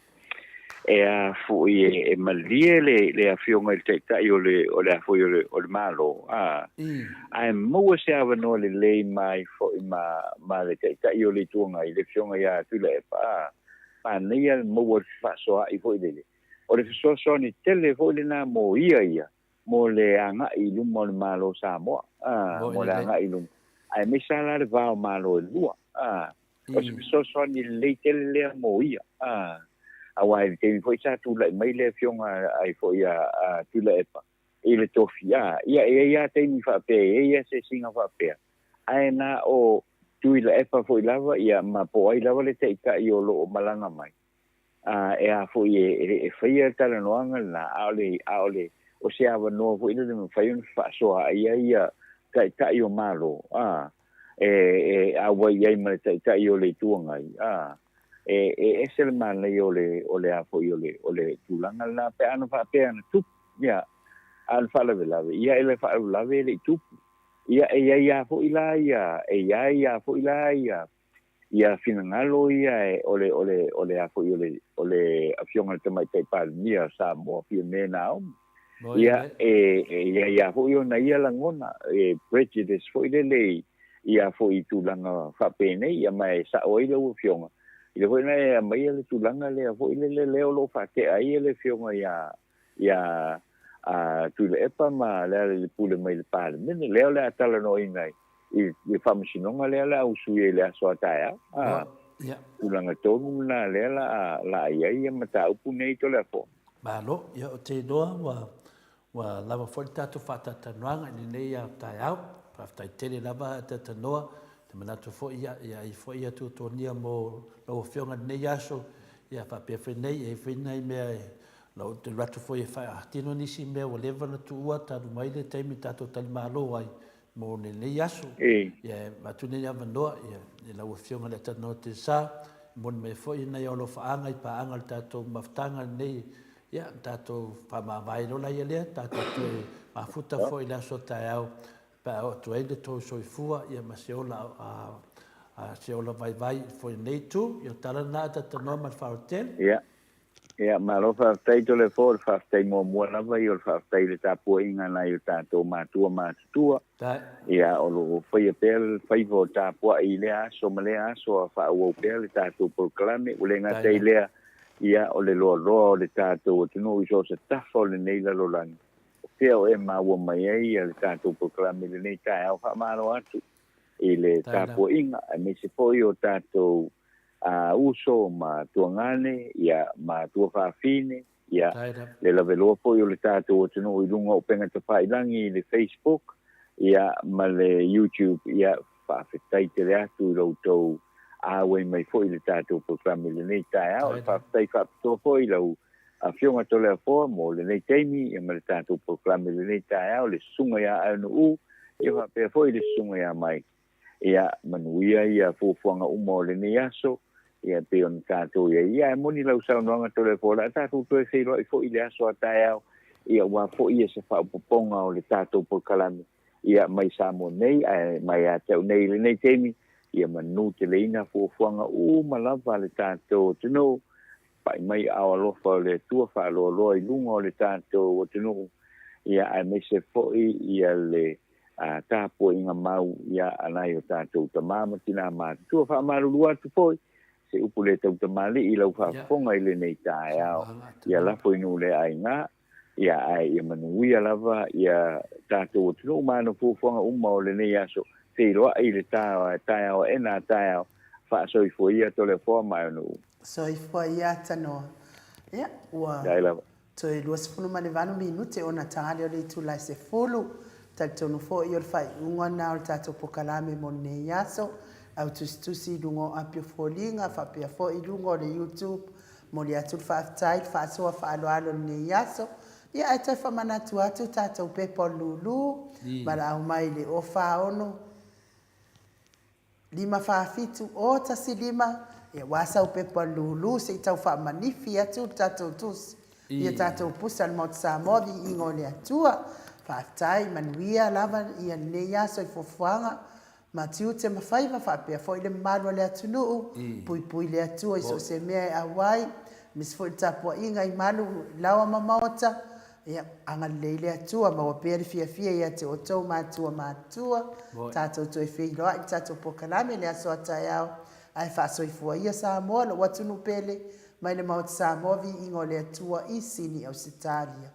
Speaker 5: a foi e malie le afionga il tai o le foi o le malo ai mo se ava no le mai foi ma le tai o le tuanga i le fionga ia tu le pa nei al mo fa so ai foi le o le so ni tele foi le na mo ia mo le anga i lu mo le malo Samoa mo le anga i lu ai me sala le va malo lua o se so ni le tele le mo ia awai te foi sa tu le mai le fionga ai foi tu le epa ile tofia ia te mi fa pe ia se singa fa pe ai na o tu le epa foi lava ia ma po ai lava le te ka i o lo malanga mai e a foi e foi tala noanga na aole o se ava no foi le me fai un fa so ia ka i o malo awai ai mai te ka i o le tuanga ese le mana o le afo o le tulanga la pe ana fa pe ana tu ya al fa la ia ele fa la le tu ia fo ila ia fo ila ia finangalo ia o le afo o le afiong al mai te pa mia Samoa fi mena ia ia fo yo na ia la ngona prejudice fo ile ia fo I tulanga fa pe nei ia mai sa o ile o fiong ile foi na mai le tulanga le foi le lo fa ke ai le fionga ia tu le epa ma le pule mai le pale ne le atala no inai I famsinonga le usu le so taia tulanga tonu na le la ia mata upu nei to le fo
Speaker 3: malo ia o te doa wa lava forta to fata tanwanga ni nei ia taia pa tai tele lava ta noa manatu fo ia I fo ia tu tonia mo lo fionga nei aso ia fa pe fe nei me lo te ratu fo ia fa tino nisi me o leva na tu ua ta mai le taimi tato tal malo ai mo nei aso ia matu nei ava noa ia lo fionga le tano te sa mo me fo ia nei o lo fa anga I pa anga tato maftanga nei ia tato fa ma vai lo la ia le tato ma futa fo ia so taau pa o tu ele to soifua ia maseola seola vai foi nei tu ia tala na ta no ma fa hotel
Speaker 5: ia ma lo fa tai to le for fa tai mo na vai o fa tai le tapu inga na ia tato ma tua ia o lo foi pel fai vo tapu I le aso ma le aso fa o pel tato por clame o le nga tai le ia o le lo le tato tino I so se tafo le nei la lo lang Teo ma wo mai ai le tato proclame le nei tai au fa malo atu I le tapo inga me se foi o tato uso ma tuangane ia ma tua fa fine ia le lavelo foi o le tato o tino I lunga o penga te failangi le Facebook ia ma le YouTube ia fa fetai te atu lo to we mai foi le tato proclame le nei tai au fa fetai fa to foi lo a fionga tole a fo mo le nei teimi e ma le tatou proclame le nei tae au le sunga ia anu e wa pe foi le sunga ia mai ia manuia ia fuafuanga umo le nei aso ia pe on tatou ia moni lau saunoanga tole fo la tatou toe feilo I foi le aso a tae au ia wa foi ia se fa upoponga o le tatou proclame ia mai Samoa nei mai a tau nei le nei teimi ia manu te leina fuafuanga malava le tatou tino pai mai au alofa le tua fa lo I lunga o le tato o tino ia ai me se foi ia le tapo inga mau ia anai o tato tamama tina ma tua fa malu lua tu foi se upule tau tamali I lau fa fonga I le nei tae au ia la foi nu le ai nga ia ai ia manuia lava ia tato o tino mano fu fonga o le nei aso se roa I le tae au ena tae au fa soi foi ia to le fo mai no
Speaker 1: soifua ia tanoa ia ua toe luasefulu ma le vanu minute ona tagale o le itulai sefulu talitonu foʻi o le faaiʻuga na o le tatou pokalame mo lenei aso au tusitusi luga o apiofoliga faapea foʻi luga o le YouTube mo le atu le faafetai le faasoa faaloalo lenei aso ia e toe faamanatu atu tatou pepa o lulu ma laau mai le o faono 5 fafitu o tasilima ia wasa o pepa lulu se tau fa manifi atu tatou tusi ia tatou pusa le mot Samoa viiga o le atua faafetai manuia lava ia lenei aso I fofoaga ma tiu te mafaiva faapea foʻi le mamalu a le atunuu puipui le atua I so se mea e auai Mis fo tapua inga I malu lawa mamaota. Ia anga leile atua ma wa pere fia ia te o tau matua. Tātou toi whi loa I tātou pokalame le aso atai au. Ai whaasoifua ia Samoa lo watunu pele. Mai le maota Samoa vi ingo le atua I sini au sitalia.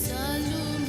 Speaker 6: Salud.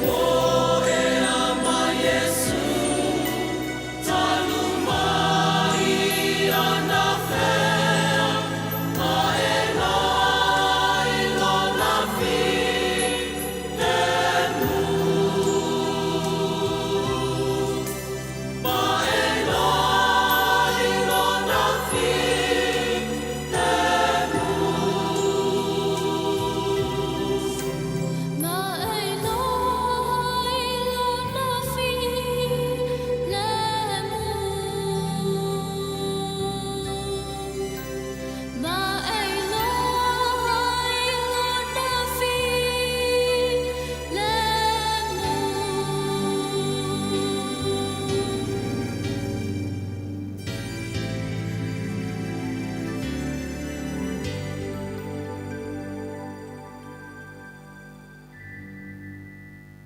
Speaker 2: Oh